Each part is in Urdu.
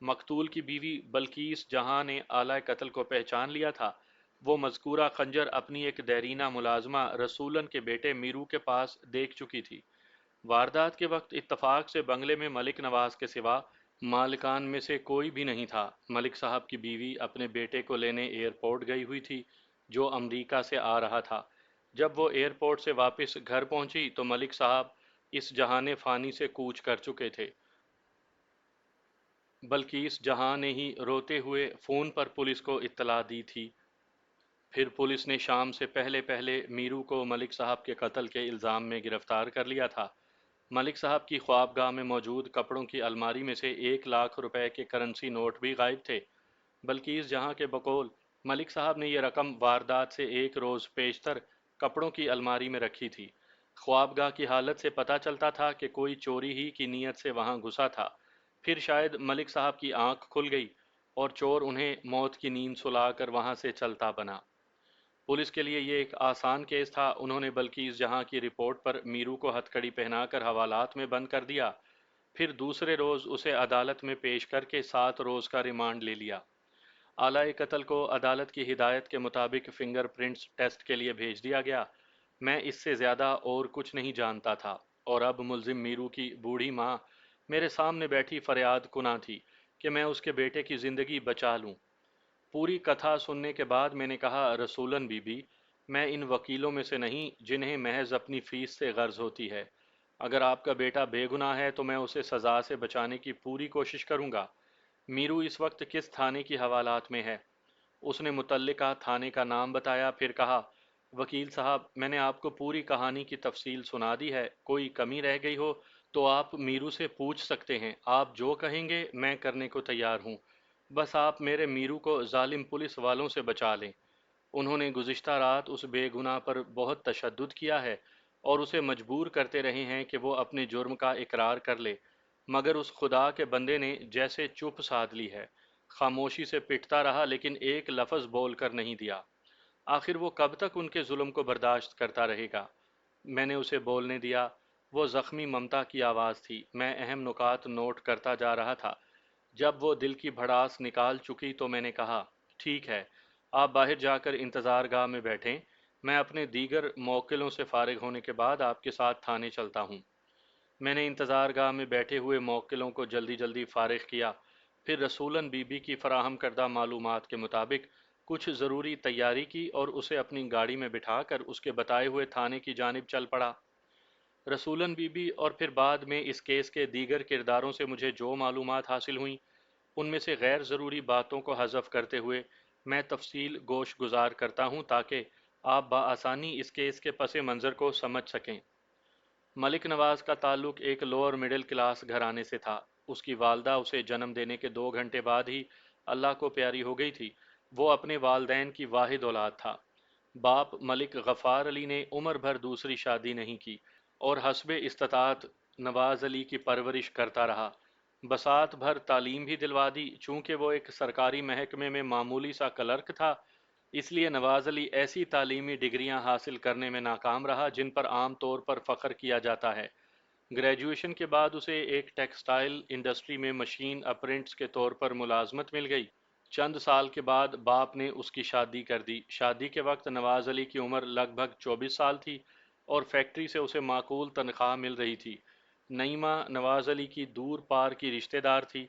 مقتول کی بیوی بلقیس جہاں نے آلہ قتل کو پہچان لیا تھا۔ وہ مذکورہ خنجر اپنی ایک دیرینہ ملازمہ رسولن کے بیٹے میرو کے پاس دیکھ چکی تھی۔ واردات کے وقت اتفاق سے بنگلے میں ملک نواز کے سوا مالکان میں سے کوئی بھی نہیں تھا۔ ملک صاحب کی بیوی اپنے بیٹے کو لینے ایئرپورٹ گئی ہوئی تھی، جو امریکہ سے آ رہا تھا۔ جب وہ ایئرپورٹ سے واپس گھر پہنچی تو ملک صاحب اس جہان فانی سے کوچ کر چکے تھے۔ بلقیس جہاں نے ہی روتے ہوئے فون پر پولیس کو اطلاع دی تھی۔ پھر پولیس نے شام سے پہلے پہلے میرو کو ملک صاحب کے قتل کے الزام میں گرفتار کر لیا تھا۔ ملک صاحب کی خوابگاہ میں موجود کپڑوں کی الماری میں سے 1 لاکھ روپے کے کرنسی نوٹ بھی غائب تھے۔ بلقیس جہاں کے بقول ملک صاحب نے یہ رقم واردات سے 1 روز پیشتر کپڑوں کی الماری میں رکھی تھی۔ خوابگاہ کی حالت سے پتہ چلتا تھا کہ کوئی چوری ہی کی نیت سے وہاں گھسا تھا۔ پھر شاید ملک صاحب کی آنکھ کھل گئی اور چور انہیں موت کی نیند سلا کر وہاں سے چلتا بنا۔ پولیس کے لیے یہ ایک آسان کیس تھا۔ انہوں نے بلقیس جہاں کی رپورٹ پر میرو کو ہتھ کڑی پہنا کر حوالات میں بند کر دیا۔ پھر دوسرے روز اسے عدالت میں پیش کر کے 7 روز کا ریمانڈ لے لیا۔ آلہ قتل کو عدالت کی ہدایت کے مطابق فنگر پرنٹس ٹیسٹ کے لیے بھیج دیا گیا۔ میں اس سے زیادہ اور کچھ نہیں جانتا تھا، اور اب ملزم میرو کی بوڑھی ماں میرے سامنے بیٹھی فریاد کناں تھی کہ میں اس کے بیٹے کی زندگی بچا لوں۔ پوری کتھا سننے کے بعد میں نے کہا، رسولن بی بی، میں ان وکیلوں میں سے نہیں جنہیں محض اپنی فیس سے غرض ہوتی ہے۔ اگر آپ کا بیٹا بے گناہ ہے تو میں اسے سزا سے بچانے کی پوری کوشش کروں گا۔ میرو اس وقت کس تھانے کی حوالات میں ہے؟ اس نے متعلقہ تھانے کا نام بتایا، پھر کہا، وکیل صاحب، میں نے آپ کو پوری کہانی کی تفصیل سنا دی ہے۔ کوئی کمی رہ گئی ہو تو آپ میرو سے پوچھ سکتے ہیں۔ آپ جو کہیں گے میں کرنے کو تیار ہوں۔ بس آپ میرے میرو کو ظالم پولیس والوں سے بچا لیں۔ انہوں نے گزشتہ رات اس بے گناہ پر بہت تشدد کیا ہے اور اسے مجبور کرتے رہے ہیں کہ وہ اپنے جرم کا اقرار کر لے، مگر اس خدا کے بندے نے جیسے چپ سادھ لی ہے۔ خاموشی سے پٹتا رہا لیکن ایک لفظ بول کر نہیں دیا۔ آخر وہ کب تک ان کے ظلم کو برداشت کرتا رہے گا؟ میں نے اسے بولنے دیا۔ وہ زخمی ممتا کی آواز تھی۔ میں اہم نکات نوٹ کرتا جا رہا تھا۔ جب وہ دل کی بھڑاس نکال چکی تو میں نے کہا، ٹھیک ہے، آپ باہر جا کر انتظار گاہ میں بیٹھیں، میں اپنے دیگر موکلوں سے فارغ ہونے کے بعد آپ کے ساتھ تھانے چلتا ہوں۔ میں نے انتظار گاہ میں بیٹھے ہوئے موکلوں کو جلدی جلدی فارغ کیا، پھر رسولن بی بی کی فراہم کردہ معلومات کے مطابق کچھ ضروری تیاری کی اور اسے اپنی گاڑی میں بٹھا کر اس کے بتائے ہوئے تھانے کی جانب چل پڑا۔ رسولن بی بی اور پھر بعد میں اس کیس کے دیگر کرداروں سے مجھے جو معلومات حاصل ہوئیں، ان میں سے غیر ضروری باتوں کو حذف کرتے ہوئے میں تفصیل گوش گزار کرتا ہوں تاکہ آپ بآسانی اس کیس کے پس منظر کو سمجھ سکیں۔ ملک نواز کا تعلق ایک لوور مڈل کلاس گھرانے سے تھا۔ اس کی والدہ اسے جنم دینے کے 2 گھنٹے بعد ہی اللہ کو پیاری ہو گئی تھی۔ وہ اپنے والدین کی واحد اولاد تھا۔ باپ ملک غفار علی نے عمر بھر دوسری شادی نہیں کی اور حسب استطاعت نواز علی کی پرورش کرتا رہا۔ بسات بھر تعلیم بھی دلوا دی۔ چونکہ وہ ایک سرکاری محکمے میں معمولی سا کلرک تھا، اس لیے نواز علی ایسی تعلیمی ڈگریاں حاصل کرنے میں ناکام رہا جن پر عام طور پر فخر کیا جاتا ہے۔ گریجویشن کے بعد اسے ایک ٹیکسٹائل انڈسٹری میں مشین اپرنٹس کے طور پر ملازمت مل گئی۔ چند سال کے بعد باپ نے اس کی شادی کر دی۔ شادی کے وقت نواز علی کی عمر لگ بھگ 24 سال تھی اور فیکٹری سے اسے معقول تنخواہ مل رہی تھی۔ نعیمہ نواز علی کی دور پار کی رشتہ دار تھی۔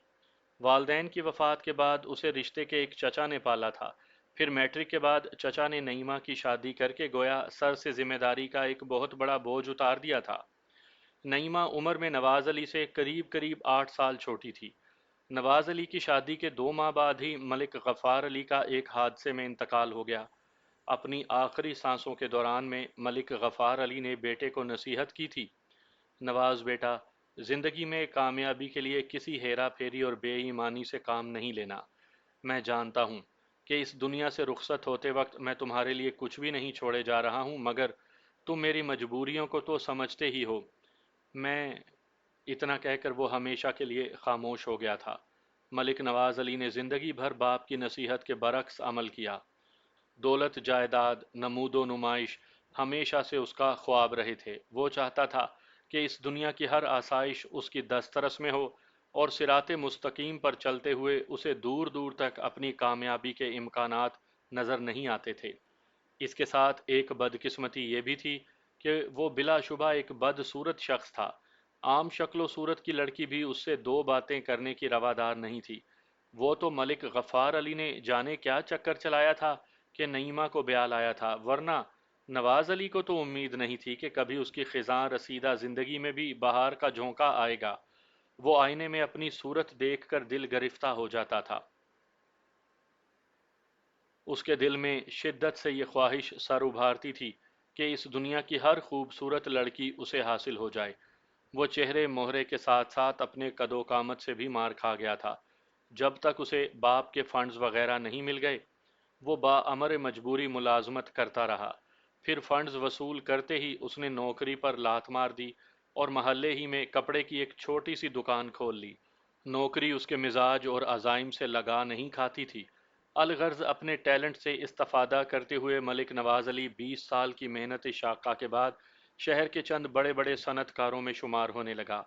والدین کی وفات کے بعد اسے رشتے کے ایک چچا نے پالا تھا۔ پھر میٹرک کے بعد چچا نے نعیمہ کی شادی کر کے گویا سر سے ذمہ داری کا ایک بہت بڑا بوجھ اتار دیا تھا۔ نعیمہ عمر میں نواز علی سے قریب قریب 8 سال چھوٹی تھی۔ نواز علی کی شادی کے 2 ماہ بعد ہی ملک غفار علی کا ایک حادثے میں انتقال ہو گیا۔ اپنی آخری سانسوں کے دوران میں ملک غفار علی نے بیٹے کو نصیحت کی تھی، نواز بیٹا، زندگی میں کامیابی کے لیے کسی ہیرا پھیری اور بے ایمانی سے کام نہیں لینا۔ میں جانتا ہوں کہ اس دنیا سے رخصت ہوتے وقت میں تمہارے لیے کچھ بھی نہیں چھوڑے جا رہا ہوں، مگر تم میری مجبوریوں کو تو سمجھتے ہی ہو۔ میں اتنا کہہ کر وہ ہمیشہ کے لیے خاموش ہو گیا تھا۔ ملک نواز علی نے زندگی بھر باپ کی نصیحت کے برعکس عمل کیا۔ دولت جائیداد، نمود و نمائش ہمیشہ سے اس کا خواب رہے تھے۔ وہ چاہتا تھا کہ اس دنیا کی ہر آسائش اس کی دسترس میں ہو، اور صراط مستقیم پر چلتے ہوئے اسے دور دور تک اپنی کامیابی کے امکانات نظر نہیں آتے تھے۔ اس کے ساتھ ایک بدقسمتی یہ بھی تھی کہ وہ بلا شبہ ایک بدصورت شخص تھا۔ عام شکل و صورت کی لڑکی بھی اس سے دو باتیں کرنے کی روادار نہیں تھی۔ وہ تو ملک غفار علی نے جانے کیا چکر چلایا تھا کہ نعیمہ کو بیاہ لایا تھا، ورنہ نواز علی کو تو امید نہیں تھی کہ کبھی اس کی خزاں رسیدہ زندگی میں بھی بہار کا جھونکا آئے گا۔ وہ آئینے میں اپنی صورت دیکھ کر دل گرفتہ ہو جاتا تھا۔ اس کے دل میں شدت سے یہ خواہش سر ابھارتی تھی کہ اس دنیا کی ہر خوبصورت لڑکی اسے حاصل ہو جائے۔ وہ چہرے مہرے کے ساتھ ساتھ اپنے قد و قامت سے بھی مار کھا گیا تھا۔ جب تک اسے باپ کے فنڈز وغیرہ نہیں مل گئے وہ بامر مجبوری ملازمت کرتا رہا۔ پھر فنڈز وصول کرتے ہی اس نے نوکری پر لات مار دی اور محلے ہی میں کپڑے کی ایک چھوٹی سی دکان کھول لی۔ نوکری اس کے مزاج اور عزائم سے لگا نہیں کھاتی تھی۔ الغرض اپنے ٹیلنٹ سے استفادہ کرتے ہوئے ملک نواز علی 20 سال کی محنت شاقہ کے بعد شہر کے چند بڑے بڑے صنعت کاروں میں شمار ہونے لگا۔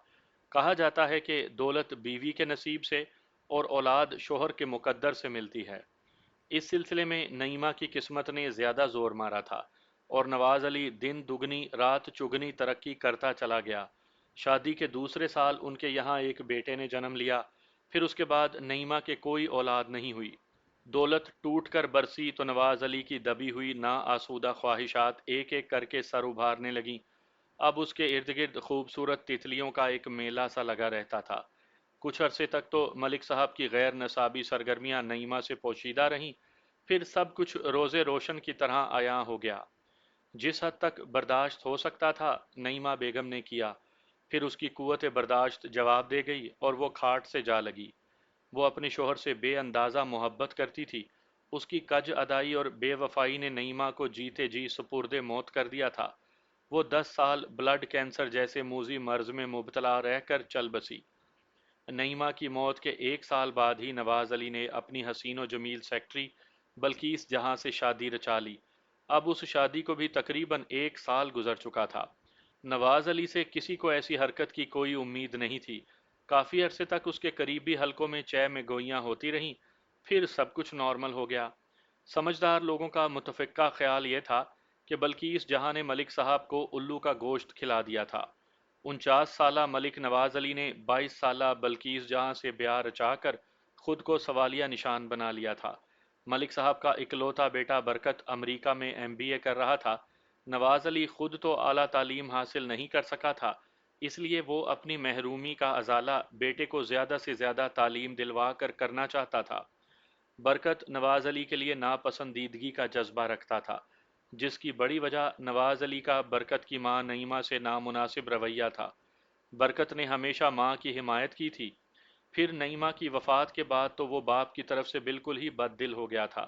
کہا جاتا ہے کہ دولت بیوی کے نصیب سے اور اولاد شوہر کے مقدر سے ملتی ہے۔ اس سلسلے میں نعیمہ کی قسمت نے زیادہ زور مارا تھا اور نواز علی دن دگنی رات چگنی ترقی کرتا چلا گیا۔ شادی کے دوسرے سال ان کے یہاں ایک بیٹے نے جنم لیا۔ پھر اس کے بعد نعیمہ کے کوئی اولاد نہیں ہوئی۔ دولت ٹوٹ کر برسی تو نواز علی کی دبی ہوئی نا آسودہ خواہشات ایک ایک کر کے سر ابھارنے لگیں۔ اب اس کے ارد گرد خوبصورت تتلیوں کا ایک میلہ سا لگا رہتا تھا۔ کچھ عرصے تک تو ملک صاحب کی غیر نصابی سرگرمیاں نعیمہ سے پوشیدہ رہیں، پھر سب کچھ روزے روشن کی طرح عیاں ہو گیا۔ جس حد تک برداشت ہو سکتا تھا نعیمہ بیگم نے کیا، پھر اس کی قوت برداشت جواب دے گئی اور وہ کھاٹ سے جا لگی۔ وہ اپنے شوہر سے بے اندازہ محبت کرتی تھی۔ اس کی کج ادائی اور بے وفائی نے نعیمہ کو جیتے جی سپرد موت کر دیا تھا۔ وہ 10 سال بلڈ کینسر جیسے موذی مرض میں مبتلا رہ کر چل بسی۔ نعیمہ کی موت کے 1 سال بعد ہی نواز علی نے اپنی حسین و جمیل سیکٹری بلقیس جہاں سے شادی رچا لی۔ اب اس شادی کو بھی تقریباً 1 سال گزر چکا تھا۔ نواز علی سے کسی کو ایسی حرکت کی کوئی امید نہیں تھی۔ کافی عرصے تک اس کے قریبی حلقوں میں چہ میں گوئیاں ہوتی رہیں، پھر سب کچھ نارمل ہو گیا۔ سمجھدار لوگوں کا متفقہ خیال یہ تھا کہ بلقیس جہاں نے ملک صاحب کو الو کا گوشت کھلا دیا تھا۔ 49 سالہ ملک نواز علی نے 22 سالہ بلقیس جہاں سے بیاہ رچا کر خود کو سوالیہ نشان بنا لیا تھا۔ ملک صاحب کا اکلوتا بیٹا برکت امریکہ میں MBA کر رہا تھا۔ نواز علی خود تو اعلیٰ تعلیم حاصل نہیں کر سکا تھا، اس لیے وہ اپنی محرومی کا ازالہ بیٹے کو زیادہ سے زیادہ تعلیم دلوا کر کرنا چاہتا تھا۔ برکت نواز علی کے لیے ناپسندیدگی کا جذبہ رکھتا تھا، جس کی بڑی وجہ نواز علی کا برکت کی ماں نعیمہ سے نامناسب رویہ تھا۔ برکت نے ہمیشہ ماں کی حمایت کی تھی، پھر نعیمہ کی وفات کے بعد تو وہ باپ کی طرف سے بالکل ہی بد دل ہو گیا تھا۔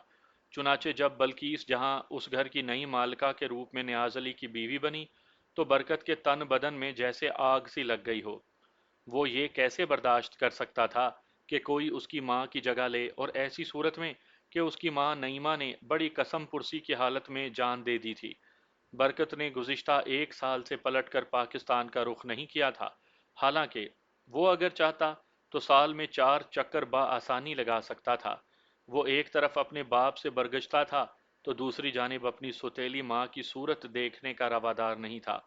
چنانچہ جب بلقیس جہاں اس گھر کی نئی مالکہ کے روپ میں نیاز علی کی بیوی بنی تو برکت کے تن بدن میں جیسے آگ سی لگ گئی ہو۔ وہ یہ کیسے برداشت کر سکتا تھا کہ کوئی اس کی ماں کی جگہ لے، اور ایسی صورت میں کہ اس کی ماں نعیمہ نے بڑی قسم پرسی کی حالت میں جان دے دی تھی۔ برکت نے گزشتہ 1 سال سے پلٹ کر پاکستان کا رخ نہیں کیا تھا، حالانکہ وہ اگر چاہتا تو سال میں 4 چکر بآسانی لگا سکتا تھا۔ وہ ایک طرف اپنے باپ سے برگشتہ تھا تو دوسری جانب اپنی سوتیلی ماں کی صورت دیکھنے کا روادار نہیں تھا۔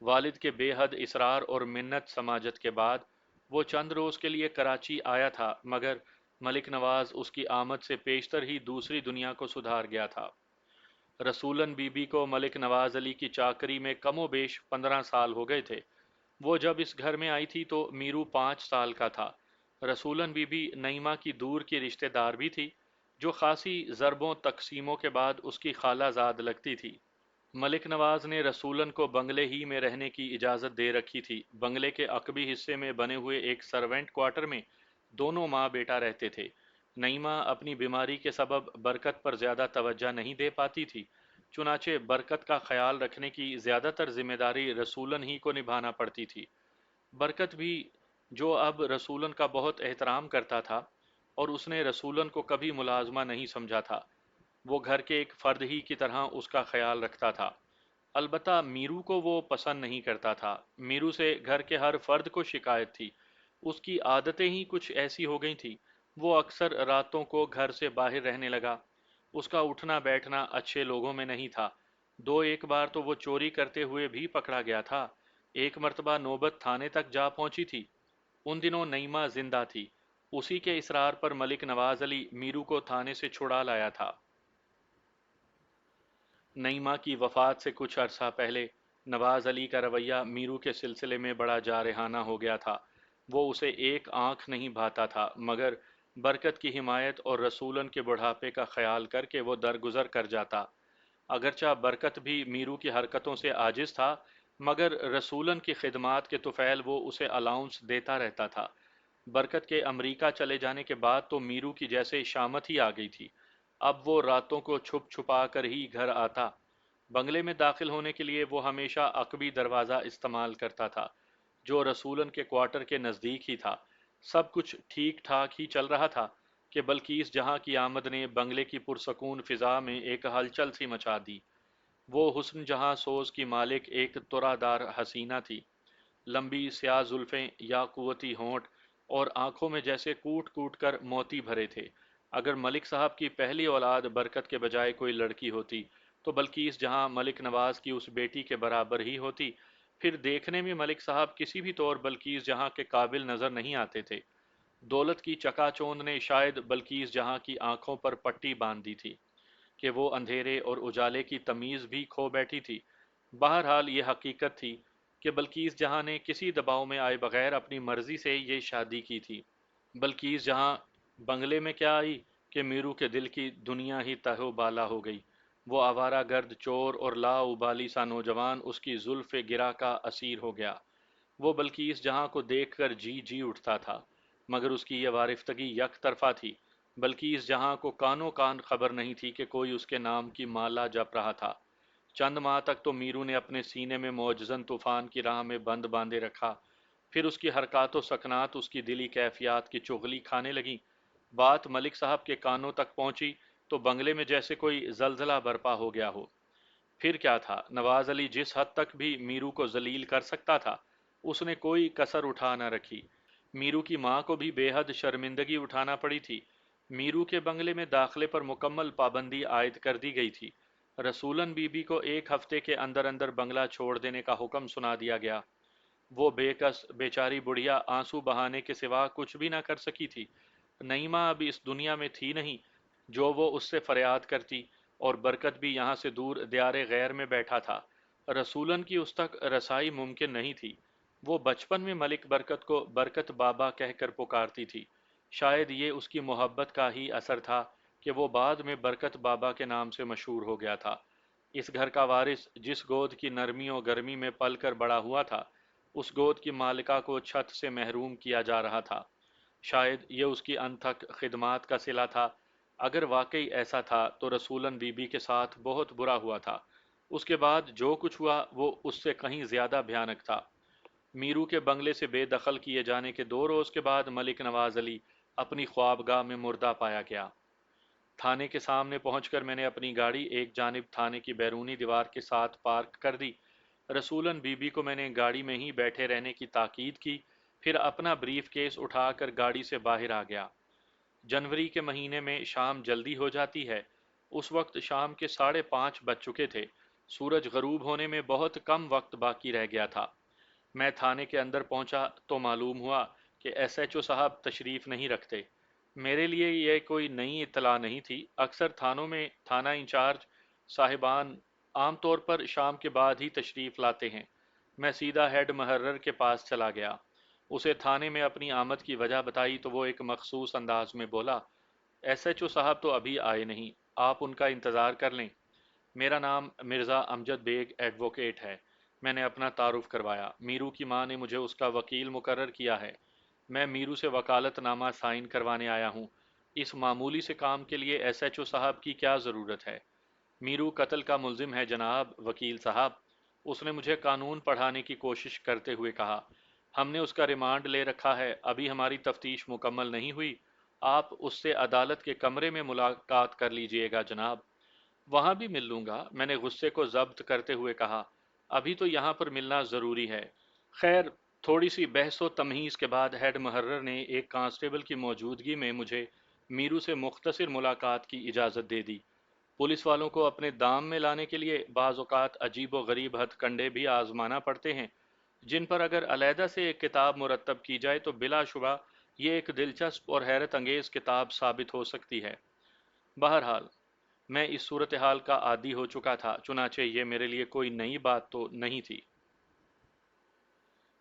والد کے بے حد اصرار اور منت سماجت کے بعد وہ چند روز کے لیے کراچی آیا تھا، مگر ملک نواز اس کی آمد سے پیشتر ہی دوسری دنیا کو سدھار گیا تھا۔ رسولن بی بی کو ملک نواز علی کی چاکری میں کم و بیش 15 سال ہو گئے تھے۔ وہ جب اس گھر میں آئی تھی تو میرو 5 سال کا تھا۔ رسولن بی بی نعیمہ کی دور کی رشتہ دار بھی تھی، جو خاصی ضربوں تقسیموں کے بعد اس کی خالہ زاد لگتی تھی۔ ملک نواز نے رسولن کو بنگلے ہی میں رہنے کی اجازت دے رکھی تھی۔ بنگلے کے عقبی حصے میں بنے ہوئے ایک سرونٹ کوارٹر میں دونوں ماں بیٹا رہتے تھے۔ نعیمہ اپنی بیماری کے سبب برکت پر زیادہ توجہ نہیں دے پاتی تھی، چنانچہ برکت کا خیال رکھنے کی زیادہ تر ذمہ داری رسولن ہی کو نبھانا پڑتی تھی۔ برکت بھی، جو اب رسولن کا بہت احترام کرتا تھا اور اس نے رسولن کو کبھی ملازمہ نہیں سمجھا تھا، وہ گھر کے ایک فرد ہی کی طرح اس کا خیال رکھتا تھا۔ البتہ میرو کو وہ پسند نہیں کرتا تھا۔ میرو سے گھر کے ہر فرد کو شکایت تھی۔ اس کی عادتیں ہی کچھ ایسی ہو گئی تھی، وہ اکثر راتوں کو گھر سے باہر رہنے لگا۔ اس کا اٹھنا بیٹھنا اچھے لوگوں میں نہیں تھا۔ دو ایک بار تو وہ چوری کرتے ہوئے بھی پکڑا گیا تھا۔ ایک مرتبہ نوبت تھانے تک جا پہنچی تھی۔ ان دنوں نعیمہ زندہ تھی۔ اسی کے اصرار پر ملک نواز علی میرو کو تھانے سے چھڑا لایا تھا۔ نعیمہ کی وفات سے کچھ عرصہ پہلے نواز علی کا رویہ میرو کے سلسلے میں بڑا جارحانہ ہو گیا تھا۔ وہ اسے ایک آنکھ نہیں بھاتا تھا، مگر برکت کی حمایت اور رسولن کے بڑھاپے کا خیال کر کے وہ درگزر کر جاتا۔ اگرچہ برکت بھی میرو کی حرکتوں سے عاجز تھا، مگر رسولن کی خدمات کے طفیل وہ اسے الاؤنس دیتا رہتا تھا۔ برکت کے امریکہ چلے جانے کے بعد تو میرو کی جیسے شامت ہی آ گئی تھی۔ اب وہ راتوں کو چھپ چھپا کر ہی گھر آتا۔ بنگلے میں داخل ہونے کے لیے وہ ہمیشہ عقبی دروازہ استعمال کرتا تھا، جو رسولن کے کوارٹر کے نزدیک ہی تھا۔ سب کچھ ٹھیک ٹھاک ہی چل رہا تھا کہ بلقیس جہاں کی آمد نے بنگلے کی پرسکون فضا میں ایک ہلچل سی مچا دی۔ وہ حسن جہاں سوز کی مالک ایک ترا دار حسینہ تھی۔ لمبی سیاہ زلفیں، یاقوتی ہونٹ اور آنکھوں میں جیسے کوٹ کوٹ کر موتی بھرے تھے۔ اگر ملک صاحب کی پہلی اولاد برکت کے بجائے کوئی لڑکی ہوتی تو بلقیس جہاں ملک نواز کی اس بیٹی کے برابر ہی ہوتی۔ پھر دیکھنے میں ملک صاحب کسی بھی طور بلقیس جہاں کے قابل نظر نہیں آتے تھے۔ دولت کی چکا چوند نے شاید بلقیس جہاں کی آنکھوں پر پٹی باندھ دی تھی کہ وہ اندھیرے اور اجالے کی تمیز بھی کھو بیٹھی تھی۔ بہرحال یہ حقیقت تھی کہ بلقیس جہاں نے کسی دباؤ میں آئے بغیر اپنی مرضی سے یہ شادی کی تھی۔ بلقیس جہاں بنگلے میں کیا آئی کہ میرو کے دل کی دنیا ہی تہو بالا ہو گئی۔ وہ آوارہ گرد چور اور لا ابالی سا نوجوان اس کی زلف گرا کا اسیر ہو گیا۔ وہ بلقیس جہاں کو دیکھ کر جی جی اٹھتا تھا، مگر اس کی یہ وارفتگی یک طرفہ تھی۔ بلقیس جہاں کو کانوں کان خبر نہیں تھی کہ کوئی اس کے نام کی مالا جپ رہا تھا۔ چند ماہ تک تو میرو نے اپنے سینے میں معجزن طوفان کی راہ میں بند باندھے رکھا۔ پھر اس کی حرکات و سکنات اس کی دلی کیفیات کی چغلی کھانے لگیں۔ بات ملک صاحب کے کانوں تک پہنچی تو بنگلے میں جیسے کوئی زلزلہ برپا ہو گیا ہو۔ پھر کیا تھا، نواز علی جس حد تک بھی میرو کو ذلیل کر سکتا تھا، اس نے کوئی کسر اٹھا نہ رکھی۔ میرو کی ماں کو بھی بے حد شرمندگی اٹھانا پڑی تھی۔ میرو کے بنگلے میں داخلے پر مکمل پابندی عائد کر دی گئی تھی۔ رسولن بی بی کو ایک ہفتے کے اندر اندر بنگلہ چھوڑ دینے کا حکم سنا دیا گیا۔ وہ بے کس بیچاری بڑھیا آنسو بہانے کے سوا کچھ بھی نہ کر سکی تھی۔ نعیمہ اب اس دنیا میں تھی نہیں جو وہ اس سے فریاد کرتی، اور برکت بھی یہاں سے دور دیار غیر میں بیٹھا تھا۔ رسولن کی اس تک رسائی ممکن نہیں تھی۔ وہ بچپن میں ملک برکت کو برکت بابا کہہ کر پکارتی تھی۔ شاید یہ اس کی محبت کا ہی اثر تھا کہ وہ بعد میں برکت بابا کے نام سے مشہور ہو گیا تھا۔ اس گھر کا وارث جس گود کی نرمی و گرمی میں پل کر بڑا ہوا تھا، اس گود کی مالکہ کو چھت سے محروم کیا جا رہا تھا۔ شاید یہ اس کی انتھک خدمات کا صلہ تھا۔ اگر واقعی ایسا تھا تو رسولن بی بی کے ساتھ بہت برا ہوا تھا۔ اس کے بعد جو کچھ ہوا وہ اس سے کہیں زیادہ بھیانک تھا۔ میرو کے بنگلے سے بے دخل کیے جانے کے 2 روز کے بعد ملک نواز علی اپنی خوابگاہ میں مردہ پایا گیا۔ تھانے کے سامنے پہنچ کر میں نے اپنی گاڑی ایک جانب تھانے کی بیرونی دیوار کے ساتھ پارک کر دی۔ رسولن بی بی کو میں نے گاڑی میں ہی بیٹھے رہنے کی تاکید کی، پھر اپنا بریف کیس اٹھا کر گاڑی سے باہر آ گیا۔ جنوری کے مہینے میں شام جلدی ہو جاتی ہے۔ اس وقت شام کے 5:30 بج چکے تھے۔ سورج غروب ہونے میں بہت کم وقت باقی رہ گیا تھا۔ میں تھانے کے اندر پہنچا تو معلوم ہوا کہ ایس ایچ او صاحب تشریف نہیں رکھتے۔ میرے لیے یہ کوئی نئی اطلاع نہیں تھی۔ اکثر تھانوں میں تھانہ انچارج صاحبان عام طور پر شام کے بعد ہی تشریف لاتے ہیں۔ میں سیدھا ہیڈ محرر کے پاس چلا گیا۔ اسے تھانے میں اپنی آمد کی وجہ بتائی تو وہ ایک مخصوص انداز میں بولا، ایس ایچ او صاحب تو ابھی آئے نہیں، آپ ان کا انتظار کر لیں۔ میرا نام مرزا امجد بیگ ایڈوکیٹ ہے۔ میں نے اپنا تعارف کروایا۔ میرو کی ماں نے مجھے اس کا وکیل مقرر کیا ہے۔ میں میرو سے وکالت نامہ سائن کروانے آیا ہوں۔ اس معمولی سے کام کے لیے ایس ایچ او صاحب کی کیا ضرورت ہے؟ میرو قتل کا ملزم ہے جناب وکیل صاحب، اس نے مجھے قانون پڑھانے کی کوشش کرتے ہوئے کہا۔ ہم نے اس کا ریمانڈ لے رکھا ہے، ابھی ہماری تفتیش مکمل نہیں ہوئی۔ آپ اس سے عدالت کے کمرے میں ملاقات کر لیجئے گا جناب۔ وہاں بھی مل لوں گا، میں نے غصے کو ضبط کرتے ہوئے کہا۔ ابھی تو یہاں پر ملنا ضروری ہے۔ خیر، تھوڑی سی بحث و تمہیز کے بعد ہیڈ محرر نے ایک کانسٹیبل کی موجودگی میں مجھے میرو سے مختصر ملاقات کی اجازت دے دی۔ پولیس والوں کو اپنے دام میں لانے کے لیے بعض اوقات عجیب و غریب ہتھ کنڈے بھی آزمانا پڑتے ہیں، جن پر اگر علیحدہ سے ایک کتاب مرتب کی جائے تو بلا شبہ یہ ایک دلچسپ اور حیرت انگیز کتاب ثابت ہو سکتی ہے۔ بہرحال میں اس صورتحال کا عادی ہو چکا تھا، چنانچہ یہ میرے لیے کوئی نئی بات تو نہیں تھی۔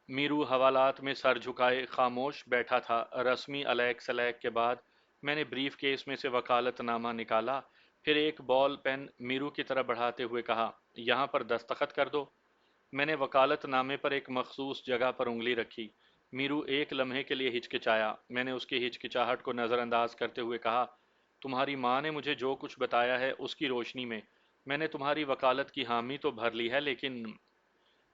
میرو حوالات میں سر جھکائے خاموش بیٹھا تھا۔ رسمی الیک سلیک کے بعد میں نے بریف کیس میں سے وکالت نامہ نکالا، پھر ایک بال پین میرو کی طرف بڑھاتے ہوئے کہا، یہاں پر دستخط کر دو۔ میں نے وکالت نامے پر ایک مخصوص جگہ پر انگلی رکھی۔ میرو ایک لمحے کے لیے ہچکچایا۔ میں نے اس کی ہچکچاہٹ کو نظر انداز کرتے ہوئے کہا، تمہاری ماں نے مجھے جو کچھ بتایا ہے اس کی روشنی میں نے تمہاری وکالت کی حامی تو بھر لی ہے، لیکن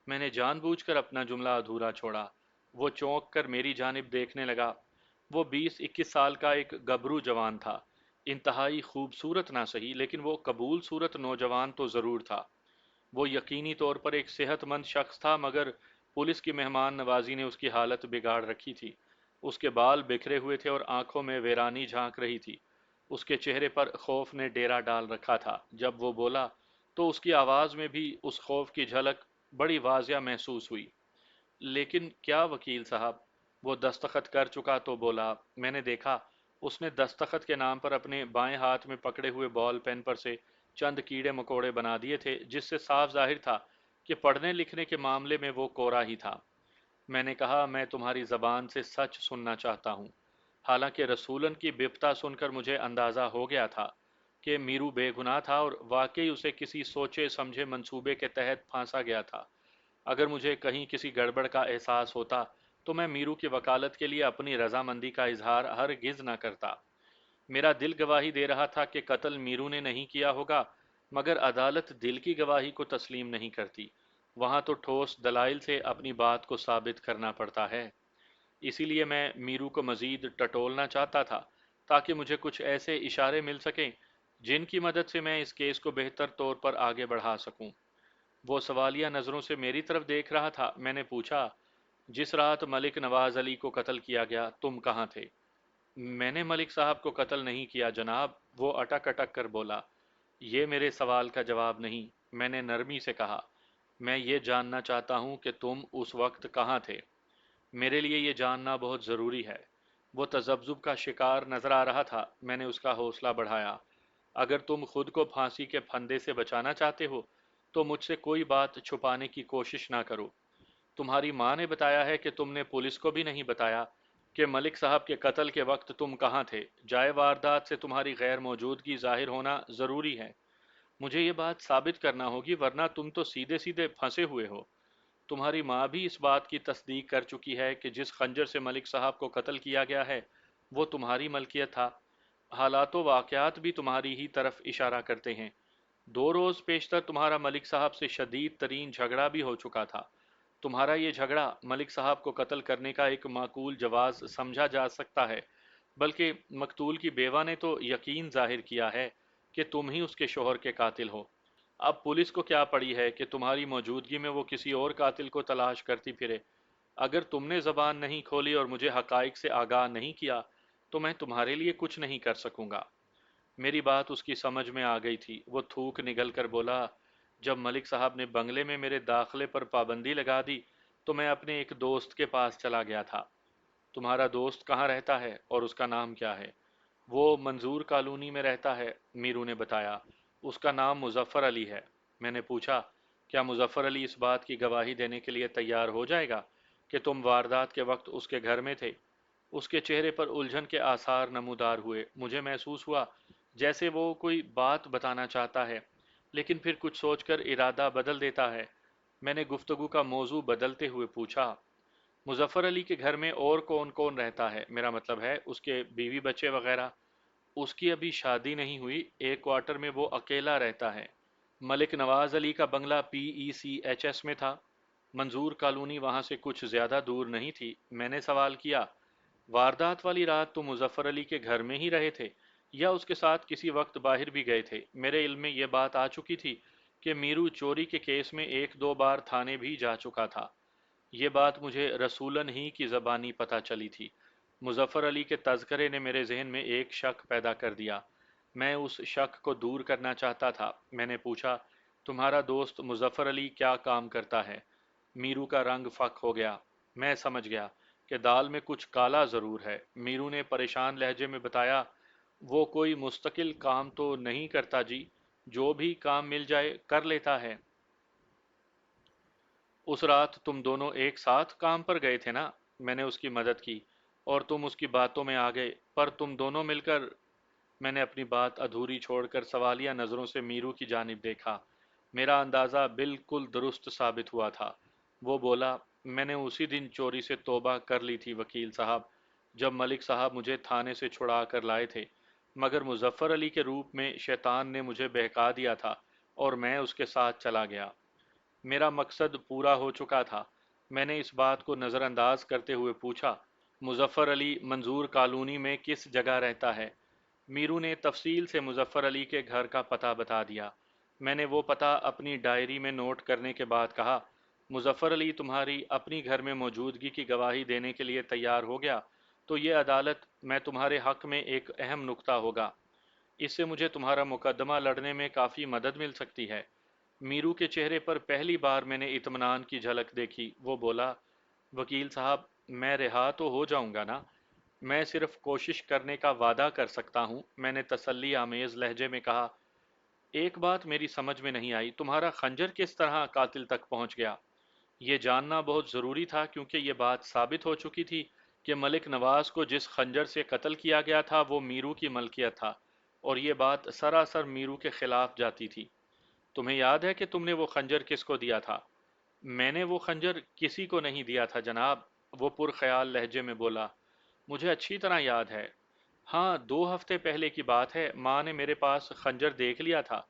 میں نے جان بوجھ کر اپنا جملہ ادھورا چھوڑا۔ وہ چونک کر میری جانب دیکھنے لگا۔ وہ 20-21 سال کا ایک گبرو جوان تھا، انتہائی خوبصورت نہ سہی لیکن وہ قبول صورت نوجوان تو ضرور تھا۔ وہ یقینی طور پر ایک صحت مند شخص تھا، مگر پولیس کی مہمان نوازی نے اس کی حالت بگاڑ رکھی تھی۔ اس کے بال بکھرے ہوئے تھے اور آنکھوں میں ویرانی جھانک رہی تھی۔ اس کے چہرے پر خوف نے ڈیرا ڈال رکھا تھا۔ جب وہ بولا تو اس کی آواز میں بھی اس خوف کی جھلک بڑی واضح محسوس ہوئی۔ لیکن کیا وکیل صاحب؟ وہ دستخط کر چکا تو بولا۔ میں نے دیکھا اس نے دستخط کے نام پر اپنے بائیں ہاتھ میں پکڑے ہوئے بال پین پر سے چند کیڑے مکوڑے بنا دیے تھے، جس سے صاف ظاہر تھا کہ پڑھنے لکھنے کے معاملے میں وہ کوڑا ہی تھا۔ میں نے کہا، میں تمہاری زبان سے سچ سننا چاہتا ہوں۔ حالانکہ رسولن کی بپتا سن کر مجھے اندازہ ہو گیا تھا کہ میرو بے گناہ تھا اور واقعی اسے کسی سوچے سمجھے منصوبے کے تحت پھانسا گیا تھا۔ اگر مجھے کہیں کسی گڑبڑ کا احساس ہوتا تو میں میرو کی وکالت کے لیے اپنی رضامندی کا اظہار ہرگز نہ کرتا۔ میرا دل گواہی دے رہا تھا کہ قتل میرو نے نہیں کیا ہوگا، مگر عدالت دل کی گواہی کو تسلیم نہیں کرتی۔ وہاں تو ٹھوس دلائل سے اپنی بات کو ثابت کرنا پڑتا ہے۔ اسی لیے میں میرو کو مزید ٹٹولنا چاہتا تھا تاکہ مجھے کچھ ایسے اشارے مل سکیں جن کی مدد سے میں اس کیس کو بہتر طور پر آگے بڑھا سکوں۔ وہ سوالیہ نظروں سے میری طرف دیکھ رہا تھا۔ میں نے پوچھا، جس رات ملک نواز علی کو قتل کیا گیا تم کہاں تھے؟ میں نے ملک صاحب کو قتل نہیں کیا جناب، وہ اٹک اٹک کر بولا۔ یہ میرے سوال کا جواب نہیں، میں نے نرمی سے کہا۔ میں یہ جاننا چاہتا ہوں کہ تم اس وقت کہاں تھے۔ میرے لیے یہ جاننا بہت ضروری ہے۔ وہ تذبذب کا شکار نظر آ رہا تھا۔ میں نے اس کا حوصلہ بڑھایا۔ اگر تم خود کو پھانسی کے پھندے سے بچانا چاہتے ہو تو مجھ سے کوئی بات چھپانے کی کوشش نہ کرو۔ تمہاری ماں نے بتایا ہے کہ تم نے پولیس کو بھی نہیں بتایا کہ ملک صاحب کے قتل کے وقت تم کہاں تھے۔ جائے واردات سے تمہاری غیر موجودگی ظاہر ہونا ضروری ہے۔ مجھے یہ بات ثابت کرنا ہوگی، ورنہ تم تو سیدھے سیدھے پھنسے ہوئے ہو۔ تمہاری ماں بھی اس بات کی تصدیق کر چکی ہے کہ جس خنجر سے ملک صاحب کو قتل کیا گیا ہے وہ تمہاری ملکیت تھا۔ حالات و واقعات بھی تمہاری ہی طرف اشارہ کرتے ہیں۔ 2 روز پیشتر تمہارا ملک صاحب سے شدید ترین جھگڑا بھی ہو چکا تھا۔ تمہارا یہ جھگڑا ملک صاحب کو قتل کرنے کا ایک معقول جواز سمجھا جا سکتا ہے، بلکہ مقتول کی بیوہ نے تو یقین ظاہر کیا ہے کہ تم ہی اس کے شوہر کے قاتل ہو۔ اب پولیس کو کیا پڑی ہے کہ تمہاری موجودگی میں وہ کسی اور قاتل کو تلاش کرتی پھرے۔ اگر تم نے زبان نہیں کھولی اور مجھے حقائق سے آگاہ نہیں کیا تو میں تمہارے لیے کچھ نہیں کر سکوں گا۔ میری بات اس کی سمجھ میں آ گئی تھی۔ وہ تھوک نگل کر بولا، جب ملک صاحب نے بنگلے میں میرے داخلے پر پابندی لگا دی تو میں اپنے ایک دوست کے پاس چلا گیا تھا۔ تمہارا دوست کہاں رہتا ہے اور اس کا نام کیا ہے؟ وہ منظور کالونی میں رہتا ہے، میرو نے بتایا۔ اس کا نام مظفر علی ہے۔ میں نے پوچھا، کیا مظفر علی اس بات کی گواہی دینے کے لیے تیار ہو جائے گا کہ تم واردات کے وقت اس کے گھر میں تھے؟ اس کے چہرے پر الجھن کے آثار نمودار ہوئے۔ مجھے محسوس ہوا جیسے وہ کوئی بات بتانا چاہتا ہے لیکن پھر کچھ سوچ کر ارادہ بدل دیتا ہے۔ میں نے گفتگو کا موضوع بدلتے ہوئے پوچھا، مظفر علی کے گھر میں اور کون کون رہتا ہے؟ میرا مطلب ہے اس کے بیوی بچے وغیرہ۔ اس کی ابھی شادی نہیں ہوئی، ایک کوارٹر میں وہ اکیلا رہتا ہے۔ ملک نواز علی کا بنگلہ PECHS میں تھا۔ منظور کالونی وہاں سے کچھ زیادہ دور نہیں تھی۔ میں نے سوال کیا، واردات والی رات تو مظفر علی کے گھر میں ہی رہے تھے یا اس کے ساتھ کسی وقت باہر بھی گئے تھے؟ میرے علم میں یہ بات آ چکی تھی کہ میرو چوری کے کیس میں 1-2 بار تھانے بھی جا چکا تھا۔ یہ بات مجھے رسولن ہی کی زبانی پتہ چلی تھی۔ مظفر علی کے تذکرے نے میرے ذہن میں ایک شک پیدا کر دیا۔ میں اس شک کو دور کرنا چاہتا تھا۔ میں نے پوچھا، تمہارا دوست مظفر علی کیا کام کرتا ہے؟ میرو کا رنگ فک ہو گیا۔ میں سمجھ گیا کہ دال میں کچھ کالا ضرور ہے۔ میرو نے پریشان لہجے میں بتایا، وہ کوئی مستقل کام تو نہیں کرتا جی، جو بھی کام مل جائے کر لیتا ہے۔ اس رات تم دونوں ایک ساتھ کام پر گئے تھے نا؟ میں نے اس کی مدد کی، اور تم اس کی باتوں میں آ گئے، پر تم دونوں مل کر… میں نے اپنی بات ادھوری چھوڑ کر سوالیہ نظروں سے میرو کی جانب دیکھا۔ میرا اندازہ بالکل درست ثابت ہوا تھا۔ وہ بولا، میں نے اسی دن چوری سے توبہ کر لی تھی وکیل صاحب، جب ملک صاحب مجھے تھانے سے چھڑا کر لائے تھے، مگر مظفر علی کے روپ میں شیطان نے مجھے بہکا دیا تھا اور میں اس کے ساتھ چلا گیا۔ میرا مقصد پورا ہو چکا تھا۔ میں نے اس بات کو نظر انداز کرتے ہوئے پوچھا، مظفر علی منظور کالونی میں کس جگہ رہتا ہے؟ میرو نے تفصیل سے مظفر علی کے گھر کا پتہ بتا دیا۔ میں نے وہ پتہ اپنی ڈائری میں نوٹ کرنے کے بعد کہا، مظفر علی تمہاری اپنی گھر میں موجودگی کی گواہی دینے کے لیے تیار ہو گیا تو یہ عدالت میں تمہارے حق میں ایک اہم نکتہ ہوگا۔ اس سے مجھے تمہارا مقدمہ لڑنے میں کافی مدد مل سکتی ہے۔ میرو کے چہرے پر پہلی بار میں نے اطمینان کی جھلک دیکھی۔ وہ بولا، وکیل صاحب، میں رہا تو ہو جاؤں گا نا؟ میں صرف کوشش کرنے کا وعدہ کر سکتا ہوں، میں نے تسلی آمیز لہجے میں کہا۔ ایک بات میری سمجھ میں نہیں آئی، تمہارا خنجر کس طرح قاتل تک پہنچ گیا؟ یہ جاننا بہت ضروری تھا کیونکہ یہ بات ثابت ہو چکی تھی کہ ملک نواز کو جس خنجر سے قتل کیا گیا تھا وہ میرو کی ملکیت تھا، اور یہ بات سراسر میرو کے خلاف جاتی تھی۔ تمہیں یاد ہے کہ تم نے وہ خنجر کس کو دیا تھا؟ میں نے وہ خنجر کسی کو نہیں دیا تھا جناب، وہ پرخیال لہجے میں بولا۔ مجھے اچھی طرح یاد ہے۔ ہاں، 2 ہفتے پہلے کی بات ہے، ماں نے میرے پاس خنجر دیکھ لیا تھا۔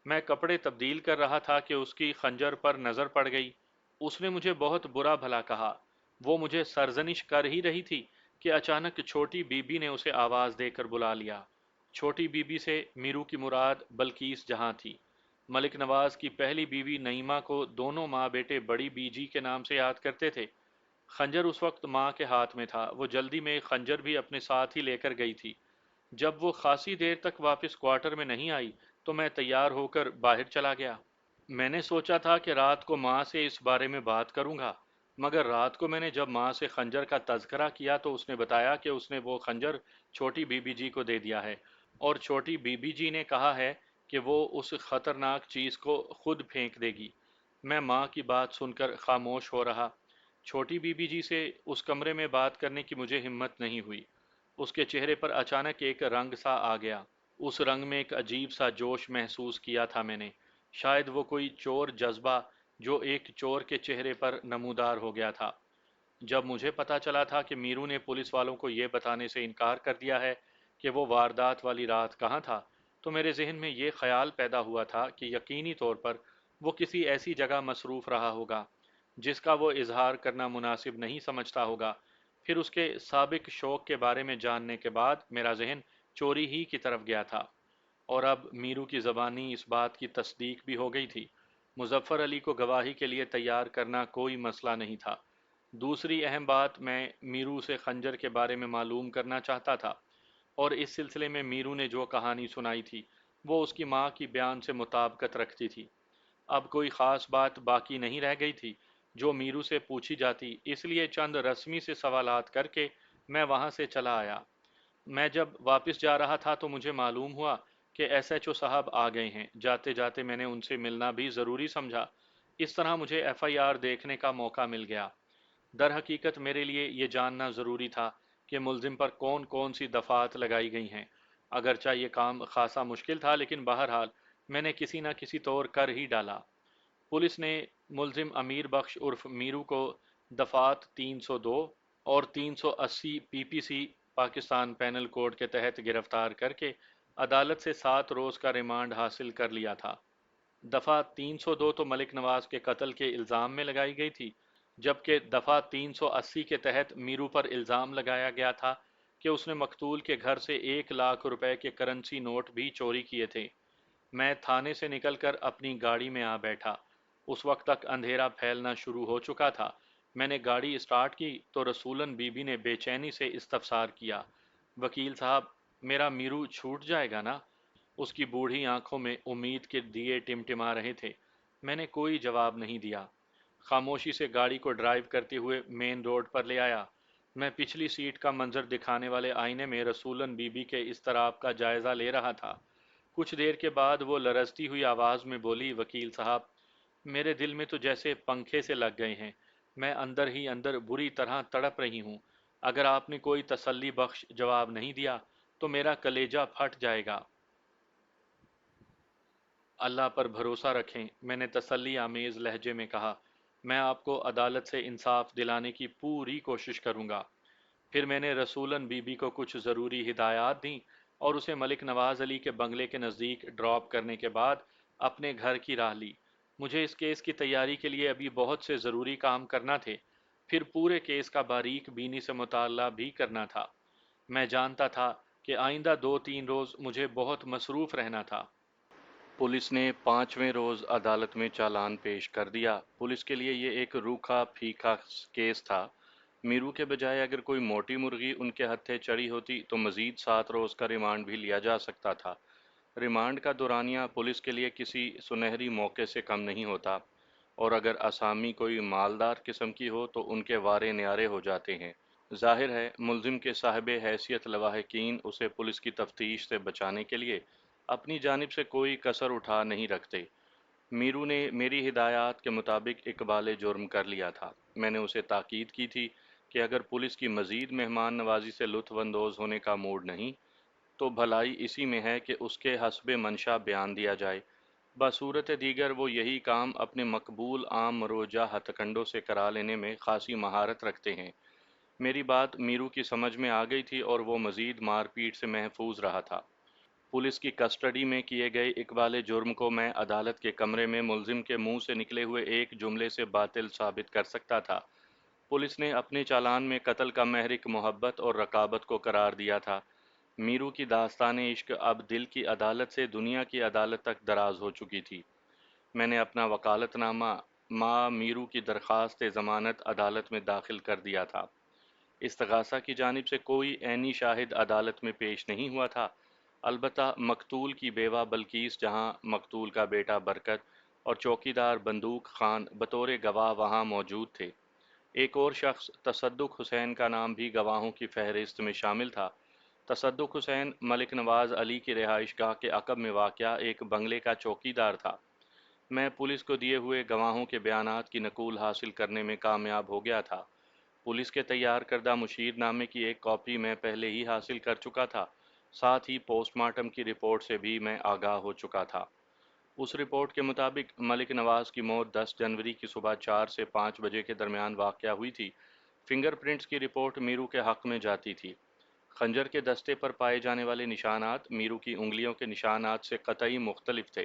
میں کپڑے تبدیل کر رہا تھا کہ اس کی خنجر پر نظر پڑ گئی۔ اس نے مجھے بہت برا بھلا کہا۔ وہ مجھے سرزنش کر ہی رہی تھی کہ اچانک چھوٹی بی بی نے اسے آواز دے کر بلا لیا۔ چھوٹی بی بی سے میرو کی مراد بلقیس جہاں تھی۔ ملک نواز کی پہلی بیوی نعیمہ کو دونوں ماں بیٹے بڑی بی جی کے نام سے یاد کرتے تھے۔ خنجر اس وقت ماں کے ہاتھ میں تھا، وہ جلدی میں خنجر بھی اپنے ساتھ ہی لے کر گئی تھی۔ جب وہ خاصی دیر تک واپس کوارٹر میں نہیں آئی تو میں تیار ہو کر باہر چلا گیا۔ میں نے سوچا تھا کہ رات کو ماں سے اس بارے میں بات کروں گا، مگر رات کو میں نے جب ماں سے خنجر کا تذکرہ کیا تو اس نے بتایا کہ اس نے وہ خنجر چھوٹی بی بی جی کو دے دیا ہے، اور چھوٹی بی بی جی نے کہا ہے کہ وہ اس خطرناک چیز کو خود پھینک دے گی۔ میں ماں کی بات سن کر خاموش ہو رہا۔ چھوٹی بی بی جی سے اس کمرے میں بات کرنے کی مجھے ہمت نہیں ہوئی۔ اس کے چہرے پر اچانک ایک رنگ سا آ گیا۔ اس رنگ میں ایک عجیب سا جوش محسوس کیا تھا میں نے، شاید وہ کوئی چور جذبہ جو ایک چور کے چہرے پر نمودار ہو گیا تھا۔ جب مجھے پتا چلا تھا کہ میرو نے پولیس والوں کو یہ بتانے سے انکار کر دیا ہے کہ وہ واردات والی رات کہاں تھا، تو میرے ذہن میں یہ خیال پیدا ہوا تھا کہ یقینی طور پر وہ کسی ایسی جگہ مصروف رہا ہوگا جس کا وہ اظہار کرنا مناسب نہیں سمجھتا ہوگا۔ پھر اس کے سابق شوق کے بارے میں جاننے کے بعد میرا ذہن چوری ہی کی طرف گیا تھا، اور اب میرو کی زبانی اس بات کی تصدیق بھی ہو گئی تھی۔ مظفر علی کو گواہی کے لیے تیار کرنا کوئی مسئلہ نہیں تھا۔ دوسری اہم بات، میں میرو سے خنجر کے بارے میں معلوم کرنا چاہتا تھا، اور اس سلسلے میں میرو نے جو کہانی سنائی تھی وہ اس کی ماں کی بیان سے مطابقت رکھتی تھی۔ اب کوئی خاص بات باقی نہیں رہ گئی تھی جو میرو سے پوچھی جاتی، اس لیے چند رسمی سے سوالات کر کے میں وہاں سے چلا آیا۔ میں جب واپس جا رہا تھا تو مجھے معلوم ہوا کہ ایس ایچ او صاحب آ گئے ہیں۔ جاتے جاتے میں نے ان سے ملنا بھی ضروری سمجھا، اس طرح مجھے ایف آئی آر دیکھنے کا موقع مل گیا۔ در حقیقت میرے لیے یہ جاننا ضروری تھا کہ ملزم پر کون کون سی دفعات لگائی گئی ہیں۔ اگرچہ یہ کام خاصا مشکل تھا لیکن بہرحال میں نے کسی نہ کسی طور کر ہی ڈالا۔ پولیس نے ملزم امیر بخش عرف میرو کو دفعات 302 اور 380 پی پی سی پاکستان پینل کوڈ کے تحت گرفتار کر کے عدالت سے 7 روز کا ریمانڈ حاصل کر لیا تھا۔ دفعہ 302 تو ملک نواز کے قتل کے الزام میں لگائی گئی تھی، جبکہ دفعہ 380 کے تحت میرو پر الزام لگایا گیا تھا کہ اس نے مقتول کے گھر سے 1 لاکھ روپے کے کرنسی نوٹ بھی چوری کیے تھے۔ میں تھانے سے نکل کر اپنی گاڑی میں آ بیٹھا۔ اس وقت تک اندھیرا پھیلنا شروع ہو چکا تھا۔ میں نے گاڑی اسٹارٹ کی تو رسولن بی بی نے بے چینی سے استفسار کیا، وکیل صاحب، میرا میرو چھوٹ جائے گا نا؟ اس کی بوڑھی آنکھوں میں امید کے دیے ٹمٹما رہے تھے۔ میں نے کوئی جواب نہیں دیا، خاموشی سے گاڑی کو ڈرائیو کرتے ہوئے مین روڈ پر لے آیا۔ میں پچھلی سیٹ کا منظر دکھانے والے آئینے میں رسولن بی بی کے اضطراب کا جائزہ لے رہا تھا۔ کچھ دیر کے بعد وہ لرزتی ہوئی آواز میں بولی، وکیل صاحب، میرے دل میں تو جیسے پنکھے سے لگ گئے ہیں، میں اندر ہی اندر بری طرح تڑپ رہی ہوں۔ اگر آپ نے کوئی تسلی بخش جواب نہیں دیا تو میرا کلیجہ پھٹ جائے گا۔ اللہ پر بھروسہ رکھیں، میں نے تسلی آمیز لہجے میں کہا، میں آپ کو عدالت سے انصاف دلانے کی پوری کوشش کروں گا۔ پھر میں نے رسولن بی بی کو کچھ ضروری ہدایات دیں اور اسے ملک نواز علی کے بنگلے کے نزدیک ڈراپ کرنے کے بعد اپنے گھر کی راہ لی۔ مجھے اس کیس کی تیاری کے لیے ابھی بہت سے ضروری کام کرنا تھے، پھر پورے کیس کا باریک بینی سے مطالعہ بھی کرنا تھا۔ میں جانتا تھا کہ آئندہ 2-3 روز مجھے بہت مصروف رہنا تھا۔ پولیس نے 5ویں روز عدالت میں چالان پیش کر دیا۔ پولیس کے لیے یہ ایک روکھا پھیکا کیس تھا۔ میرو کے بجائے اگر کوئی موٹی مرغی ان کے ہتھے چڑھی ہوتی تو مزید 7 روز کا ریمانڈ بھی لیا جا سکتا تھا۔ ریمانڈ کا دورانیہ پولیس کے لیے کسی سنہری موقع سے کم نہیں ہوتا، اور اگر آسامی کوئی مالدار قسم کی ہو تو ان کے وارے نیارے ہو جاتے ہیں۔ ظاہر ہے ملزم کے صاحب حیثیت لواحقین اسے پولیس کی تفتیش سے بچانے کے لیے اپنی جانب سے کوئی کسر اٹھا نہیں رکھتے۔ میرو نے میری ہدایات کے مطابق اقبال جرم کر لیا تھا۔ میں نے اسے تاکید کی تھی کہ اگر پولیس کی مزید مہمان نوازی سے لطف اندوز ہونے کا موڈ نہیں تو بھلائی اسی میں ہے کہ اس کے حسب منشا بیان دیا جائے۔ بصورت دیگر وہ یہی کام اپنے مقبول عام مروجہ ہتھ کنڈوں سے کرا لینے میں خاصی مہارت رکھتے ہیں۔ میری بات میرو کی سمجھ میں آ گئی تھی اور وہ مزید مار پیٹ سے محفوظ رہا تھا۔ پولیس کی کسٹڈی میں کیے گئے اقبال جرم کو میں عدالت کے کمرے میں ملزم کے منہ سے نکلے ہوئے ایک جملے سے باطل ثابت کر سکتا تھا۔ پولیس نے اپنے چالان میں قتل کا محرک محبت اور رقابت کو قرار دیا تھا۔ میرو کی داستان عشق اب دل کی عدالت سے دنیا کی عدالت تک دراز ہو چکی تھی۔ میں نے اپنا وکالت نامہ ماں میرو کی درخواست ضمانت عدالت میں داخل کر دیا تھا۔ استغاثہ کی جانب سے کوئی عینی شاہد عدالت میں پیش نہیں ہوا تھا، البتہ مقتول کی بیوہ بلقیس جہاں، مقتول کا بیٹا برکت اور چوکیدار بندوق خان بطور گواہ وہاں موجود تھے۔ ایک اور شخص تصدق حسین کا نام بھی گواہوں کی فہرست میں شامل تھا۔ تصدق حسین ملک نواز علی کی رہائش گاہ کے عقب میں واقع ایک بنگلے کا چوکیدار تھا۔ میں پولیس کو دیے ہوئے گواہوں کے بیانات کی نقول حاصل کرنے میں کامیاب ہو گیا تھا۔ پولیس کے تیار کردہ مشیر نامے کی ایک کاپی میں پہلے ہی حاصل کر چکا تھا، ساتھ ہی پوسٹ مارٹم کی رپورٹ سے بھی میں آگاہ ہو چکا تھا۔ اس رپورٹ کے مطابق ملک نواز کی موت 10 جنوری کی صبح 4 سے 5 بجے کے درمیان واقع ہوئی تھی۔ فنگر پرنٹس کی رپورٹ میرو کے حق میں جاتی تھی۔ خنجر کے دستے پر پائے جانے والے نشانات میرو کی انگلیوں کے نشانات سے قطعی مختلف تھے۔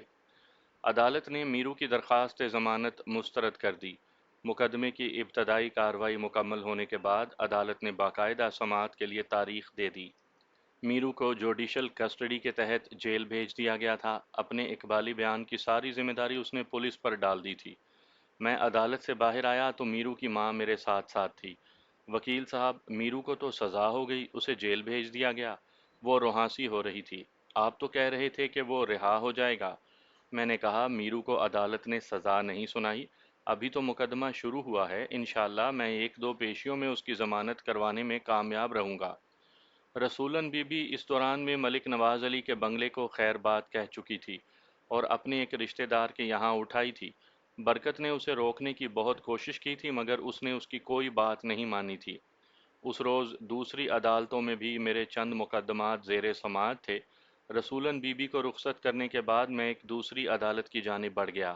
عدالت نے میرو کی درخواست ضمانت مسترد کر دی۔ مقدمے کی ابتدائی کارروائی مکمل ہونے کے بعد عدالت نے باقاعدہ سماعت کے لیے تاریخ دے دی۔ میرو کو جوڈیشل کسٹڈی کے تحت جیل بھیج دیا گیا تھا۔ اپنے اقبالی بیان کی ساری ذمہ داری اس نے پولیس پر ڈال دی تھی۔ میں عدالت سے باہر آیا تو میرو کی ماں میرے ساتھ ساتھ تھی۔ وکیل صاحب، میرو کو تو سزا ہو گئی، اسے جیل بھیج دیا گیا۔ وہ روحانسی ہو رہی تھی۔ آپ تو کہہ رہے تھے کہ وہ رہا ہو جائے گا۔ میں نے کہا، میرو کو عدالت نے سزا نہیں سنائی، ابھی تو مقدمہ شروع ہوا ہے، انشاءاللہ میں 1-2 پیشیوں میں اس کی ضمانت کروانے میں کامیاب رہوں گا۔ رسولن بی بی اس دوران میں ملک نواز علی کے بنگلے کو خیر بات کہہ چکی تھی اور اپنے ایک رشتہ دار کے یہاں اٹھائی تھی۔ برکت نے اسے روکنے کی بہت کوشش کی تھی مگر اس نے اس کی کوئی بات نہیں مانی تھی۔ اس روز دوسری عدالتوں میں بھی میرے چند مقدمات زیر سماعت تھے۔ رسولن بی بی کو رخصت کرنے کے بعد میں ایک دوسری عدالت کی جانب بڑھ گیا۔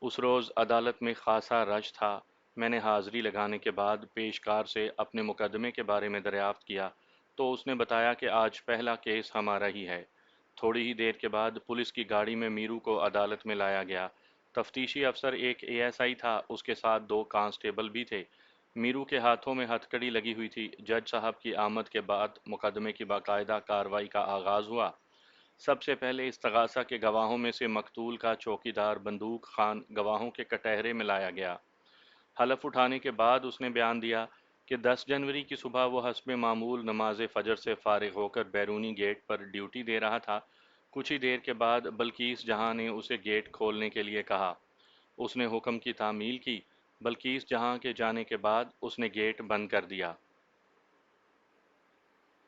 اس روز عدالت میں خاصا رش تھا۔ میں نے حاضری لگانے کے بعد پیشکار سے اپنے مقدمے کے بارے میں دریافت کیا تو اس نے بتایا کہ آج پہلا کیس ہمارا ہی ہے۔ تھوڑی ہی دیر کے بعد پولیس کی گاڑی میں میرو کو عدالت میں لایا گیا۔ تفتیشی افسر ایک ASI تھا، اس کے ساتھ 2 کانسٹیبل بھی تھے۔ میرو کے ہاتھوں میں ہتھ کڑی لگی ہوئی تھی۔ جج صاحب کی آمد کے بعد مقدمے کی باقاعدہ کارروائی کا آغاز ہوا۔ سب سے پہلے استغاثہ کے گواہوں میں سے مقتول کا چوکیدار بندوق خان گواہوں کے کٹہرے میں لایا گیا۔ حلف اٹھانے کے بعد اس نے بیان دیا کہ 10 جنوری کی صبح وہ حسب معمول نماز فجر سے فارغ ہو کر بیرونی گیٹ پر ڈیوٹی دے رہا تھا۔ کچھ ہی دیر کے بعد بلقیس جہاں نے اسے گیٹ کھولنے کے لیے کہا۔ اس نے حکم کی تعمیل کی۔ بلقیس جہاں کے جانے کے بعد اس نے گیٹ بند کر دیا۔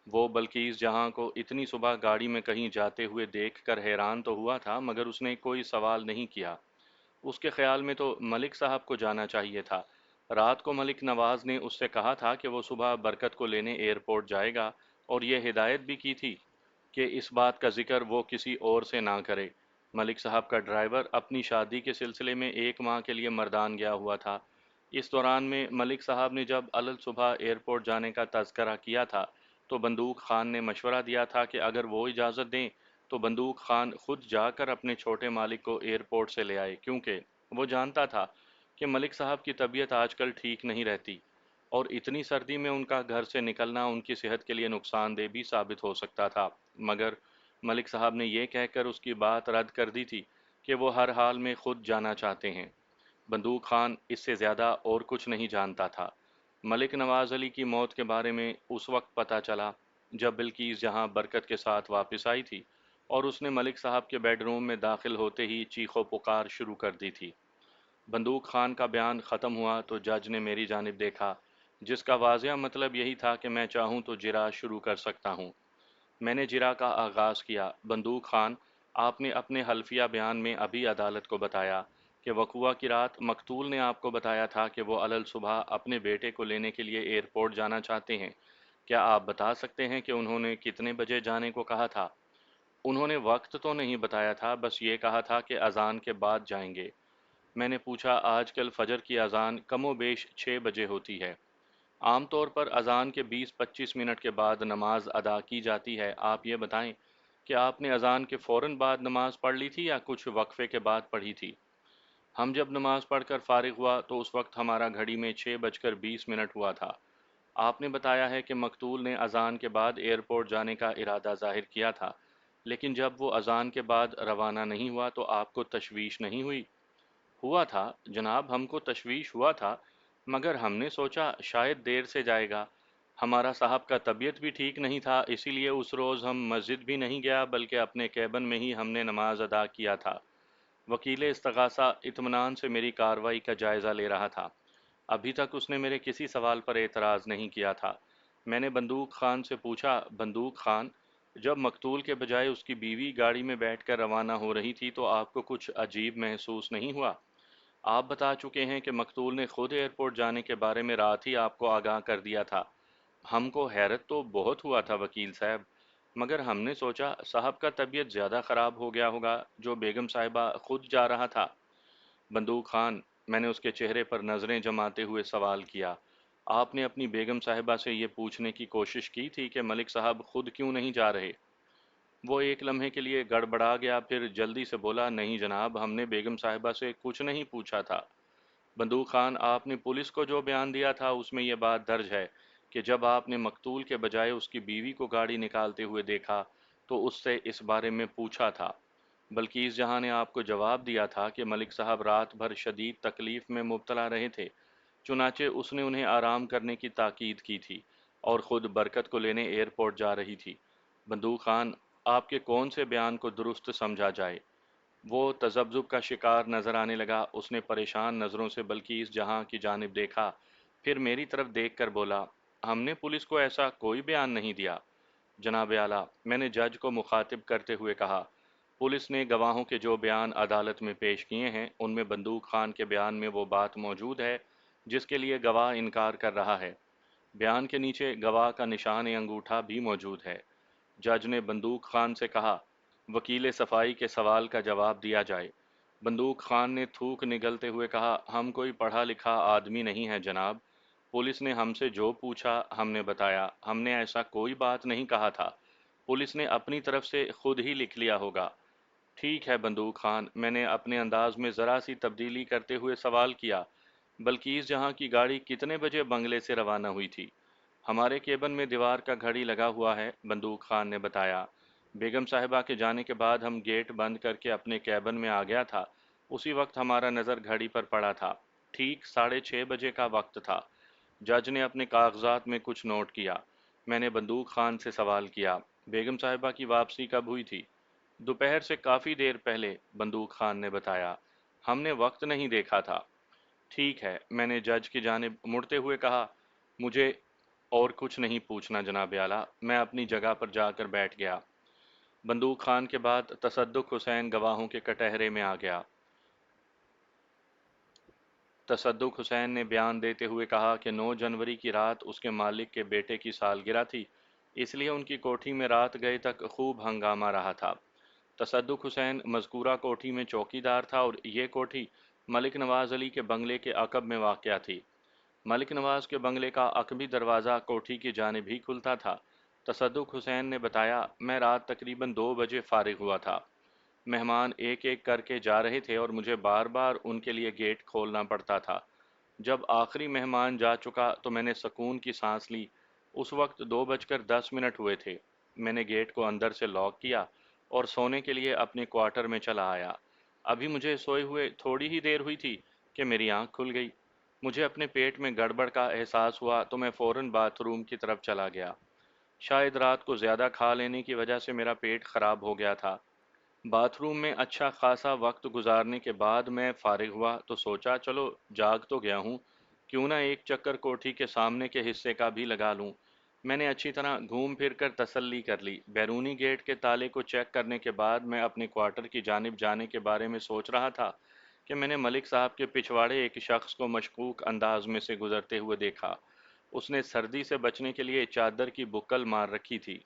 وہ بلقیس جہاں کو اتنی صبح گاڑی میں کہیں جاتے ہوئے دیکھ کر حیران تو ہوا تھا، مگر اس نے کوئی سوال نہیں کیا۔ اس کے خیال میں تو ملک صاحب کو جانا چاہیے تھا۔ رات کو ملک نواز نے اس سے کہا تھا کہ وہ صبح برکت کو لینے ایئرپورٹ جائے گا، اور یہ ہدایت بھی کی تھی کہ اس بات کا ذکر وہ کسی اور سے نہ کرے۔ ملک صاحب کا ڈرائیور اپنی شادی کے سلسلے میں 1 ماہ کے لیے مردان گیا ہوا تھا۔ اس دوران میں ملک صاحب نے جب علل صبح ایئرپورٹ جانے کا تذکرہ کیا تھا تو بندوق خان نے مشورہ دیا تھا کہ اگر وہ اجازت دیں تو بندوق خان خود جا کر اپنے چھوٹے مالک کو ایئرپورٹ سے لے آئے، کیونکہ وہ جانتا تھا کہ ملک صاحب کی طبیعت آج کل ٹھیک نہیں رہتی، اور اتنی سردی میں ان کا گھر سے نکلنا ان کی صحت کے لیے نقصان دہ بھی ثابت ہو سکتا تھا۔ مگر ملک صاحب نے یہ کہہ کر اس کی بات رد کر دی تھی کہ وہ ہر حال میں خود جانا چاہتے ہیں۔ بندوق خان اس سے زیادہ اور کچھ نہیں جانتا تھا۔ ملک نواز علی کی موت کے بارے میں اس وقت پتہ چلا جب بلقیس جہاں برکت کے ساتھ واپس آئی تھی، اور اس نے ملک صاحب کے بیڈ روم میں داخل ہوتے ہی چیخ و پکار شروع کر دی تھی۔ بندوق خان کا بیان ختم ہوا تو جج نے میری جانب دیکھا، جس کا واضح مطلب یہی تھا کہ میں چاہوں تو جرا شروع کر سکتا ہوں۔ میں نے جرا کا آغاز کیا۔ بندوق خان، آپ نے اپنے حلفیہ بیان میں ابھی عدالت کو بتایا کہ وقوعہ کی رات مقتول نے آپ کو بتایا تھا کہ وہ علل صبح اپنے بیٹے کو لینے کے لیے ایئرپورٹ جانا چاہتے ہیں۔ کیا آپ بتا سکتے ہیں کہ انہوں نے کتنے بجے جانے کو کہا تھا؟ انہوں نے وقت تو نہیں بتایا تھا، بس یہ کہا تھا کہ اذان کے بعد جائیں گے۔ میں نے پوچھا، آج کل فجر کی اذان کم و بیش 6 بجے ہوتی ہے؟ عام طور پر اذان کے 20-25 منٹ کے بعد نماز ادا کی جاتی ہے۔ آپ یہ بتائیں کہ آپ نے اذان کے فوراً بعد نماز پڑھ لی تھی یا کچھ وقفے کے بعد پڑھی تھی؟ ہم جب نماز پڑھ کر فارغ ہوا تو اس وقت ہمارا گھڑی میں 6:20 ہوا تھا۔ آپ نے بتایا ہے کہ مقتول نے اذان کے بعد ایئرپورٹ جانے کا ارادہ ظاہر کیا تھا، لیکن جب وہ اذان کے بعد روانہ نہیں ہوا تو آپ کو تشویش نہیں ہوئی؟ ہوا تھا جناب، ہم کو تشویش ہوا تھا، مگر ہم نے سوچا شاید دیر سے جائے گا۔ ہمارا صاحب کا طبیعت بھی ٹھیک نہیں تھا، اسی لیے اس روز ہم مسجد بھی نہیں گیا بلکہ اپنے کیبن میں ہی ہم نے نماز ادا کیا تھا۔ وکیل استغاثہ اطمینان سے میری کارروائی کا جائزہ لے رہا تھا۔ ابھی تک اس نے میرے کسی سوال پر اعتراض نہیں کیا تھا۔ میں نے بندوق خان سے پوچھا، بندوق خان، جب مقتول کے بجائے اس کی بیوی گاڑی میں بیٹھ کر روانہ ہو رہی تھی تو آپ کو کچھ عجیب محسوس نہیں ہوا؟ آپ بتا چکے ہیں کہ مقتول نے خود ایئرپورٹ جانے کے بارے میں رات ہی آپ کو آگاہ کر دیا تھا۔ ہم کو حیرت تو بہت ہوا تھا وکیل صاحب، مگر ہم نے سوچا صاحب کا طبیعت زیادہ خراب ہو گیا ہوگا جو بیگم صاحبہ خود جا رہا تھا۔ بندوق خان، میں نے اس کے چہرے پر نظریں جماتے ہوئے سوال کیا، آپ نے اپنی بیگم صاحبہ سے یہ پوچھنے کی کوشش کی تھی کہ ملک صاحب خود کیوں نہیں جا رہے؟ وہ ایک لمحے کے لیے گڑبڑا گیا، پھر جلدی سے بولا، نہیں جناب، ہم نے بیگم صاحبہ سے کچھ نہیں پوچھا تھا۔ بندوق خان، آپ نے پولیس کو جو بیان دیا تھا اس میں یہ بات درج ہے کہ جب آپ نے مقتول کے بجائے اس کی بیوی کو گاڑی نکالتے ہوئے دیکھا تو اس سے اس بارے میں پوچھا تھا۔ بلقیس جہاں نے آپ کو جواب دیا تھا کہ ملک صاحب رات بھر شدید تکلیف میں مبتلا رہے تھے، چنانچہ اس نے انہیں آرام کرنے کی تاکید کی تھی اور خود برکت کو لینے ایئرپورٹ جا رہی تھی۔ بندوق خان، آپ کے کون سے بیان کو درست سمجھا جائے؟ وہ تذبذب کا شکار نظر آنے لگا۔ اس نے پریشان نظروں سے بلقیس جہاں کی جانب دیکھا، پھر میری طرف دیکھ کر بولا، ہم نے پولیس کو ایسا کوئی بیان نہیں دیا۔ جناب اعلیٰ، میں نے جج کو مخاطب کرتے ہوئے کہا، پولیس نے گواہوں کے جو بیان عدالت میں پیش کیے ہیں ان میں بندوق خان کے بیان میں وہ بات موجود ہے جس کے لیے گواہ انکار کر رہا ہے۔ بیان کے نیچے گواہ کا نشان انگوٹھا بھی موجود ہے۔ جج نے بندوق خان سے کہا، وکیل صفائی کے سوال کا جواب دیا جائے۔ بندوق خان نے تھوک نگلتے ہوئے کہا، ہم کوئی پڑھا لکھا آدمی نہیں ہے جناب، پولیس نے ہم سے جو پوچھا ہم نے بتایا، ہم نے ایسا کوئی بات نہیں کہا تھا، پولیس نے اپنی طرف سے خود ہی لکھ لیا ہوگا۔ ٹھیک ہے بندوق خان، میں نے اپنے انداز میں ذرا سی تبدیلی کرتے ہوئے سوال کیا، بلقیس جہاں کی گاڑی کتنے بجے بنگلے سے روانہ ہوئی تھی؟ ہمارے کیبن میں دیوار کا گھڑی لگا ہوا ہے، بندوق خان نے بتایا۔ بیگم صاحبہ کے جانے کے بعد ہم گیٹ بند کر کے اپنے کیبن میں آ گیا تھا، اسی وقت ہمارا نظر گھڑی پر پڑا تھا۔ ٹھیک 6:30 بجے کا وقت تھا۔ جج نے اپنے کاغذات میں کچھ نوٹ کیا۔ میں نے بندوق خان سے سوال کیا، بیگم صاحبہ کی واپسی کب ہوئی تھی؟ دوپہر سے کافی دیر پہلے، بندوق خان نے بتایا۔ ہم نے وقت نہیں دیکھا تھا۔ ٹھیک ہے، میں نے جج کی جانب مڑتے ہوئے کہا، مجھے اور کچھ نہیں پوچھنا جناب اعلیٰ۔ میں اپنی جگہ پر جا کر بیٹھ گیا۔ بندوق خان کے بعد تصدق حسین گواہوں کے کٹہرے میں آ گیا۔ تصدق حسین نے بیان دیتے ہوئے کہا کہ 9 جنوری کی رات اس کے مالک کے بیٹے کی سالگرہ تھی، اس لیے ان کی کوٹھی میں رات گئے تک خوب ہنگامہ رہا تھا۔ تصدق حسین مذکورہ کوٹھی میں چوکی دار تھا اور یہ کوٹھی ملک نواز علی کے بنگلے کے عقب میں واقع تھی۔ ملک نواز کے بنگلے کا عقبی دروازہ کوٹھی کی جانب ہی کھلتا تھا۔ تصدق حسین نے بتایا، میں رات تقریباً 2 بجے فارغ ہوا تھا۔ مہمان ایک ایک کر کے جا رہے تھے اور مجھے بار بار ان کے لیے گیٹ کھولنا پڑتا تھا۔ جب آخری مہمان جا چکا تو میں نے سکون کی سانس لی۔ اس وقت 2:10 ہوئے تھے۔ میں نے گیٹ کو اندر سے لاک کیا اور سونے کے لیے اپنے کوارٹر میں چلا آیا۔ ابھی مجھے سوئے ہوئے تھوڑی ہی دیر ہوئی تھی کہ میری آنکھ کھل گئی۔ مجھے اپنے پیٹ میں گڑبڑ کا احساس ہوا تو میں فوراً باتھ روم کی طرف چلا گیا۔ شاید رات کو زیادہ کھا لینے کی وجہ سے میرا پیٹ خراب ہو گیا تھا۔ باتھ روم میں اچھا خاصا وقت گزارنے کے بعد میں فارغ ہوا تو سوچا چلو جاگ تو گیا ہوں، کیوں نہ ایک چکر کوٹھی کے سامنے کے حصے کا بھی لگا لوں۔ میں نے اچھی طرح گھوم پھر کر تسلی کر لی۔ بیرونی گیٹ کے تالے کو چیک کرنے کے بعد میں اپنے کوارٹر کی جانب جانے کے بارے میں سوچ رہا تھا کہ میں نے ملک صاحب کے پچھواڑے ایک شخص کو مشکوک انداز میں سے گزرتے ہوئے دیکھا۔ اس نے سردی سے بچنے کے لیے چادر کی بکل مار رکھی تھی۔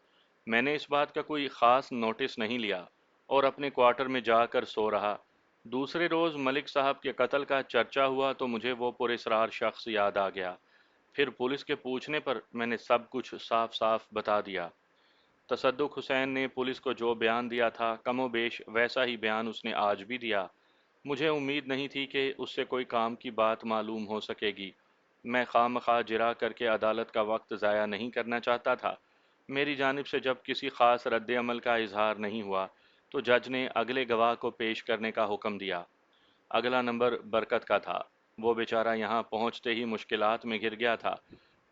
میں نے اس بات کا کوئی خاص نوٹس نہیں لیا اور اپنے کوارٹر میں جا کر سو رہا۔ دوسرے روز ملک صاحب کے قتل کا چرچا ہوا تو مجھے وہ پراسرار شخص یاد آ گیا۔ پھر پولیس کے پوچھنے پر میں نے سب کچھ صاف صاف بتا دیا۔ تصدق حسین نے پولیس کو جو بیان دیا تھا کم و بیش ویسا ہی بیان اس نے آج بھی دیا۔ مجھے امید نہیں تھی کہ اس سے کوئی کام کی بات معلوم ہو سکے گی۔ میں خواہ مخواہ جرا کر کے عدالت کا وقت ضائع نہیں کرنا چاہتا تھا۔ میری جانب سے جب کسی خاص رد عمل کا اظہار نہیں ہوا تو جج نے اگلے گواہ کو پیش کرنے کا حکم دیا۔ اگلا نمبر برکت کا تھا۔ وہ بیچارہ یہاں پہنچتے ہی مشکلات میں گر گیا تھا۔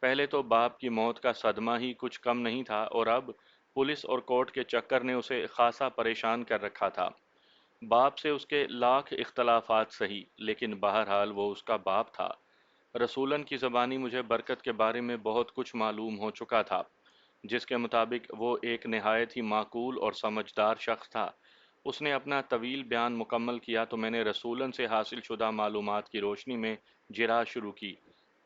پہلے تو باپ کی موت کا صدمہ ہی کچھ کم نہیں تھا اور اب پولیس اور کورٹ کے چکر نے اسے خاصا پریشان کر رکھا تھا۔ باپ سے اس کے لاکھ اختلافات سہی، لیکن بہرحال وہ اس کا باپ تھا۔ رسولن کی زبانی مجھے برکت کے بارے میں بہت کچھ معلوم ہو چکا تھا، جس کے مطابق وہ ایک نہایت ہی معقول اور سمجھدار شخص تھا۔ اس نے اپنا طویل بیان مکمل کیا تو میں نے رسولن سے حاصل شدہ معلومات کی روشنی میں جرا شروع کی۔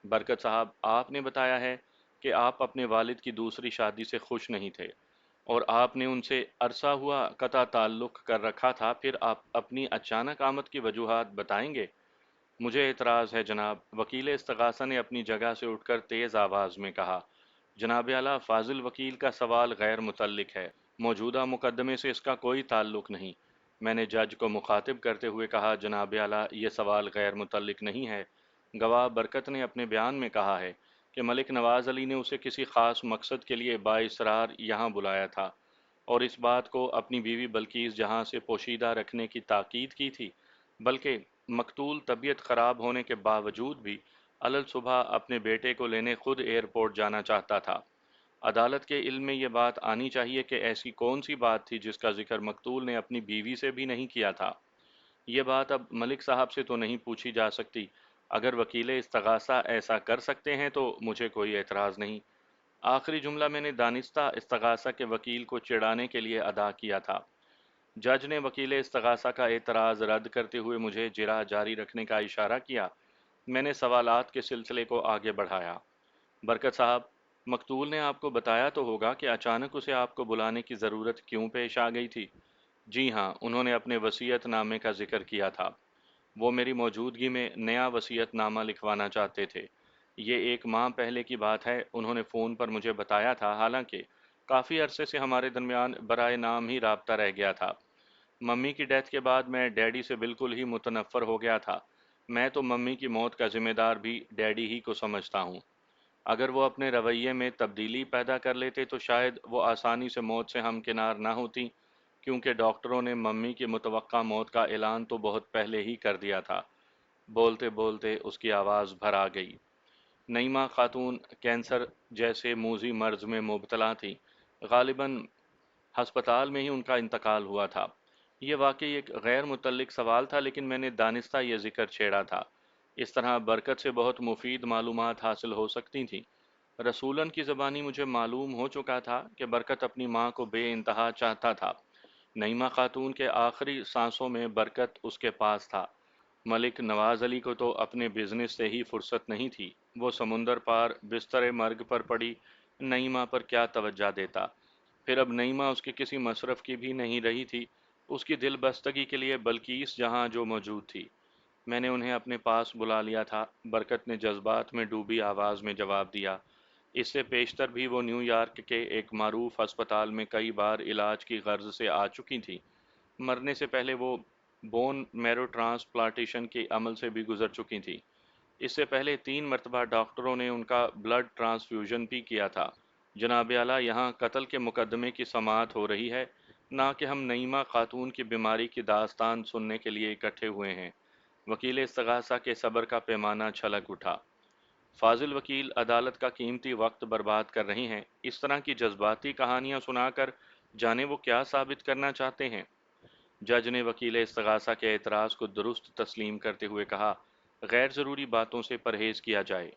برکت صاحب، آپ نے بتایا ہے کہ آپ اپنے والد کی دوسری شادی سے خوش نہیں تھے اور آپ نے ان سے عرصہ ہوا قطع تعلق کر رکھا تھا، پھر آپ اپنی اچانک آمد کی وجوہات بتائیں گے؟ مجھے اعتراض ہے جناب، وکیل استغاثہ نے اپنی جگہ سے اٹھ کر تیز آواز میں کہا۔ جناب اعلیٰ، فاضل وکیل کا سوال غیر متعلق ہے، موجودہ مقدمے سے اس کا کوئی تعلق نہیں۔ میں نے جج کو مخاطب کرتے ہوئے کہا، جناب اعلیٰ یہ سوال غیر متعلق نہیں ہے۔ گواہ برکت نے اپنے بیان میں کہا ہے کہ ملک نواز علی نے اسے کسی خاص مقصد کے لیے بااصرار یہاں بلایا تھا اور اس بات کو اپنی بیوی بلقیس جہاں سے پوشیدہ رکھنے کی تاکید کی تھی، بلکہ مقتول طبیعت خراب ہونے کے باوجود بھی علل صبح اپنے بیٹے کو لینے خود ایئرپورٹ جانا چاہتا تھا۔ عدالت کے علم میں یہ بات آنی چاہیے کہ ایسی کون سی بات تھی جس کا ذکر مقتول نے اپنی بیوی سے بھی نہیں کیا تھا۔ یہ بات اب ملک صاحب سے تو نہیں پوچھی جا سکتی۔ اگر وکیل استغاثہ ایسا کر سکتے ہیں تو مجھے کوئی اعتراض نہیں۔ آخری جملہ میں نے دانستہ استغاثہ کے وکیل کو چڑھانے کے لیے ادا کیا تھا۔ جج نے وکیل استغاثہ کا اعتراض رد کرتے ہوئے مجھے جرا جاری رکھنے کا اشارہ کیا۔ میں نے سوالات کے سلسلے کو آگے بڑھایا۔ برکت صاحب، مقتول نے آپ کو بتایا تو ہوگا کہ اچانک اسے آپ کو بلانے کی ضرورت کیوں پیش آ گئی تھی؟ جی ہاں، انہوں نے اپنے وصیت نامے کا ذکر کیا تھا۔ وہ میری موجودگی میں نیا وصیت نامہ لکھوانا چاہتے تھے۔ یہ 1 ماہ پہلے کی بات ہے، انہوں نے فون پر مجھے بتایا تھا، حالانکہ کافی عرصے سے ہمارے درمیان برائے نام ہی رابطہ رہ گیا تھا۔ ممی کی ڈیتھ کے بعد میں ڈیڈی سے بالکل ہی متنفر ہو گیا تھا۔ میں تو ممی کی موت کا ذمہ دار بھی ڈیڈی ہی کو سمجھتا ہوں۔ اگر وہ اپنے رویے میں تبدیلی پیدا کر لیتے تو شاید وہ آسانی سے موت سے ہمکنار نہ ہوتی، کیونکہ ڈاکٹروں نے ممی کی متوقع موت کا اعلان تو بہت پہلے ہی کر دیا تھا۔ بولتے بولتے اس کی آواز بھر آ گئی۔ نعیمہ خاتون کینسر جیسے موذی مرض میں مبتلا تھی، غالباً ہسپتال میں ہی ان کا انتقال ہوا تھا۔ یہ واقعی ایک غیر متعلق سوال تھا، لیکن میں نے دانستہ یہ ذکر چھیڑا تھا۔ اس طرح برکت سے بہت مفید معلومات حاصل ہو سکتی تھیں۔ رسولن کی زبانی مجھے معلوم ہو چکا تھا کہ برکت اپنی ماں کو بے انتہا چاہتا تھا۔ نعیمہ خاتون کے آخری سانسوں میں برکت اس کے پاس تھا۔ ملک نواز علی کو تو اپنے بزنس سے ہی فرصت نہیں تھی۔ وہ سمندر پار بستر مرگ پر پڑی نعیمہ پر کیا توجہ دیتا؟ پھر اب نعیمہ اس کے کسی مصرف کی بھی نہیں رہی تھی، اس کی دل بستگی کے لیے بلقیس جہاں جو موجود تھی۔ میں نے انہیں اپنے پاس بلا لیا تھا۔ برکت نے جذبات میں ڈوبی آواز میں جواب دیا، اس سے پیشتر بھی وہ نیو یارک کے ایک معروف ہسپتال میں کئی بار علاج کی غرض سے آ چکی تھی۔ مرنے سے پہلے وہ بون میرو ٹرانسپلانٹیشن کے عمل سے بھی گزر چکی تھی۔ اس سے پہلے 3 مرتبہ ڈاکٹروں نے ان کا بلڈ ٹرانسفیوژن بھی کیا تھا۔ جناب اعلیٰ، یہاں قتل کے مقدمے کی سماعت ہو رہی ہے، نہ کہ ہم نعیمہ خاتون کی بیماری کی داستان سننے کے لیے اکٹھے ہوئے ہیں۔ وکیل استغاثہ کے صبر کا پیمانہ چھلک اٹھا۔ فاضل وکیل عدالت کا قیمتی وقت برباد کر رہے ہیں، اس طرح کی جذباتی کہانیاں سنا کر جانے وہ کیا ثابت کرنا چاہتے ہیں؟ جج نے وکیل استغاثہ کے اعتراض کو درست تسلیم کرتے ہوئے کہا، غیر ضروری باتوں سے پرہیز کیا جائے۔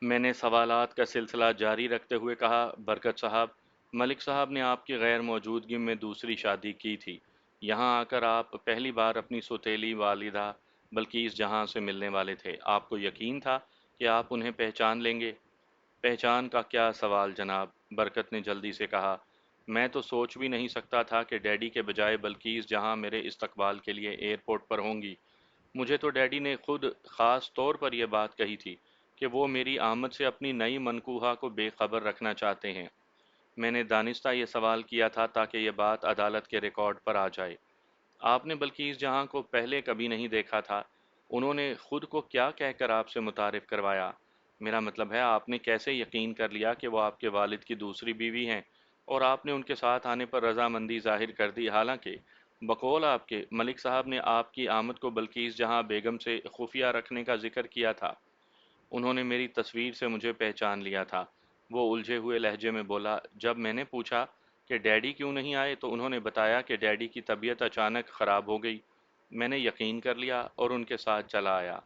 میں نے سوالات کا سلسلہ جاری رکھتے ہوئے کہا، برکت صاحب، ملک صاحب نے آپ کی غیر موجودگی میں دوسری شادی کی تھی۔ یہاں آ کر آپ پہلی بار اپنی سوتیلی والدہ بلقیس جہاں سے ملنے والے تھے۔ آپ کو یقین تھا کہ آپ انہیں پہچان لیں گے؟ پہچان کا کیا سوال جناب، برکت نے جلدی سے کہا۔ میں تو سوچ بھی نہیں سکتا تھا کہ ڈیڈی کے بجائے بلقیس جہاں میرے استقبال کے لیے ایئرپورٹ پر ہوں گی۔ مجھے تو ڈیڈی نے خود خاص طور پر یہ بات کہی تھی کہ وہ میری آمد سے اپنی نئی منکوہا کو بے خبر رکھنا چاہتے ہیں۔ میں نے دانستہ یہ سوال کیا تھا تاکہ یہ بات عدالت کے ریکارڈ پر آ جائے۔ آپ نے بلقیس جہاں کو پہلے کبھی نہیں دیکھا تھا، انہوں نے خود کو کیا کہہ کر آپ سے متعارف کروایا؟ میرا مطلب ہے، آپ نے کیسے یقین کر لیا کہ وہ آپ کے والد کی دوسری بیوی ہیں، اور آپ نے ان کے ساتھ آنے پر رضامندی ظاہر کر دی، حالانکہ بقول آپ کے ملک صاحب نے آپ کی آمد کو بلقیس جہاں بیگم سے خفیہ رکھنے کا ذکر کیا تھا۔ انہوں نے میری تصویر سے مجھے پہچان لیا تھا۔ وہ الجھے ہوئے لہجے میں بولا، جب میں نے پوچھا کہ ڈیڈی کیوں نہیں آئے تو انہوں نے بتایا کہ ڈیڈی کی طبیعت اچانک خراب ہو گئی۔ میں نے یقین کر لیا اور ان کے ساتھ چلا آیا۔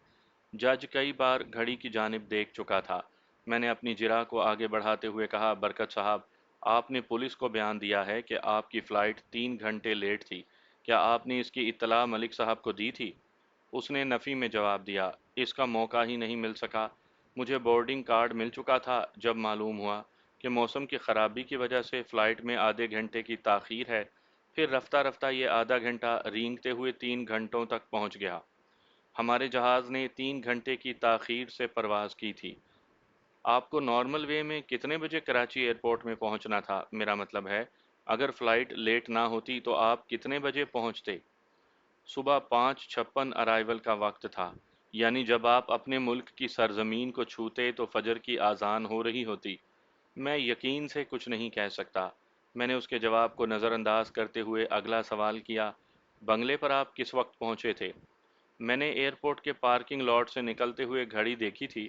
جج کئی بار گھڑی کی جانب دیکھ چکا تھا۔ میں نے اپنی جرح کو آگے بڑھاتے ہوئے کہا، برکت صاحب، آپ نے پولیس کو بیان دیا ہے کہ آپ کی فلائٹ 3 گھنٹے لیٹ تھی۔ کیا آپ نے اس کی اطلاع ملک صاحب کو دی تھی؟ اس نے نفی میں جواب دیا، اس کا موقع ہی نہیں مل سکا۔ مجھے بورڈنگ کارڈ مل چکا تھا جب معلوم ہوا کہ موسم کی خرابی کی وجہ سے فلائٹ میں آدھے گھنٹے کی تاخیر ہے۔ پھر رفتہ رفتہ یہ آدھا گھنٹہ رینگتے ہوئے 3 گھنٹوں تک پہنچ گیا۔ ہمارے جہاز نے 3 گھنٹے کی تاخیر سے پرواز کی تھی۔ آپ کو نارمل وے میں کتنے بجے کراچی ایئرپورٹ میں پہنچنا تھا؟ میرا مطلب ہے، اگر فلائٹ لیٹ نہ ہوتی تو آپ کتنے بجے پہنچتے؟ صبح 5:56 ارائیول کا وقت تھا، یعنی جب آپ اپنے ملک کی سرزمین کو چھوتے تو فجر کی آذان ہو رہی ہوتی۔ میں یقین سے کچھ نہیں کہہ سکتا۔ میں نے اس کے جواب کو نظر انداز کرتے ہوئے اگلا سوال کیا، بنگلے پر آپ کس وقت پہنچے تھے؟ میں نے ایئرپورٹ کے پارکنگ لاٹ سے نکلتے ہوئے گھڑی دیکھی تھی۔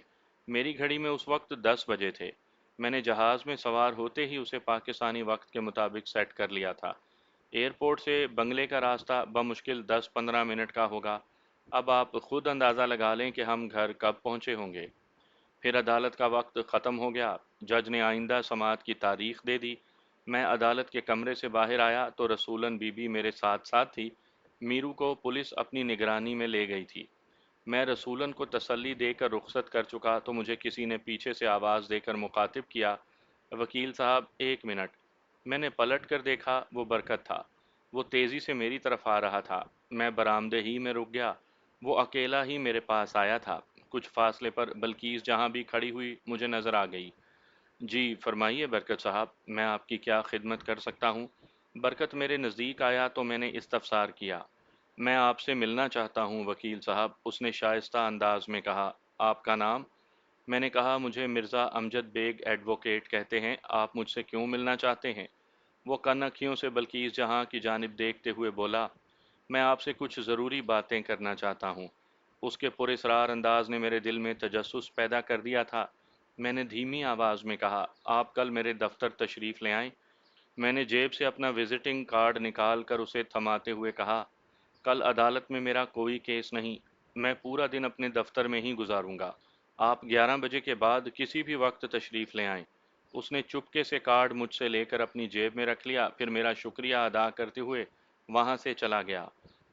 میری گھڑی میں اس وقت 10 بجے تھے۔ میں نے جہاز میں سوار ہوتے ہی اسے پاکستانی وقت کے مطابق سیٹ کر لیا تھا۔ ایئرپورٹ سے بنگلے کا راستہ بمشکل 10-15 منٹ کا ہوگا۔ اب آپ خود اندازہ لگا لیں کہ ہم گھر کب پہنچے ہوں گے۔ پھر عدالت کا وقت ختم ہو گیا۔ جج نے آئندہ سماعت کی تاریخ دے دی۔ میں عدالت کے کمرے سے باہر آیا تو رسولن بی بی میرے ساتھ ساتھ تھی۔ میرو کو پولیس اپنی نگرانی میں لے گئی تھی۔ میں رسولن کو تسلی دے کر رخصت کر چکا تو مجھے کسی نے پیچھے سے آواز دے کر مخاطب کیا، وکیل صاحب 1 منٹ۔ میں نے پلٹ کر دیکھا، وہ برکت تھا۔ وہ تیزی سے میری طرف آ رہا تھا۔ میں برآمدے ہی میں رک گیا۔ وہ اکیلا ہی میرے پاس آیا تھا۔ کچھ فاصلے پر بلقیس جہاں بھی کھڑی ہوئی مجھے نظر آ گئی۔ جی فرمائیے برکت صاحب، میں آپ کی کیا خدمت کر سکتا ہوں؟ برکت میرے نزدیک آیا تو میں نے استفسار کیا۔ میں آپ سے ملنا چاہتا ہوں وکیل صاحب، اس نے شائستہ انداز میں کہا۔ آپ کا نام؟ میں نے کہا، مجھے مرزا امجد بیگ ایڈوکیٹ کہتے ہیں۔ آپ مجھ سے کیوں ملنا چاہتے ہیں؟ وہ کن اکھیوں سے بلقیس جہاں کی جانب دیکھتے ہوئے بولا، میں آپ سے کچھ ضروری باتیں کرنا چاہتا ہوں۔ اس کے پراسرار انداز نے میرے دل میں تجسس پیدا کر دیا تھا۔ میں نے دھیمی آواز میں کہا، آپ کل میرے دفتر تشریف لے آئیں۔ میں نے جیب سے اپنا وزٹنگ کارڈ نکال کر اسے تھماتے ہوئے کہا، کل عدالت میں میرا کوئی کیس نہیں، میں پورا دن اپنے دفتر میں ہی گزاروں گا۔ آپ 11 بجے کے بعد کسی بھی وقت تشریف لے آئیں۔ اس نے چپکے سے کارڈ مجھ سے لے کر اپنی جیب میں رکھ لیا، پھر میرا شکریہ ادا کرتے ہوئے وہاں سے چلا گیا۔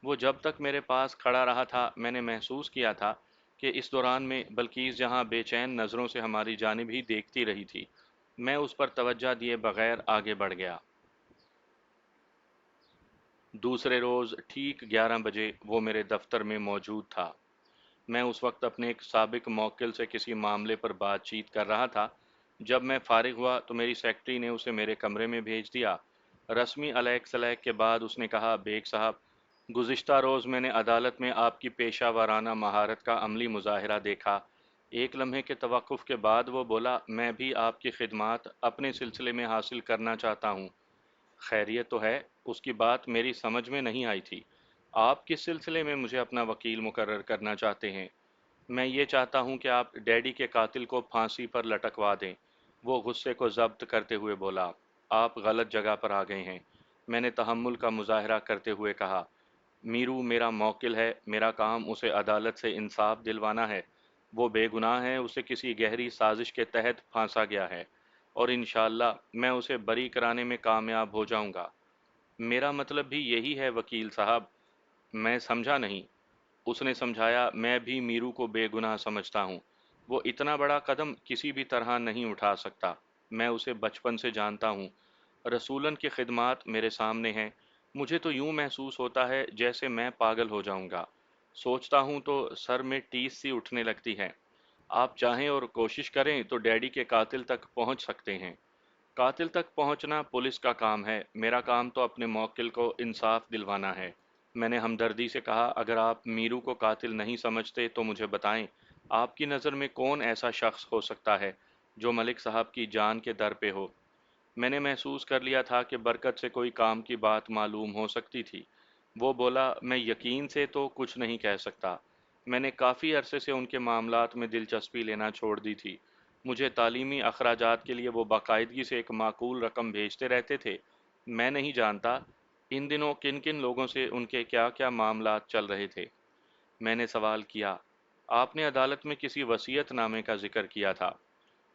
وہ جب تک میرے پاس کھڑا رہا تھا، میں نے محسوس کیا تھا کہ اس دوران میں بلقیس جہاں بے چین نظروں سے ہماری جانب ہی دیکھتی رہی تھی، میں اس پر توجہ دیے بغیر آگے بڑھ گیا۔ دوسرے روز ٹھیک 11 بجے وہ میرے دفتر میں موجود تھا۔ میں اس وقت اپنے ایک سابق موکل سے کسی معاملے پر بات چیت کر رہا تھا۔ جب میں فارغ ہوا تو میری سیکرٹری نے اسے میرے کمرے میں بھیج دیا۔ رسمی علیک سلیک کے بعد اس نے کہا، بیگ صاحب، گزشتہ روز میں نے عدالت میں آپ کی پیشہ ورانہ مہارت کا عملی مظاہرہ دیکھا۔ ایک لمحے کے توقف کے بعد وہ بولا، میں بھی آپ کی خدمات اپنے سلسلے میں حاصل کرنا چاہتا ہوں۔ خیریت تو ہے؟ اس کی بات میری سمجھ میں نہیں آئی تھی۔ آپ کس سلسلے میں مجھے اپنا وکیل مقرر کرنا چاہتے ہیں؟ میں یہ چاہتا ہوں کہ آپ ڈیڈی کے قاتل کو پھانسی پر لٹکوا دیں۔ وہ غصے کو ضبط کرتے ہوئے بولا، آپ غلط جگہ پر آ گئے ہیں۔ میں نے تحمل کا مظاہرہ کرتے ہوئے کہا، میرو میرا موکل ہے، میرا کام اسے عدالت سے انصاف دلوانا ہے۔ وہ بے گناہ ہے، اسے کسی گہری سازش کے تحت پھانسا گیا ہے، اور انشاءاللہ میں اسے بری کرانے میں کامیاب ہو جاؤں گا۔ میرا مطلب بھی یہی ہے وکیل صاحب۔ میں سمجھا نہیں۔ اس نے سمجھایا، میں بھی میرو کو بے گناہ سمجھتا ہوں۔ وہ اتنا بڑا قدم کسی بھی طرح نہیں اٹھا سکتا۔ میں اسے بچپن سے جانتا ہوں۔ رسولن کی خدمات میرے سامنے ہیں۔ مجھے تو یوں محسوس ہوتا ہے جیسے میں پاگل ہو جاؤں گا۔ سوچتا ہوں تو سر میں ٹیس سی اٹھنے لگتی ہے۔ آپ چاہیں اور کوشش کریں تو ڈیڈی کے قاتل تک پہنچ سکتے ہیں۔ قاتل تک پہنچنا پولیس کا کام ہے، میرا کام تو اپنے موکل کو انصاف دلوانا ہے۔ میں نے ہمدردی سے کہا، اگر آپ میرو کو قاتل نہیں سمجھتے تو مجھے بتائیں، آپ کی نظر میں کون ایسا شخص ہو سکتا ہے جو ملک صاحب کی جان کے در پہ ہو؟ میں نے محسوس کر لیا تھا کہ برکت سے کوئی کام کی بات معلوم ہو سکتی تھی۔ وہ بولا، میں یقین سے تو کچھ نہیں کہہ سکتا۔ میں نے کافی عرصے سے ان کے معاملات میں دلچسپی لینا چھوڑ دی تھی۔ مجھے تعلیمی اخراجات کے لیے وہ باقاعدگی سے ایک معقول رقم بھیجتے رہتے تھے۔ میں نہیں جانتا ان دنوں کن کن لوگوں سے ان کے کیا کیا معاملات چل رہے تھے۔ میں نے سوال کیا، آپ نے عدالت میں کسی وصیت نامے کا ذکر کیا تھا؟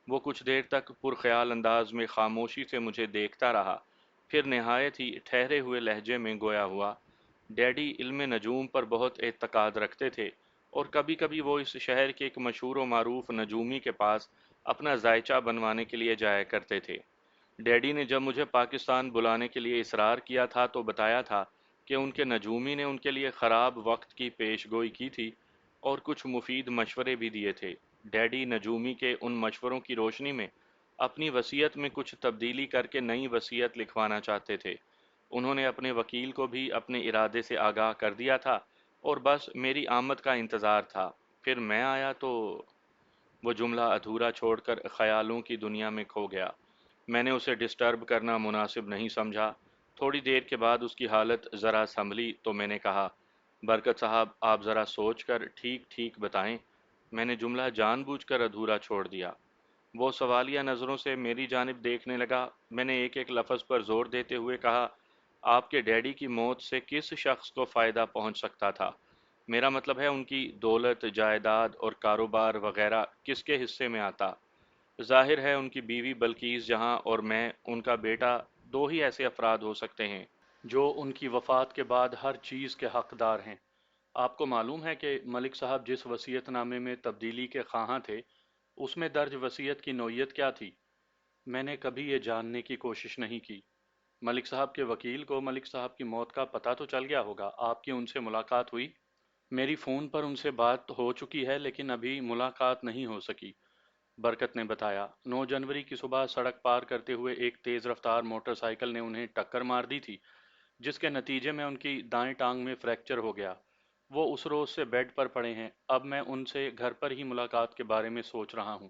وہ کچھ دیر تک پرخیال انداز میں خاموشی سے مجھے دیکھتا رہا، پھر نہایت ہی ٹھہرے ہوئے لہجے میں گویا ہوا، ڈیڈی علم نجوم پر بہت اعتقاد رکھتے تھے، اور کبھی کبھی وہ اس شہر کے ایک مشہور و معروف نجومی کے پاس اپنا ذائچہ بنوانے کے لیے جایا کرتے تھے۔ ڈیڈی نے جب مجھے پاکستان بلانے کے لیے اصرار کیا تھا تو بتایا تھا کہ ان کے نجومی نے ان کے لیے خراب وقت کی پیش گوئی کی تھی اور کچھ مفید مشورے بھی دیے تھے۔ ڈیڈی نجومی کے ان مشوروں کی روشنی میں اپنی وصیت میں کچھ تبدیلی کر کے نئی وصیت لکھوانا چاہتے تھے۔ انہوں نے اپنے وکیل کو بھی اپنے ارادے سے آگاہ کر دیا تھا، اور بس میری آمد کا انتظار تھا۔ پھر میں آیا تو… وہ جملہ ادھورا چھوڑ کر خیالوں کی دنیا میں کھو گیا۔ میں نے اسے ڈسٹرب کرنا مناسب نہیں سمجھا۔ تھوڑی دیر کے بعد اس کی حالت ذرا سنبھلی تو میں نے کہا، برکت صاحب، آپ ذرا سوچ کر ٹھیک ٹھیک بتائیں۔ میں نے جملہ جان بوجھ کر ادھورا چھوڑ دیا۔ وہ سوالیہ نظروں سے میری جانب دیکھنے لگا۔ میں نے ایک ایک لفظ پر زور دیتے ہوئے کہا، آپ کے ڈیڈی کی موت سے کس شخص کو فائدہ پہنچ سکتا تھا؟ میرا مطلب ہے ان کی دولت، جائیداد اور کاروبار وغیرہ کس کے حصے میں آتا؟ ظاہر ہے ان کی بیوی بلقیس جہاں اور میں ان کا بیٹا دو ہی ایسے افراد ہو سکتے ہیں جو ان کی وفات کے بعد ہر چیز کے حقدار ہیں۔ آپ کو معلوم ہے کہ ملک صاحب جس وصیت نامے میں تبدیلی کے خواہاں تھے، اس میں درج وصیت کی نوعیت کیا تھی؟ میں نے کبھی یہ جاننے کی کوشش نہیں کی۔ ملک صاحب کے وکیل کو ملک صاحب کی موت کا پتہ تو چل گیا ہوگا۔ آپ کی ان سے ملاقات ہوئی؟ میری فون پر ان سے بات ہو چکی ہے لیکن ابھی ملاقات نہیں ہو سکی، برکت نے بتایا۔ 9 جنوری کی صبح سڑک پار کرتے ہوئے ایک تیز رفتار موٹر سائیکل نے انہیں ٹکر مار دی تھی، جس کے نتیجے میں ان کی دائیں ٹانگ میں فریکچر ہو گیا۔ وہ اس روز سے بیڈ پر پڑے ہیں۔ اب میں ان سے گھر پر ہی ملاقات کے بارے میں سوچ رہا ہوں۔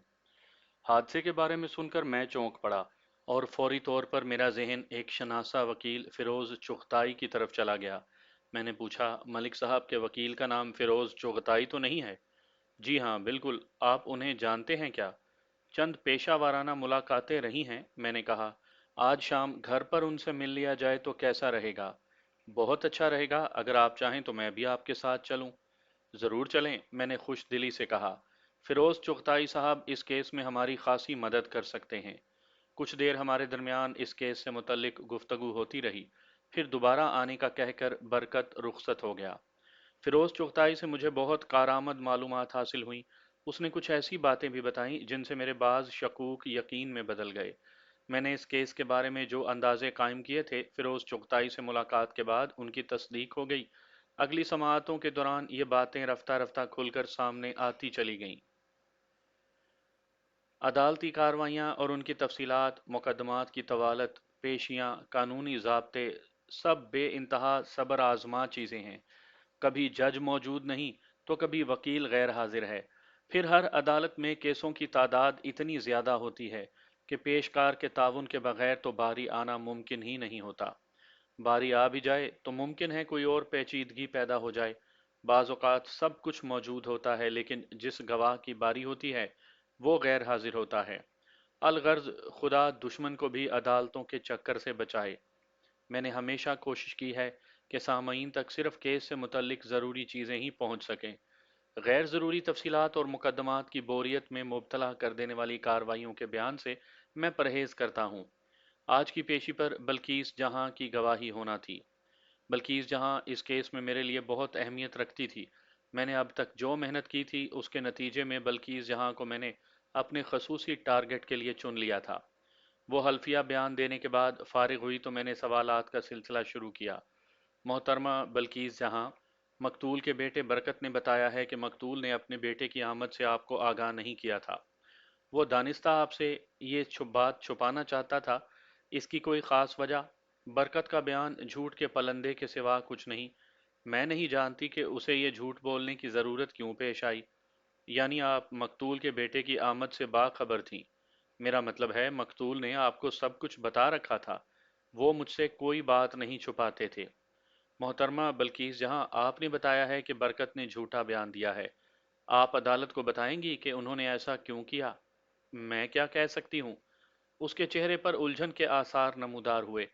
حادثے کے بارے میں سن کر میں چونک پڑا، اور فوری طور پر میرا ذہن ایک شناسا وکیل فیروز چغتائی کی طرف چلا گیا۔ میں نے پوچھا، ملک صاحب کے وکیل کا نام فیروز چغتائی تو نہیں ہے؟ جی ہاں بالکل، آپ انہیں جانتے ہیں کیا؟ چند پیشہ وارانہ ملاقاتیں رہی ہیں، میں نے کہا۔ آج شام گھر پر ان سے مل لیا جائے تو کیسا رہے گا؟ بہت اچھا رہے گا، اگر آپ چاہیں تو میں بھی آپ کے ساتھ چلوں۔ ضرور چلیں، میں نے خوش دلی سے کہا۔ فیروز چغتائی صاحب اس کیس میں ہماری خاصی مدد کر سکتے ہیں۔ کچھ دیر ہمارے درمیان اس کیس سے متعلق گفتگو ہوتی رہی، پھر دوبارہ آنے کا کہہ کر برکت رخصت ہو گیا۔ فیروز چغتائی سے مجھے بہت کارآمد معلومات حاصل ہوئیں۔ اس نے کچھ ایسی باتیں بھی بتائیں جن سے میرے بعض شکوک یقین میں بدل گئے۔ میں نے اس کیس کے بارے میں جو اندازے قائم کیے تھے، فیروز چغتائی سے ملاقات کے بعد ان کی تصدیق ہو گئی۔ اگلی سماعتوں کے دوران یہ باتیں رفتہ رفتہ کھل کر سامنے آتی چلی گئیں۔ عدالتی کارروائیاں اور ان کی تفصیلات، مقدمات کی طوالت، پیشیاں، قانونی ضابطے، سب بے انتہا صبر آزما چیزیں ہیں۔ کبھی جج موجود نہیں تو کبھی وکیل غیر حاضر ہے۔ پھر ہر عدالت میں کیسوں کی تعداد اتنی زیادہ ہوتی ہے کہ پیشکار کے تعاون کے بغیر تو باری آنا ممکن ہی نہیں ہوتا۔ باری آ بھی جائے تو ممکن ہے کوئی اور پیچیدگی پیدا ہو جائے۔ بعض اوقات سب کچھ موجود ہوتا ہے لیکن جس گواہ کی باری ہوتی ہے وہ غیر حاضر ہوتا ہے۔ الغرض خدا دشمن کو بھی عدالتوں کے چکر سے بچائے۔ میں نے ہمیشہ کوشش کی ہے کہ سامعین تک صرف کیس سے متعلق ضروری چیزیں ہی پہنچ سکیں۔ غیر ضروری تفصیلات اور مقدمات کی بوریت میں مبتلا کر دینے والی کارروائیوں کے بیان سے میں پرہیز کرتا ہوں۔ آج کی پیشی پر بلقیس جہاں کی گواہی ہونا تھی۔ بلقیس جہاں اس کیس میں میرے لیے بہت اہمیت رکھتی تھی۔ میں نے اب تک جو محنت کی تھی اس کے نتیجے میں بلقیس جہاں کو میں نے اپنے خصوصی ٹارگٹ کے لیے چن لیا تھا۔ وہ حلفیہ بیان دینے کے بعد فارغ ہوئی تو میں نے سوالات کا سلسلہ شروع کیا۔ محترمہ بلقیس جہاں، مقتول کے بیٹے برکت نے بتایا ہے کہ مقتول نے اپنے بیٹے کی آمد سے آپ کو آگاہ نہیں کیا تھا۔ وہ دانستہ آپ سے یہ بات چھپانا چاہتا تھا۔ اس کی کوئی خاص وجہ؟ برکت کا بیان جھوٹ کے پلندے کے سوا کچھ نہیں۔ میں نہیں جانتی کہ اسے یہ جھوٹ بولنے کی ضرورت کیوں پیش آئی۔ یعنی آپ مقتول کے بیٹے کی آمد سے باخبر تھیں؟ میرا مطلب ہے مقتول نے آپ کو سب کچھ بتا رکھا تھا۔ وہ مجھ سے کوئی بات نہیں چھپاتے تھے۔ محترمہ بلقیس جہاں، آپ نے بتایا ہے کہ برکت نے جھوٹا بیان دیا ہے۔ آپ عدالت کو بتائیں گی کہ انہوں نے ایسا کیوں کیا؟ میں کیا کہہ سکتی ہوں؟ اس کے چہرے پر الجھن کے آثار نمودار ہوئے۔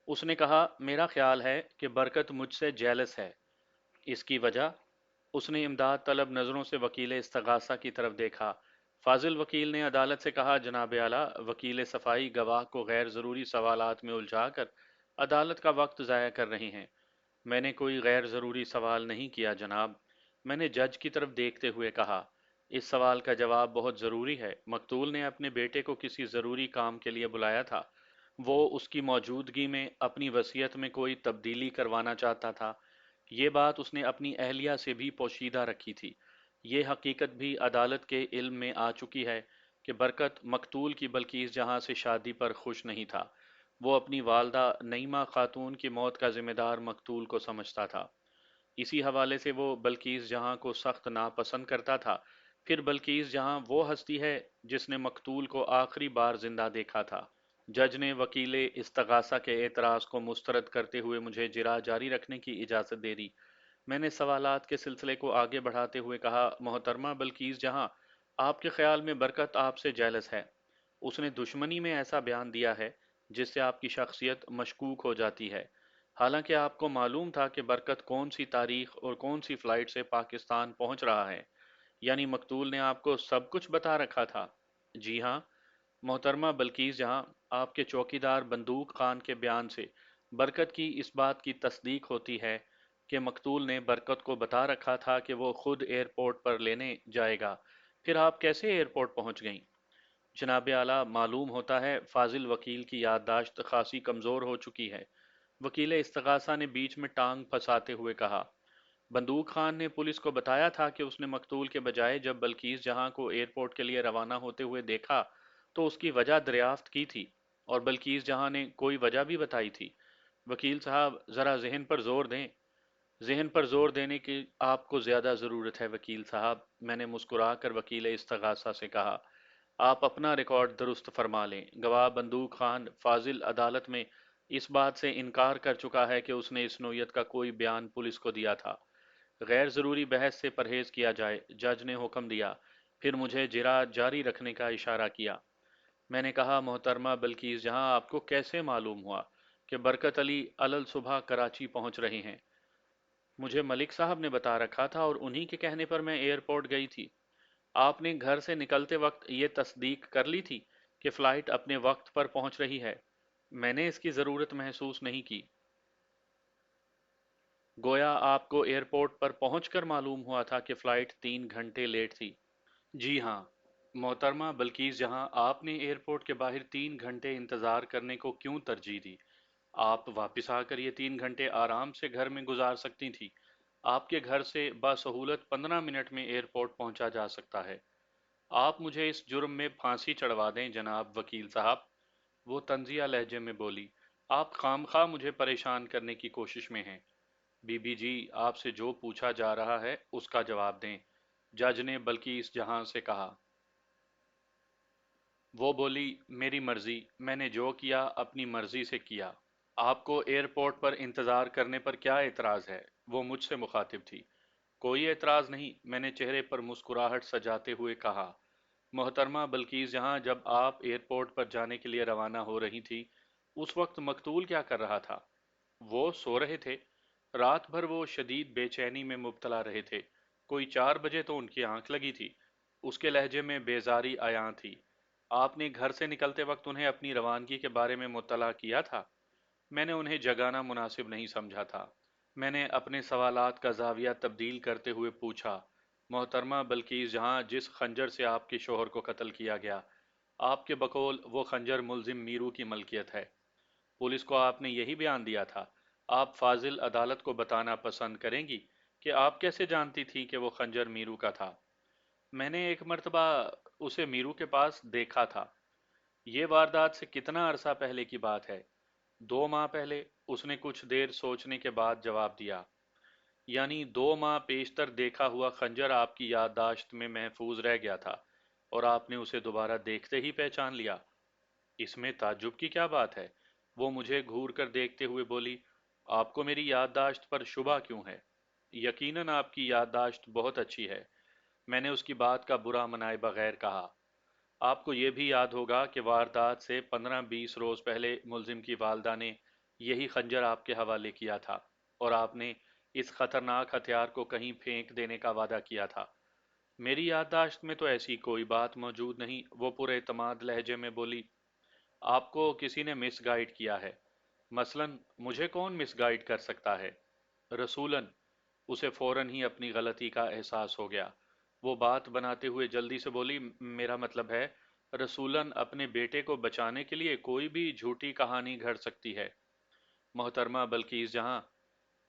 اس نے کہا، میرا خیال ہے کہ برکت مجھ سے جیلس ہے۔ اس کی وجہ؟ اس نے امداد طلب نظروں سے وکیل استغاثہ کی طرف دیکھا۔ فاضل وکیل نے عدالت سے کہا، جناب اعلیٰ، وکیل صفائی گواہ کو غیر ضروری سوالات میں الجھا کر عدالت کا وقت ضائع کر رہے ہیں۔ میں نے کوئی غیر ضروری سوال نہیں کیا جناب، میں نے جج کی طرف دیکھتے ہوئے کہا۔ اس سوال کا جواب بہت ضروری ہے۔ مقتول نے اپنے بیٹے کو کسی ضروری کام کے لیے بلایا تھا۔ وہ اس کی موجودگی میں اپنی وصیت میں کوئی تبدیلی کروانا چاہتا تھا۔ یہ بات اس نے اپنی اہلیہ سے بھی پوشیدہ رکھی تھی۔ یہ حقیقت بھی عدالت کے علم میں آ چکی ہے کہ برکت مقتول کی بلقیس جہاں سے شادی پر خوش نہیں تھا۔ وہ اپنی والدہ نعیمہ خاتون کی موت کا ذمہ دار مقتول کو سمجھتا تھا۔ اسی حوالے سے وہ بلقیس جہاں کو سخت ناپسند کرتا تھا۔ پھر بلقیس جہاں وہ ہستی ہے جس نے مقتول کو آخری بار زندہ دیکھا تھا۔ جج نے وکیل استغاثہ کے اعتراض کو مسترد کرتے ہوئے مجھے جرا جاری رکھنے کی اجازت دے دی۔ میں نے سوالات کے سلسلے کو آگے بڑھاتے ہوئے کہا، محترمہ بلقیس جہاں، آپ کے خیال میں برکت آپ سے جیلس ہے۔ اس نے دشمنی میں ایسا بیان دیا ہے جس سے آپ کی شخصیت مشکوک ہو جاتی ہے۔ حالانکہ آپ کو معلوم تھا کہ برکت کون سی تاریخ اور کون سی فلائٹ سے پاکستان پہنچ رہا ہے۔ یعنی مقتول نے آپ کو سب کچھ بتا رکھا تھا؟ جی ہاں محترمہ بلقیس جہاں، آپ کے چوکیدار بندوق خان کے بیان سے برکت کی اس بات کی تصدیق ہوتی ہے کہ مقتول نے برکت کو بتا رکھا تھا کہ وہ خود ایئرپورٹ پر لینے جائے گا۔ پھر آپ کیسے ایئرپورٹ پہنچ گئیں؟ جناب اعلیٰ، معلوم ہوتا ہے فاضل وکیل کی یادداشت خاصی کمزور ہو چکی ہے۔ وکیل استغاثہ نے بیچ میں ٹانگ پھنساتے ہوئے کہا۔ بندوق خان نے پولیس کو بتایا تھا کہ اس نے مقتول کے بجائے جب بلقیس جہاں کو ایئرپورٹ کے لیے روانہ ہوتے ہوئے دیکھا تو اس کی وجہ دریافت کی تھی، اور بلقیس جہاں نے کوئی وجہ بھی بتائی تھی۔ وکیل صاحب ذرا ذہن پر زور دیں۔ ذہن پر زور دینے کی آپ کو زیادہ ضرورت ہے وکیل صاحب، میں نے مسکرا کر وکیل استغاثہ سے کہا۔ آپ اپنا ریکارڈ درست فرما لیں۔ گواہ بندوق خان فاضل عدالت میں اس بات سے انکار کر چکا ہے کہ اس نے اس نوعیت کا کوئی بیان پولیس کو دیا تھا۔ غیر ضروری بحث سے پرہیز کیا جائے، جج نے حکم دیا، پھر مجھے جرا جاری رکھنے کا اشارہ کیا۔ میں نے کہا، محترمہ بلکیس جہاں، آپ کو کیسے معلوم ہوا کہ برکت علی علل صبح کراچی پہنچ رہے ہیں؟ مجھے ملک صاحب نے بتا رکھا تھا اور انہی کے کہنے پر میں ایئرپورٹ گئی تھی۔ آپ نے گھر سے نکلتے وقت یہ تصدیق کر لی تھی کہ فلائٹ اپنے وقت پر پہنچ رہی ہے؟ میں نے اس کی ضرورت محسوس نہیں کی۔ گویا آپ کو ایئرپورٹ پر پہنچ کر معلوم ہوا تھا کہ فلائٹ 3 گھنٹے لیٹ تھی؟ جی ہاں، محترمہ بلکیس جہاں، آپ نے ایئرپورٹ کے باہر 3 گھنٹے انتظار کرنے کو کیوں ترجیح دی؟ آپ واپس آ کر یہ 3 گھنٹے آرام سے گھر میں گزار سکتی تھی۔ آپ کے گھر سے بسہولت 15 منٹ میں ایئرپورٹ پہنچا جا سکتا ہے۔ آپ مجھے اس جرم میں پھانسی چڑھوا دیں جناب وکیل صاحب، وہ طنزیہ لہجے میں بولی۔ آپ خام خواہ مجھے پریشان کرنے کی کوشش میں ہیں۔ بی بی جی، آپ سے جو پوچھا جا رہا ہے اس کا جواب دیں، جج نے بلکیس جہاں سے کہا۔ وہ بولی، میری مرضی، میں نے جو کیا اپنی مرضی سے کیا۔ آپ کو ایئرپورٹ پر انتظار کرنے پر کیا اعتراض ہے؟ وہ مجھ سے مخاطب تھی۔ کوئی اعتراض نہیں، میں نے چہرے پر مسکراہٹ سجاتے ہوئے کہا۔ محترمہ بلکیس جہاں، جب آپ ایئرپورٹ پر جانے کے لیے روانہ ہو رہی تھی، اس وقت مقتول کیا کر رہا تھا؟ وہ سو رہے تھے۔ رات بھر وہ شدید بے چینی میں مبتلا رہے تھے۔ کوئی 4 بجے تو ان کی آنکھ لگی تھی۔ اس کے لہجے میں بیزاری عیاں تھی۔ آپ نے گھر سے نکلتے وقت انہیں اپنی روانگی کے بارے میں مطلع کیا تھا؟ میں نے انہیں جگانا مناسب نہیں سمجھا تھا۔ میں نے اپنے سوالات کا زاویہ تبدیل کرتے ہوئے پوچھا، محترمہ بلکیس جہاں، جس خنجر سے آپ کے شوہر کو قتل کیا گیا، آپ کے بقول وہ خنجر ملزم میرو کی ملکیت ہے۔ پولیس کو آپ نے یہی بیان دیا تھا۔ آپ فاضل عدالت کو بتانا پسند کریں گی کہ آپ کیسے جانتی تھی کہ وہ خنجر میرو کا تھا؟ میں نے ایک مرتبہ اسے میرو کے پاس دیکھا تھا۔ یہ واردات سے کتنا عرصہ پہلے کی بات ہے؟ 2 ماہ پہلے، اس نے کچھ دیر سوچنے کے بعد جواب دیا۔ یعنی 2 ماہ پیشتر دیکھا ہوا خنجر آپ کی یادداشت میں محفوظ رہ گیا تھا اور آپ نے اسے دوبارہ دیکھتے ہی پہچان لیا؟ اس میں تعجب کی کیا بات ہے؟ وہ مجھے گھور کر دیکھتے ہوئے بولی، آپ کو میری یادداشت پر شبہ کیوں ہے؟ یقیناً آپ کی یادداشت بہت اچھی ہے، میں نے اس کی بات کا برا منائے بغیر کہا۔ آپ کو یہ بھی یاد ہوگا کہ واردات سے 15-20 روز پہلے ملزم کی والدہ نے یہی خنجر آپ کے حوالے کیا تھا اور آپ نے اس خطرناک ہتھیار کو کہیں پھینک دینے کا وعدہ کیا تھا۔ میری یادداشت میں تو ایسی کوئی بات موجود نہیں، وہ پر اعتماد لہجے میں بولی۔ آپ کو کسی نے مس گائیڈ کیا ہے۔ مثلاً مجھے کون مس گائیڈ کر سکتا ہے؟ رسولاً، اسے فوراً ہی اپنی غلطی کا احساس ہو گیا۔ وہ بات بناتے ہوئے جلدی سے بولی، میرا مطلب ہے، رسولاً اپنے بیٹے کو بچانے کے لیے کوئی بھی جھوٹی کہانی گھڑ سکتی ہے۔ محترمہ بلکیس جہاں،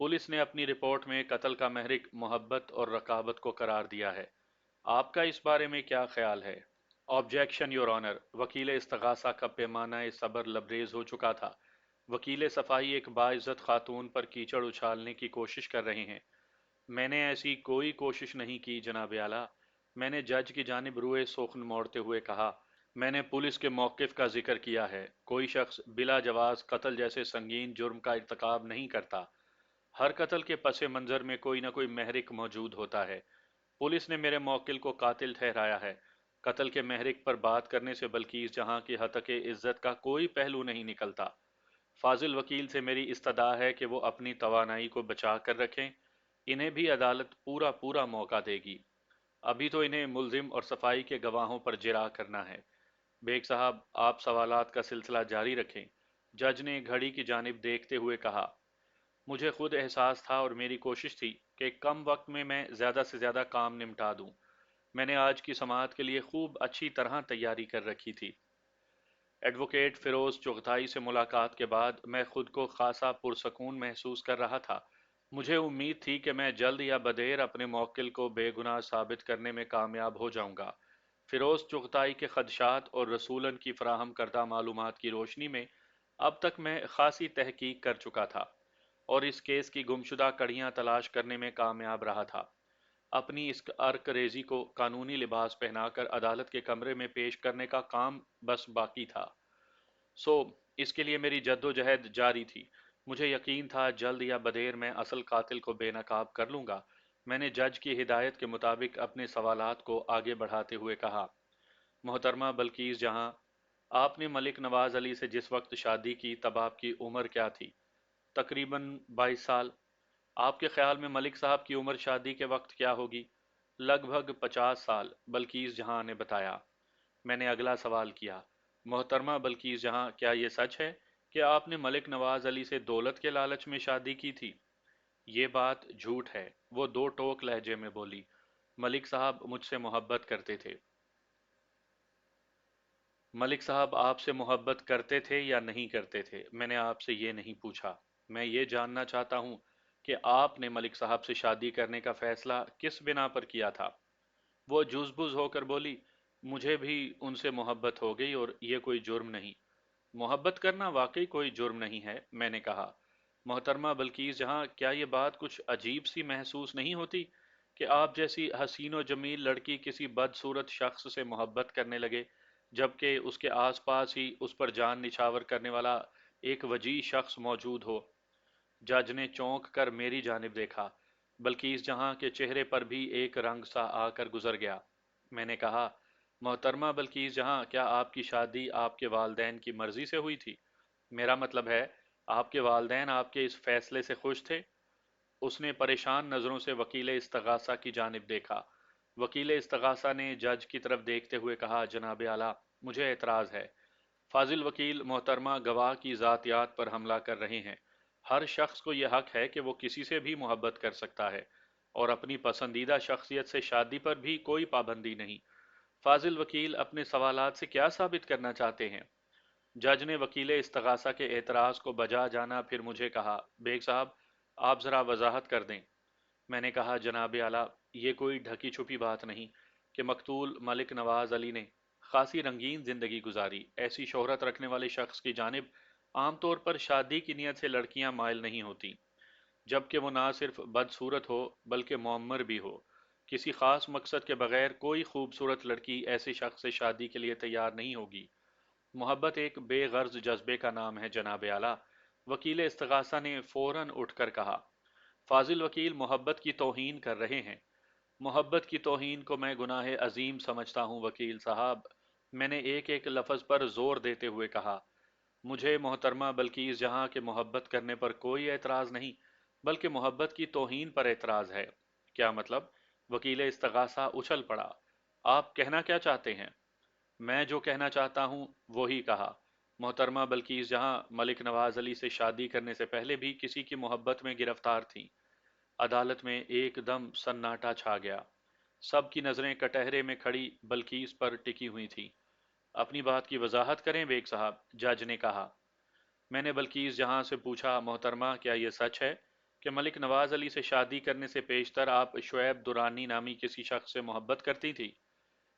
پولیس نے اپنی رپورٹ میں قتل کا محرک محبت اور رقابت کو قرار دیا ہے۔ آپ کا اس بارے میں کیا خیال ہے؟ آبجیکشن یور آنر، وکیل استغاثہ کا پیمانہ صبر لبریز ہو چکا تھا۔ وکیل صفائی ایک باعزت خاتون پر کیچڑ اچھالنے کی کوشش کر رہے ہیں۔ میں نے ایسی کوئی کوشش نہیں کی جناب اعلیٰ، میں نے جج کی جانب روئے سخن موڑتے ہوئے کہا۔ میں نے پولیس کے موقف کا ذکر کیا ہے۔ کوئی شخص بلا جواز قتل جیسے سنگین جرم کا ارتکاب نہیں کرتا۔ ہر قتل کے پس منظر میں کوئی نہ کوئی محرک موجود ہوتا ہے۔ پولیس نے میرے موکل کو قاتل ٹھہرایا ہے۔ قتل کے محرک پر بات کرنے سے بلکیس جہاں کی ہتک عزت کا کوئی پہلو نہیں نکلتا۔ فاضل وکیل سے میری استدعا ہے کہ وہ اپنی توانائی کو بچا کر رکھیں۔ انہیں بھی عدالت پورا پورا موقع دے گی۔ ابھی تو انہیں ملزم اور صفائی کے گواہوں پر جرا کرنا ہے۔ بیگ صاحب، آپ سوالات کا سلسلہ جاری رکھیں، جج نے گھڑی کی جانب دیکھتے ہوئے کہا۔ مجھے خود احساس تھا اور میری کوشش تھی کہ کم وقت میں زیادہ سے زیادہ کام نمٹا دوں۔ میں نے آج کی سماعت کے لیے خوب اچھی طرح تیاری کر رکھی تھی۔ ایڈوکیٹ فیروز چغتائی سے ملاقات کے بعد میں خود کو خاصا پرسکون محسوس کر رہا تھا۔ مجھے امید تھی کہ میں جلد یا بدیر اپنے موکل کو بے گناہ ثابت کرنے میں کامیاب ہو جاؤں گا۔ فیروز چغتائی کے خدشات اور رسولاً کی فراہم کردہ معلومات کی روشنی میں اب تک میں خاصی تحقیق کر چکا تھا اور اس کیس کی گمشدہ کڑیاں تلاش کرنے میں کامیاب رہا تھا۔ اپنی اس ارک ریزی کو قانونی لباس پہنا کر عدالت کے کمرے میں پیش کرنے کا کام بس باقی تھا۔ سو اس کے لیے میری جدوجہد جاری تھی۔ مجھے یقین تھا جلد یا بدیر میں اصل قاتل کو بے نقاب کر لوں گا۔ میں نے جج کی ہدایت کے مطابق اپنے سوالات کو آگے بڑھاتے ہوئے کہا، محترمہ بلقیس جہاں، آپ نے ملک نواز علی سے جس وقت شادی کی تب آپ کی عمر کیا تھی؟ تقریباً 22 سال۔ آپ کے خیال میں ملک صاحب کی عمر شادی کے وقت کیا ہوگی؟ لگ بھگ 50 سال، بلقیس جہاں نے بتایا۔ میں نے اگلا سوال کیا، محترمہ بلقیس جہاں، کیا یہ سچ ہے کہ آپ نے ملک نواز علی سے دولت کے لالچ میں شادی کی تھی؟ یہ بات جھوٹ ہے، وہ دو ٹوک لہجے میں بولی۔ ملک صاحب مجھ سے محبت کرتے تھے۔ ملک صاحب آپ سے محبت کرتے تھے یا نہیں کرتے تھے؟ میں نے آپ سے یہ نہیں پوچھا۔ میں یہ جاننا چاہتا ہوں کہ آپ نے ملک صاحب سے شادی کرنے کا فیصلہ کس بنا پر کیا تھا؟ وہ جوز بوز ہو کر بولی، مجھے بھی ان سے محبت ہو گئی اور یہ کوئی جرم نہیں۔ محبت کرنا واقعی کوئی جرم نہیں ہے، میں نے کہا۔ محترمہ بلقیس جہاں، کیا یہ بات کچھ عجیب سی محسوس نہیں ہوتی کہ آپ جیسی حسین و جمیل لڑکی کسی بدصورت شخص سے محبت کرنے لگے، جبکہ اس کے آس پاس ہی اس پر جان نچھاور کرنے والا ایک وجیح شخص موجود ہو؟ جج نے چونک کر میری جانب دیکھا۔ بلقیس جہاں کے چہرے پر بھی ایک رنگ سا آ کر گزر گیا۔ میں نے کہا، محترمہ بلقیس جہاں، کیا آپ کی شادی آپ کے والدین کی مرضی سے ہوئی تھی؟ میرا مطلب ہے، آپ کے والدین آپ کے اس فیصلے سے خوش تھے؟ اس نے پریشان نظروں سے وکیل استغاثہ کی جانب دیکھا۔ وکیل استغاثہ نے جج کی طرف دیکھتے ہوئے کہا، جناب اعلیٰ، مجھے اعتراض ہے۔ فاضل وکیل، محترمہ گواہ کی ذاتیات پر حملہ کر رہے ہیں۔ ہر شخص کو یہ حق ہے کہ وہ کسی سے بھی محبت کر سکتا ہے، اور اپنی پسندیدہ شخصیت سے شادی پر بھی کوئی پابندی نہیں۔ فاضل وکیل اپنے سوالات سے کیا ثابت کرنا چاہتے ہیں؟ جج نے وکیل استغاثہ کے اعتراض کو بجا جانا پھر مجھے کہا، بیگ صاحب، آپ ذرا وضاحت کر دیں۔ میں نے کہا، جناب اعلیٰ، یہ کوئی ڈھکی چھپی بات نہیں کہ مقتول ملک نواز علی نے خاصی رنگین زندگی گزاری۔ ایسی شہرت رکھنے والے شخص کی جانب عام طور پر شادی کی نیت سے لڑکیاں مائل نہیں ہوتی، جبکہ وہ نہ صرف بدصورت ہو بلکہ معمر بھی ہو۔ کسی خاص مقصد کے بغیر کوئی خوبصورت لڑکی ایسے شخص سے شادی کے لیے تیار نہیں ہوگی۔ محبت ایک بے غرض جذبے کا نام ہے جناب اعلیٰ، وکیل استغاثہ نے فوراً اٹھ کر کہا۔ فاضل وکیل محبت کی توہین کر رہے ہیں۔ محبت کی توہین کو میں گناہ عظیم سمجھتا ہوں وکیل صاحب، میں نے ایک ایک لفظ پر زور دیتے ہوئے کہا۔ مجھے محترمہ بلقیس جہاں کے محبت کرنے پر کوئی اعتراض نہیں، بلکہ محبت کی توہین پر اعتراض ہے۔ کیا مطلب؟ وکیل استغاثہ اچھل پڑا۔ آپ کہنا کیا چاہتے ہیں؟ میں جو کہنا چاہتا ہوں وہی کہا۔ محترمہ بلقیس جہاں ملک نواز علی سے شادی کرنے سے پہلے بھی کسی کی محبت میں گرفتار تھیں۔ عدالت میں ایک دم سناٹا چھا گیا۔ سب کی نظریں کٹہرے میں کھڑی بلقیس پر ٹکی ہوئی تھیں۔ اپنی بات کی وضاحت کریں بیگ صاحب، جج نے کہا۔ میں نے بلقیس جہاں سے پوچھا، محترمہ، کیا یہ سچ ہے کہ ملک نواز علی سے شادی کرنے سے پیشتر آپ شعیب درانی نامی کسی شخص سے محبت کرتی تھی؟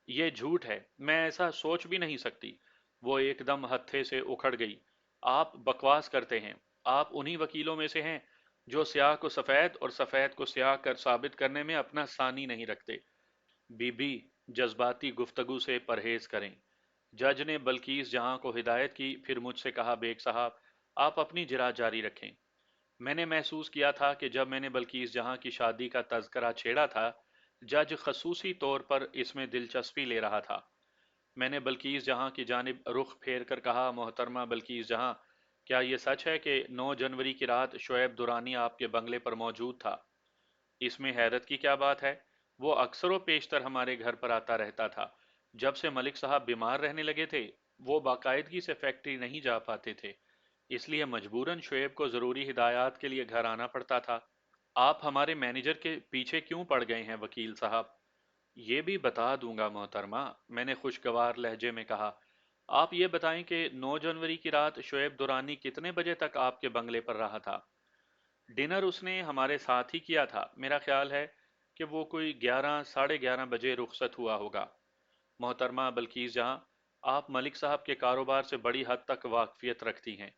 یہ جھوٹ ہے، میں ایسا سوچ بھی نہیں سکتی۔ وہ ایک دم ہتھے سے اکھڑ گئی۔ آپ بکواس کرتے ہیں۔ آپ انہی وکیلوں میں سے ہیں جو سیاہ کو سفید اور سفید کو سیاہ کر ثابت کرنے میں اپنا ثانی نہیں رکھتے۔ بی بی، جذباتی گفتگو سے پرہیز کریں۔ جج نے بلقیس جہاں کو ہدایت کی، پھر مجھ سے کہا، بیگ صاحب، آپ اپنی جرح جاری رکھیں۔ میں نے محسوس کیا تھا کہ جب میں نے بلقیس جہاں کی شادی کا تذکرہ چھیڑا تھا، جج خصوصی طور پر اس میں دلچسپی لے رہا تھا۔ میں نے بلقیس جہاں کی جانب رخ پھیر کر کہا، محترمہ بلقیس جہاں، کیا یہ سچ ہے کہ 9 جنوری کی رات شعیب درانی آپ کے بنگلے پر موجود تھا؟ اس میں حیرت کی کیا بات ہے؟ وہ اکثر و بیشتر ہمارے گھر پر آتا رہتا تھا۔ جب سے ملک صاحب بیمار رہنے لگے تھے، وہ باقاعدگی سے فیکٹری نہیں جا پاتے تھے، اس لیے مجبوراً شعیب کو ضروری ہدایات کے لیے گھر آنا پڑتا تھا۔ آپ ہمارے مینیجر کے پیچھے کیوں پڑ گئے ہیں وکیل صاحب؟ یہ بھی بتا دوں گا محترمہ، میں نے خوشگوار لہجے میں کہا۔ آپ یہ بتائیں کہ 9 جنوری کی رات شعیب درانی کتنے بجے تک آپ کے بنگلے پر رہا تھا؟ ڈنر اس نے ہمارے ساتھ ہی کیا تھا، میرا خیال ہے کہ وہ کوئی 11 ساڑھے 11 بجے رخصت ہوا ہوگا۔ محترمہ بلقیس جہاں، آپ ملک صاحب کے کاروبار سے بڑی حد تک واقفیت رکھتی ہیں۔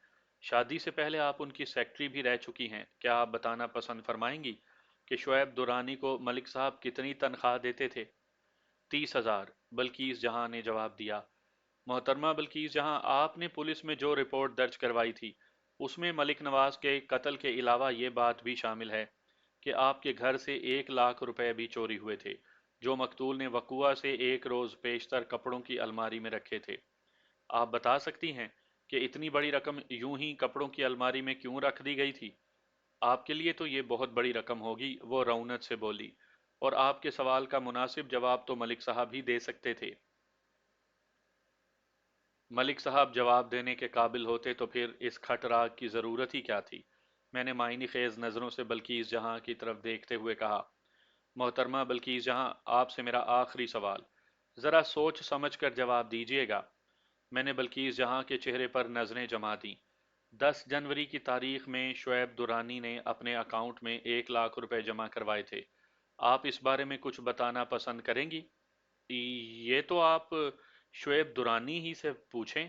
شادی سے پہلے آپ ان کی سیکٹری بھی رہ چکی ہیں۔ کیا آپ بتانا پسند فرمائیں گی کہ شعیب درانی کو ملک صاحب کتنی تنخواہ دیتے تھے؟ 30,000، بلقیس جہاں نے جواب دیا۔ محترمہ بلکیس جہاں آپ نے پولیس میں جو رپورٹ درج کروائی تھی اس میں ملک نواز کے قتل کے علاوہ یہ بات بھی شامل ہے کہ آپ کے گھر سے 1 لاکھ روپے بھی چوری ہوئے تھے جو مقتول نے وقوع سے ایک روز پیشتر کپڑوں کی الماری میں رکھے تھے۔ آپ بتا سکتی ہیں کہ اتنی بڑی رقم یوں ہی کپڑوں کی الماری میں کیوں رکھ دی گئی تھی؟ آپ کے لیے تو یہ بہت بڑی رقم ہوگی، وہ رونت سے بولی، اور آپ کے سوال کا مناسب جواب تو ملک صاحب ہی دے سکتے تھے۔ ملک صاحب جواب دینے کے قابل ہوتے تو پھر اس کھٹ راگ کی ضرورت ہی کیا تھی؟ میں نے معنی خیز نظروں سے بلکیس جہاں کی طرف دیکھتے ہوئے کہا۔ محترمہ بلکیس جہاں، آپ سے میرا آخری سوال، ذرا سوچ سمجھ کر جواب دیجیے گا۔ میں نے بلکیس جہاں کے چہرے پر نظریں جما دیں۔ 10 جنوری کی تاریخ میں شعیب درانی نے اپنے اکاؤنٹ میں 1 لاکھ روپے جمع کروائے تھے۔ آپ اس بارے میں کچھ بتانا پسند کریں گی؟ یہ تو آپ شعیب درانی ہی سے پوچھیں۔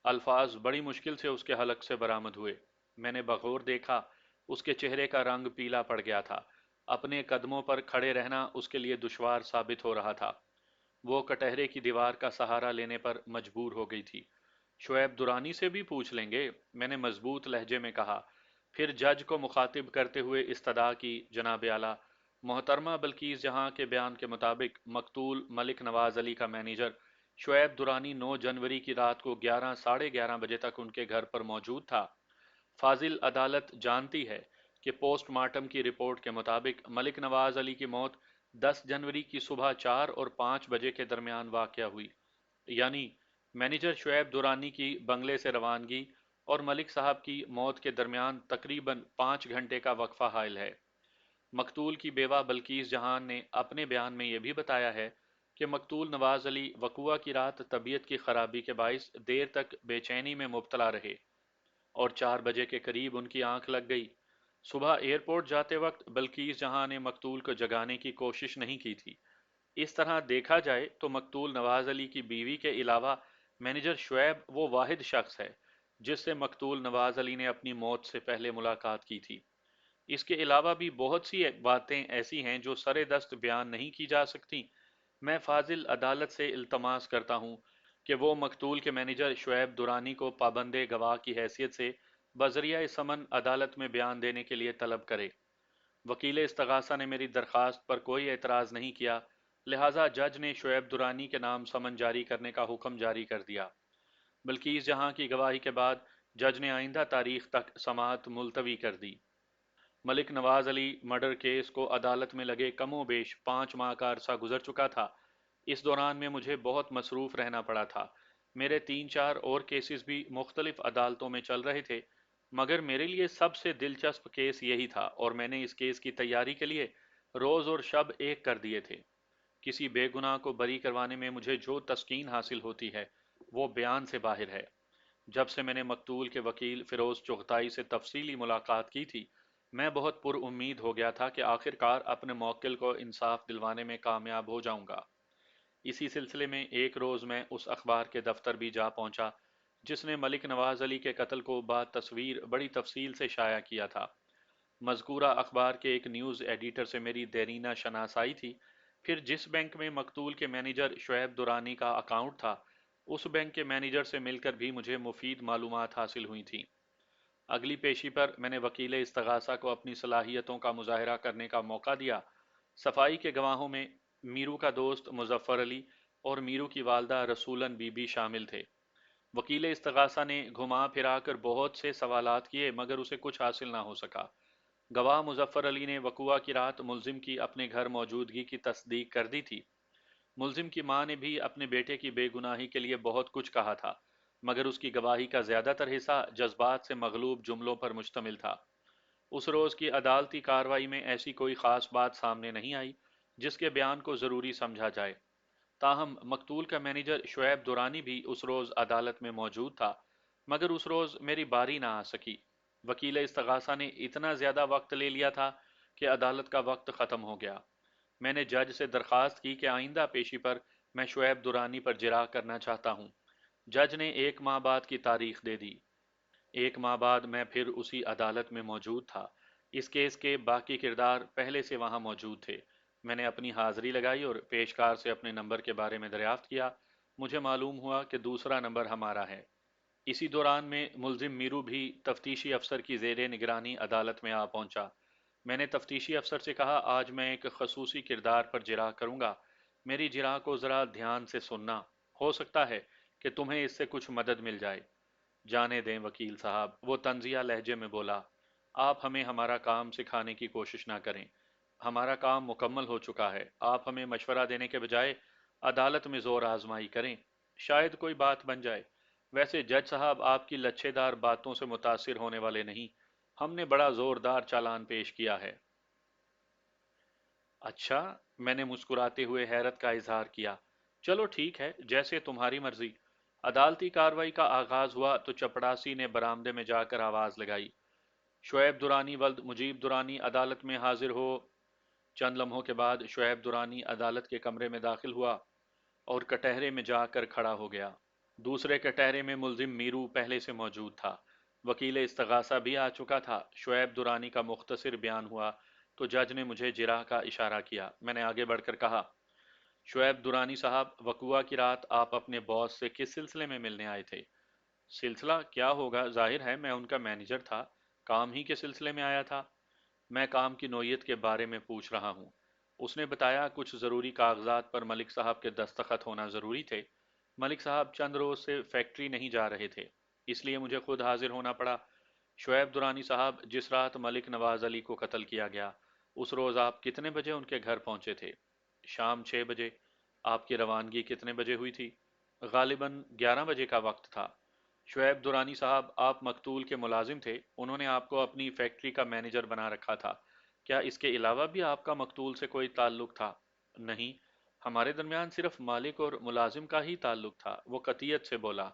الفاظ بڑی مشکل سے اس کے حلق سے برآمد ہوئے۔ میں نے بغور دیکھا، اس کے چہرے کا رنگ پیلا پڑ گیا تھا۔ اپنے قدموں پر کھڑے رہنا اس کے لیے دشوار ثابت ہو رہا تھا۔ وہ کٹہرے کی دیوار کا سہارا لینے پر مجبور ہو گئی تھی۔ شعیب درانی سے بھی پوچھ لیں گے، میں نے مضبوط لہجے میں کہا۔ پھر جج کو مخاطب کرتے ہوئے استدعا کی، جناب اعلیٰ، محترمہ بلکیس جہاں کے بیان کے مطابق مقتول ملک نواز علی کا مینیجر شعیب درانی 9 جنوری کی رات کو 11:30 بجے تک ان کے گھر پر موجود تھا۔ فاضل عدالت جانتی ہے کہ پوسٹ مارٹم کی رپورٹ کے مطابق ملک نواز علی کی موت 10 جنوری کی صبح 4 اور 5 بجے کے درمیان واقع ہوئی، یعنی مینیجر شعیب درانی کی بنگلے سے روانگی اور ملک صاحب کی موت کے درمیان تقریباً 5 گھنٹے کا وقفہ حائل ہے۔ مقتول کی بیوہ بلکیس جہان نے اپنے بیان میں یہ بھی بتایا ہے کہ مقتول نواز علی وقوع کی رات طبیعت کی خرابی کے باعث دیر تک بے چینی میں مبتلا رہے اور 4 بجے کے قریب ان کی آنکھ لگ گئی۔ صبح ایئرپورٹ جاتے وقت بلکیس جہاں نے مقتول کو جگانے کی کوشش نہیں کی تھی۔ اس طرح دیکھا جائے تو مقتول نواز علی کی بیوی کے علاوہ مینیجر شعیب وہ واحد شخص ہے جس سے مقتول نواز علی نے اپنی موت سے پہلے ملاقات کی تھی۔ اس کے علاوہ بھی بہت سی باتیں ایسی ہیں جو سرے دست بیان نہیں کی جا سکتی۔ میں فاضل عدالت سے التماس کرتا ہوں کہ وہ مقتول کے مینیجر شعیب درانی کو پابند گواہ کی حیثیت سے بذریعہ سمن عدالت میں بیان دینے کے لیے طلب کرے۔ وکیل استغاثہ نے میری درخواست پر کوئی اعتراض نہیں کیا، لہٰذا جج نے شعیب درانی کے نام سمن جاری کرنے کا حکم جاری کر دیا۔ بلکیس جہاں کی گواہی کے بعد جج نے آئندہ تاریخ تک سماعت ملتوی کر دی۔ ملک نواز علی مرڈر کیس کو عدالت میں لگے کم و بیش 5 ماہ کا عرصہ گزر چکا تھا۔ اس دوران میں مجھے بہت مصروف رہنا پڑا تھا۔ میرے 3 4 اور کیسز بھی مختلف عدالتوں میں چل رہے تھے، مگر میرے لیے سب سے دلچسپ کیس یہی تھا اور میں نے اس کیس کی تیاری کے لیے روز اور شب ایک کر دیے تھے۔ کسی بے گناہ کو بری کروانے میں مجھے جو تسکین حاصل ہوتی ہے وہ بیان سے باہر ہے۔ جب سے میں نے مقتول کے وکیل فیروز چغتائی سے تفصیلی ملاقات کی تھی، میں بہت پر امید ہو گیا تھا کہ آخر کار اپنے موکل کو انصاف دلوانے میں کامیاب ہو جاؤں گا۔ اسی سلسلے میں ایک روز میں اس اخبار کے دفتر بھی جا پہنچا جس نے ملک نواز علی کے قتل کو بعد تصویر بڑی تفصیل سے شائع کیا تھا۔ مذکورہ اخبار کے ایک نیوز ایڈیٹر سے میری دیرینہ شناسائی تھی۔ پھر جس بینک میں مقتول کے مینیجر شعیب درانی کا اکاؤنٹ تھا، اس بینک کے مینیجر سے مل کر بھی مجھے مفید معلومات حاصل ہوئی تھیں۔ اگلی پیشی پر میں نے وکیل استغاثہ کو اپنی صلاحیتوں کا مظاہرہ کرنے کا موقع دیا۔ صفائی کے گواہوں میں میرو کا دوست مظفر علی اور میرو کی والدہ رسولن بی بی شامل تھے۔ وکیل استغاثہ نے گھما پھرا کر بہت سے سوالات کیے مگر اسے کچھ حاصل نہ ہو سکا۔ گواہ مظفر علی نے وقوع کی رات ملزم کی اپنے گھر موجودگی کی تصدیق کر دی تھی۔ ملزم کی ماں نے بھی اپنے بیٹے کی بے گناہی کے لیے بہت کچھ کہا تھا، مگر اس کی گواہی کا زیادہ تر حصہ جذبات سے مغلوب جملوں پر مشتمل تھا۔ اس روز کی عدالتی کارروائی میں ایسی کوئی خاص بات سامنے نہیں آئی جس کے بیان کو ضروری سمجھا جائے۔ تاہم مقتول کا مینیجر شعیب درانی بھی اس روز عدالت میں موجود تھا، مگر اس روز میری باری نہ آ سکی۔ وکیل استغاثہ نے اتنا زیادہ وقت لے لیا تھا کہ عدالت کا وقت ختم ہو گیا۔ میں نے جج سے درخواست کی کہ آئندہ پیشی پر میں شعیب درانی پر جرح کرنا چاہتا ہوں۔ جج نے 1 ماہ بعد کی تاریخ دے دی۔ 1 ماہ بعد میں پھر اسی عدالت میں موجود تھا۔ اس کیس کے باقی کردار پہلے سے وہاں موجود تھے۔ میں نے اپنی حاضری لگائی اور پیشکار سے اپنے نمبر کے بارے میں دریافت کیا۔ مجھے معلوم ہوا کہ دوسرا نمبر ہمارا ہے۔ اسی دوران میں ملزم میرو بھی تفتیشی افسر کی زیر نگرانی عدالت میں آ پہنچا۔ میں نے تفتیشی افسر سے کہا، آج میں ایک خصوصی کردار پر جرح کروں گا، میری جرح کو ذرا دھیان سے سننا، ہو سکتا ہے کہ تمہیں اس سے کچھ مدد مل جائے۔ جانے دیں وکیل صاحب، وہ طنزیہ لہجے میں بولا، آپ ہمیں ہمارا کام سکھانے کی کوشش نہ کریں، ہمارا کام مکمل ہو چکا ہے، آپ ہمیں مشورہ دینے کے بجائے عدالت میں زور آزمائی کریں، شاید کوئی بات بن جائے۔ ویسے جج صاحب آپ کی لچھے دار باتوں سے متاثر ہونے والے نہیں، ہم نے بڑا زوردار چالان پیش کیا ہے۔ اچھا، میں نے مسکراتے ہوئے حیرت کا اظہار کیا۔ چلو ٹھیک ہے، جیسے تمہاری مرضی۔ عدالتی کاروائی کا آغاز ہوا تو چپڑاسی نے برآمدے میں جا کر آواز لگائی، شعیب درانی ولد مجیب درانی عدالت میں حاضر ہو۔ چند لمحوں کے بعد شعیب درانی عدالت کے کمرے میں داخل ہوا اور کٹہرے میں جا کر کھڑا ہو گیا۔ دوسرے کٹہرے میں ملزم میرو پہلے سے موجود تھا۔ وکیل استغاثہ بھی آ چکا تھا۔ شعیب درانی کا مختصر بیان ہوا تو جج نے مجھے جرح کا اشارہ کیا۔ میں نے آگے بڑھ کر کہا، شعیب درانی صاحب، وقوعہ کی رات آپ اپنے باس سے کس سلسلے میں ملنے آئے تھے؟ سلسلہ کیا ہوگا، ظاہر ہے میں ان کا مینیجر تھا، کام ہی کے سلسلے میں آیا تھا۔ میں کام کی نوعیت کے بارے میں پوچھ رہا ہوں۔ اس نے بتایا کچھ ضروری کاغذات پر ملک صاحب کے دستخط ہونا ضروری تھے۔ ملک صاحب چند روز سے فیکٹری نہیں جا رہے تھے، اس لیے مجھے خود حاضر ہونا پڑا۔ شعیب درانی صاحب، جس رات ملک نواز علی کو قتل کیا گیا، اس روز آپ کتنے بجے ان کے گھر پہنچے تھے؟ شام 6 بجے۔ آپ کی روانگی کتنے بجے ہوئی تھی؟ غالباً 11 بجے کا وقت تھا۔ شعیب درانی صاحب، آپ مقتول کے ملازم تھے، انہوں نے آپ کو اپنی فیکٹری کا مینیجر بنا رکھا تھا، کیا اس کے علاوہ بھی آپ کا مقتول سے کوئی تعلق تھا؟ نہیں، ہمارے درمیان صرف مالک اور ملازم کا ہی تعلق تھا، وہ قطعیت سے بولا۔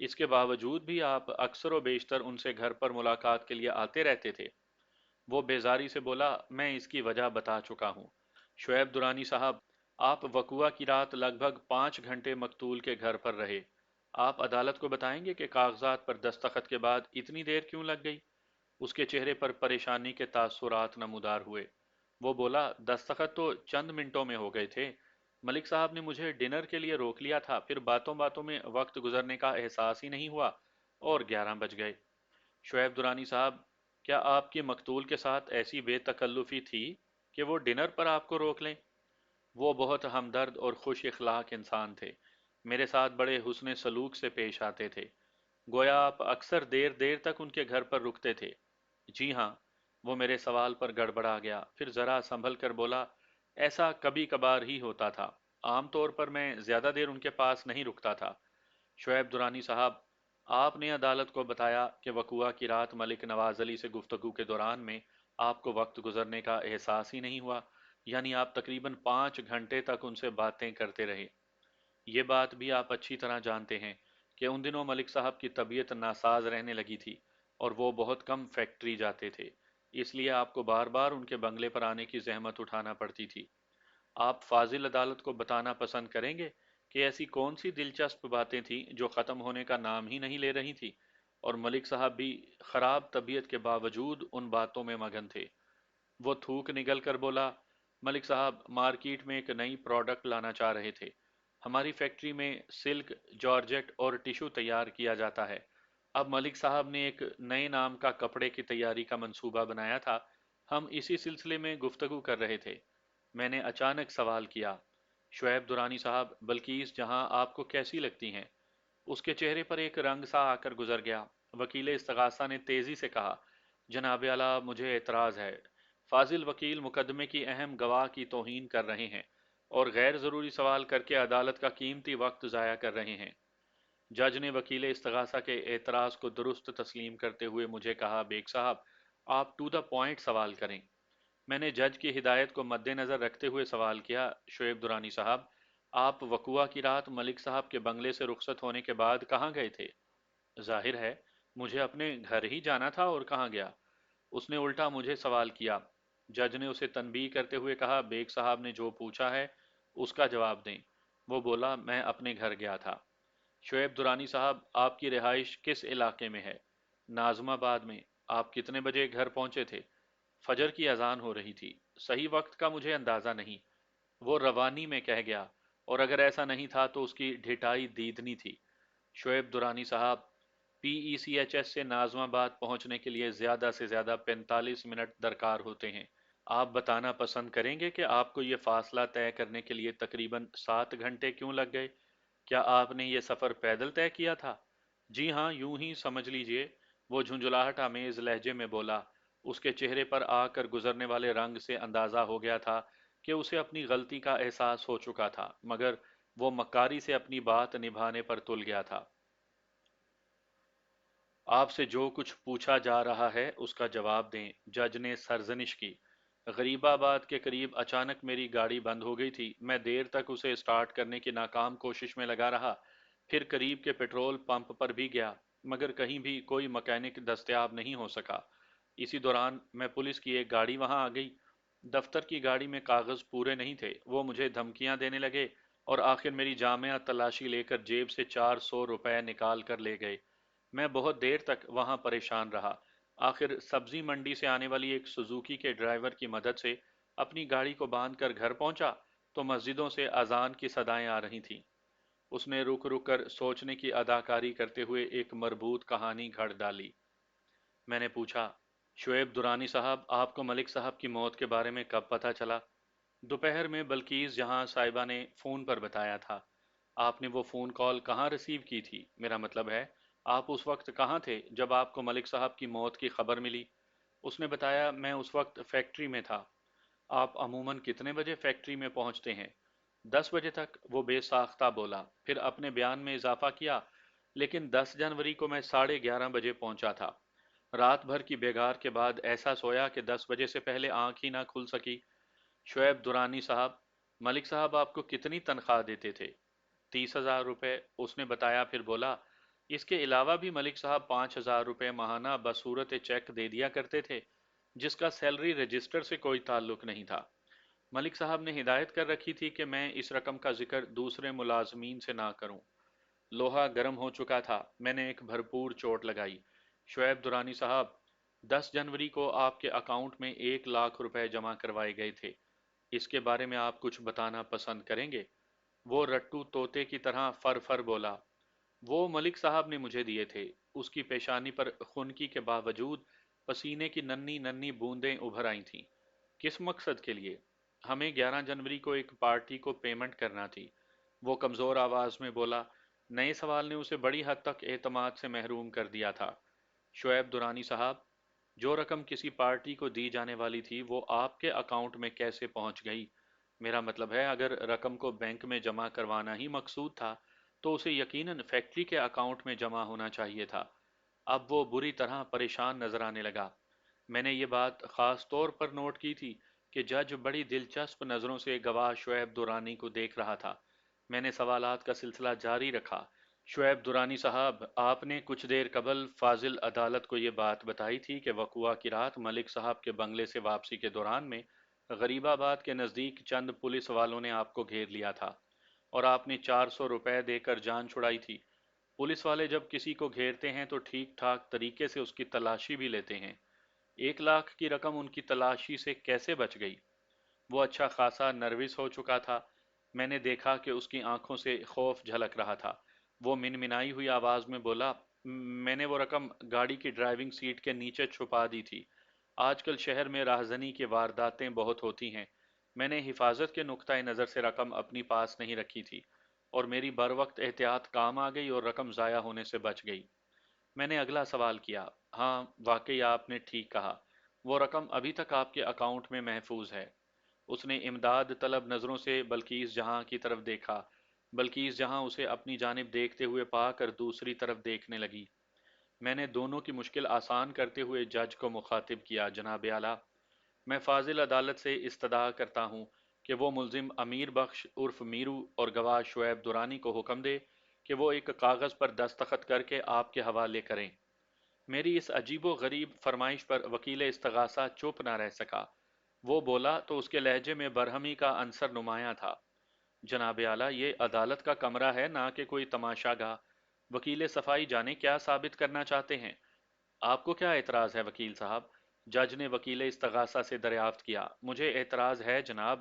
اس کے باوجود بھی آپ اکثر و بیشتر ان سے گھر پر ملاقات کے لیے آتے رہتے تھے؟ وہ بیزاری سے بولا، میں اس کی وجہ بتا چکا ہوں۔ شعیب درانی صاحب، آپ وقوعہ کی رات لگ بھگ 5 گھنٹے مقتول کے گھر پر رہے، آپ عدالت کو بتائیں گے کہ کاغذات پر دستخط کے بعد اتنی دیر کیوں لگ گئی؟ اس کے چہرے پر پریشانی کے تاثرات نمودار ہوئے۔ وہ بولا، دستخط تو چند منٹوں میں ہو گئے تھے، ملک صاحب نے مجھے ڈنر کے لیے روک لیا تھا، پھر باتوں باتوں میں وقت گزرنے کا احساس ہی نہیں ہوا اور 11 بج گئے۔ شعیب درانی صاحب، کیا آپ کی مقتول کے ساتھ ایسی بے تکلفی تھی کہ وہ ڈنر پر آپ کو روک لیں؟ وہ بہت ہمدرد اور خوش اخلاق انسان تھے، میرے ساتھ بڑے حسن سلوک سے پیش آتے تھے، گویا آپ اکثر دیر دیر تک ان کے گھر پر رکتے تھے۔ جی ہاں۔ وہ میرے سوال پر گڑبڑا گیا، پھر ذرا سنبھل کر بولا، ایسا کبھی کبھار ہی ہوتا تھا، عام طور پر میں زیادہ دیر ان کے پاس نہیں رکتا تھا۔ شعیب درانی صاحب، آپ نے عدالت کو بتایا کہ وقوعہ کی رات ملک نواز علی سے گفتگو کے دوران میں آپ کو وقت گزرنے کا احساس ہی نہیں ہوا، یعنی آپ تقریباً 5 گھنٹے تک ان سے باتیں کرتے رہے۔ یہ بات بھی آپ اچھی طرح جانتے ہیں کہ ان دنوں ملک صاحب کی طبیعت ناساز رہنے لگی تھی اور وہ بہت کم فیکٹری جاتے تھے، اس لیے آپ کو بار بار ان کے بنگلے پر آنے کی زحمت اٹھانا پڑتی تھی۔ آپ فاضل عدالت کو بتانا پسند کریں گے کہ ایسی کون سی دلچسپ باتیں تھیں جو ختم ہونے کا نام ہی نہیں لے رہی تھی، اور ملک صاحب بھی خراب طبیعت کے باوجود ان باتوں میں مگن تھے؟ وہ تھوک نگل کر بولا، ملک صاحب مارکیٹ میں ایک نئی پروڈکٹ لانا چاہ رہے تھے، ہماری فیکٹری میں سلک، جارجٹ اور ٹیشو تیار کیا جاتا ہے۔ اب ملک صاحب نے ایک نئے نام کا کپڑے کی تیاری کا منصوبہ بنایا تھا، ہم اسی سلسلے میں گفتگو کر رہے تھے۔ میں نے اچانک سوال کیا، شعیب درانی صاحب، بلقیس جہاں آپ کو کیسی لگتی ہیں؟ اس کے چہرے پر ایک رنگ سا آ کر گزر گیا۔ وکیل استغاثہ نے تیزی سے کہا، جناب اعلیٰ، مجھے اعتراض ہے، فاضل وکیل مقدمے کی اہم گواہ کی توہین کر رہے ہیں اور غیر ضروری سوال کر کے عدالت کا قیمتی وقت ضائع کر رہے ہیں۔ جج نے وکیل استغاثہ کے اعتراض کو درست تسلیم کرتے ہوئے مجھے کہا، بیگ صاحب، آپ ٹو دا پوائنٹ سوال کریں۔ میں نے جج کی ہدایت کو مد نظر رکھتے ہوئے سوال کیا، شعیب درانی صاحب، آپ وقوعہ کی رات ملک صاحب کے بنگلے سے رخصت ہونے کے بعد کہاں گئے تھے؟ ظاہر ہے مجھے اپنے گھر ہی جانا تھا، اور کہاں گیا؟ اس نے الٹا مجھے سوال کیا۔ جج نے اسے تنبیہ کرتے ہوئے کہا، بیگ صاحب نے جو پوچھا ہے اس کا جواب دیں۔ وہ بولا، میں اپنے گھر گیا تھا۔ شعیب درانی صاحب، آپ کی رہائش کس علاقے میں ہے؟ ناظم آباد میں۔ آپ کتنے بجے گھر پہنچے تھے؟ فجر کی اذان ہو رہی تھی، صحیح وقت کا مجھے اندازہ نہیں، وہ روانی میں کہہ گیا۔ اور اگر ایسا نہیں تھا تو اس کی ڈھٹائی دیدنی تھی۔ شعیب درانی صاحب، پی ای سی ایچ ایس سے نازم آباد پہنچنے کے لیے زیادہ سے زیادہ 45 منٹ درکار ہوتے ہیں۔ آپ بتانا پسند کریں گے کہ آپ کو یہ فاصلہ طے کرنے کے لیے تقریباً 7 گھنٹے کیوں لگ گئے؟ کیا آپ نے یہ سفر پیدل طے کیا تھا؟ جی ہاں، یوں ہی سمجھ لیجئے، وہ جھنجھلاہٹ آمیز لہجے میں بولا۔ اس کے چہرے پر آ کر گزرنے والے رنگ سے اندازہ ہو گیا تھا کہ اسے اپنی غلطی کا احساس ہو چکا تھا، مگر وہ مکاری سے اپنی بات نبھانے پر تل گیا تھا۔ آپ سے جو کچھ پوچھا جا رہا ہے اس کا جواب دیں، جج نے سرزنش کی۔ غریب آباد کے قریب اچانک میری گاڑی بند ہو گئی تھی۔ میں دیر تک اسے سٹارٹ کرنے کی ناکام کوشش میں لگا رہا، پھر قریب کے پیٹرول پمپ پر بھی گیا، مگر کہیں بھی کوئی مکینک دستیاب نہیں ہو سکا۔ اسی دوران میں پولیس کی ایک گاڑی وہاں آ گئی۔ دفتر کی گاڑی میں کاغذ پورے نہیں تھے، وہ مجھے دھمکیاں دینے لگے اور آخر میری جامعہ تلاشی لے کر جیب سے 400 روپے نکال کر لے گئے۔ میں بہت دیر تک وہاں پریشان رہا، آخر سبزی منڈی سے آنے والی ایک سوزوکی کے ڈرائیور کی مدد سے اپنی گاڑی کو باندھ کر گھر پہنچا تو مسجدوں سے اذان کی صدائیں آ رہی تھیں۔ اس نے رک رک کر سوچنے کی اداکاری کرتے ہوئے ایک مربوط کہانی گھڑ ڈالی۔ میں نے پوچھا، شعیب درانی صاحب، آپ کو ملک صاحب کی موت کے بارے میں کب پتہ چلا؟ دوپہر میں بلکیز جہاں صاحبہ نے فون پر بتایا تھا۔ آپ نے وہ فون کال کہاں ریسیو کی تھی؟ میرا مطلب ہے، آپ اس وقت کہاں تھے جب آپ کو ملک صاحب کی موت کی خبر ملی؟ اس نے بتایا، میں اس وقت فیکٹری میں تھا۔ آپ عموماً کتنے بجے فیکٹری میں پہنچتے ہیں؟ 10 بجے تک، وہ بے ساختہ بولا، پھر اپنے بیان میں اضافہ کیا، لیکن 10 جنوری کو میں 11:30 بجے پہنچا تھا۔ رات بھر کی بیگار کے بعد ایسا سویا کہ 10 بجے سے پہلے آنکھ ہی نہ کھل سکی۔ شعیب درانی صاحب، ملک صاحب آپ کو کتنی تنخواہ دیتے تھے؟ 30,000 روپے، اس نے بتایا، پھر بولا، اس کے علاوہ بھی ملک صاحب 5,000 روپے ماہانہ بصورت چیک دے دیا کرتے تھے، جس کا سیلری رجسٹر سے کوئی تعلق نہیں تھا۔ ملک صاحب نے ہدایت کر رکھی تھی کہ میں اس رقم کا ذکر دوسرے ملازمین سے نہ کروں۔ لوہا گرم ہو چکا تھا، میں نے ایک بھرپور چوٹ لگائی۔ شعیب درانی صاحب، 10 جنوری کو آپ کے اکاؤنٹ میں 1,00,000 روپے جمع کروائے گئے تھے، اس کے بارے میں آپ کچھ بتانا پسند کریں گے؟ وہ رٹو طوطے کی طرح فر فر بولا، وہ ملک صاحب نے مجھے دیے تھے۔ اس کی پیشانی پر خنکی کے باوجود پسینے کی ننھی ننھی بوندیں ابھر آئی تھیں۔ کس مقصد کے لیے؟ ہمیں 11 جنوری کو ایک پارٹی کو پیمنٹ کرنا تھی، وہ کمزور آواز میں بولا۔ نئے سوال نے اسے بڑی حد تک اعتماد سے محروم کر دیا تھا۔ شعیب درانی صاحب، جو رقم کسی پارٹی کو دی جانے والی تھی وہ آپ کے اکاؤنٹ میں کیسے پہنچ گئی؟ میرا مطلب ہے، اگر رقم کو بینک میں جمع کروانا ہی مقصود تھا تو اسے یقیناً فیکٹری کے اکاؤنٹ میں جمع ہونا چاہیے تھا۔ اب وہ بری طرح پریشان نظر آنے لگا۔ میں نے یہ بات خاص طور پر نوٹ کی تھی کہ جج بڑی دلچسپ نظروں سے گواہ شعیب درانی کو دیکھ رہا تھا۔ میں نے سوالات کا سلسلہ جاری رکھا۔ شعیب درانی صاحب، آپ نے کچھ دیر قبل فاضل عدالت کو یہ بات بتائی تھی کہ وقوعہ کی رات ملک صاحب کے بنگلے سے واپسی کے دوران میں غریب آباد کے نزدیک چند پولیس والوں نے آپ کو گھیر لیا تھا اور آپ نے 400 روپے دے کر جان چھڑائی تھی۔ پولیس والے جب کسی کو گھیرتے ہیں تو ٹھیک ٹھاک طریقے سے اس کی تلاشی بھی لیتے ہیں۔ 1,00,000 کی رقم ان کی تلاشی سے کیسے بچ گئی؟ وہ اچھا خاصا نروس ہو چکا تھا۔ میں نے دیکھا کہ اس کی آنکھوں سے خوف جھلک رہا تھا۔ وہ منمنائی ہوئی آواز میں بولا، میں نے وہ رقم گاڑی کی ڈرائیونگ سیٹ کے نیچے چھپا دی تھی۔ آج کل شہر میں راہزنی کی وارداتیں بہت ہوتی ہیں۔ میں نے حفاظت کے نقطۂ نظر سے رقم اپنی پاس نہیں رکھی تھی اور میری بر وقت احتیاط کام آ گئی اور رقم ضائع ہونے سے بچ گئی۔ میں نے اگلا سوال کیا، ہاں واقعی آپ نے ٹھیک کہا، وہ رقم ابھی تک آپ کے اکاؤنٹ میں محفوظ ہے۔ اس نے امداد طلب نظروں سے بلقیس جہاں کی طرف دیکھا۔ بلقیس جہاں اسے اپنی جانب دیکھتے ہوئے پا کر دوسری طرف دیکھنے لگی۔ میں نے دونوں کی مشکل آسان کرتے ہوئے جج کو مخاطب کیا، جناب اعلیٰ، میں فاضل عدالت سے استدعا کرتا ہوں کہ وہ ملزم امیر بخش عرف میرو اور گواہ شعیب درانی کو حکم دے کہ وہ ایک کاغذ پر دستخط کر کے آپ کے حوالے کریں۔ میری اس عجیب و غریب فرمائش پر وکیل استغاثہ چپ نہ رہ سکا۔ وہ بولا تو اس کے لہجے میں برہمی کا عنصر نمایاں تھا، جناب اعلیٰ، یہ عدالت کا کمرہ ہے، نہ کہ کوئی تماشا گاہ۔ وکیل صفائی جانے کیا ثابت کرنا چاہتے ہیں؟ آپ کو کیا اعتراض ہے وکیل صاحب؟ جج نے وکیل استغاثہ سے دریافت کیا۔ مجھے اعتراض ہے جناب،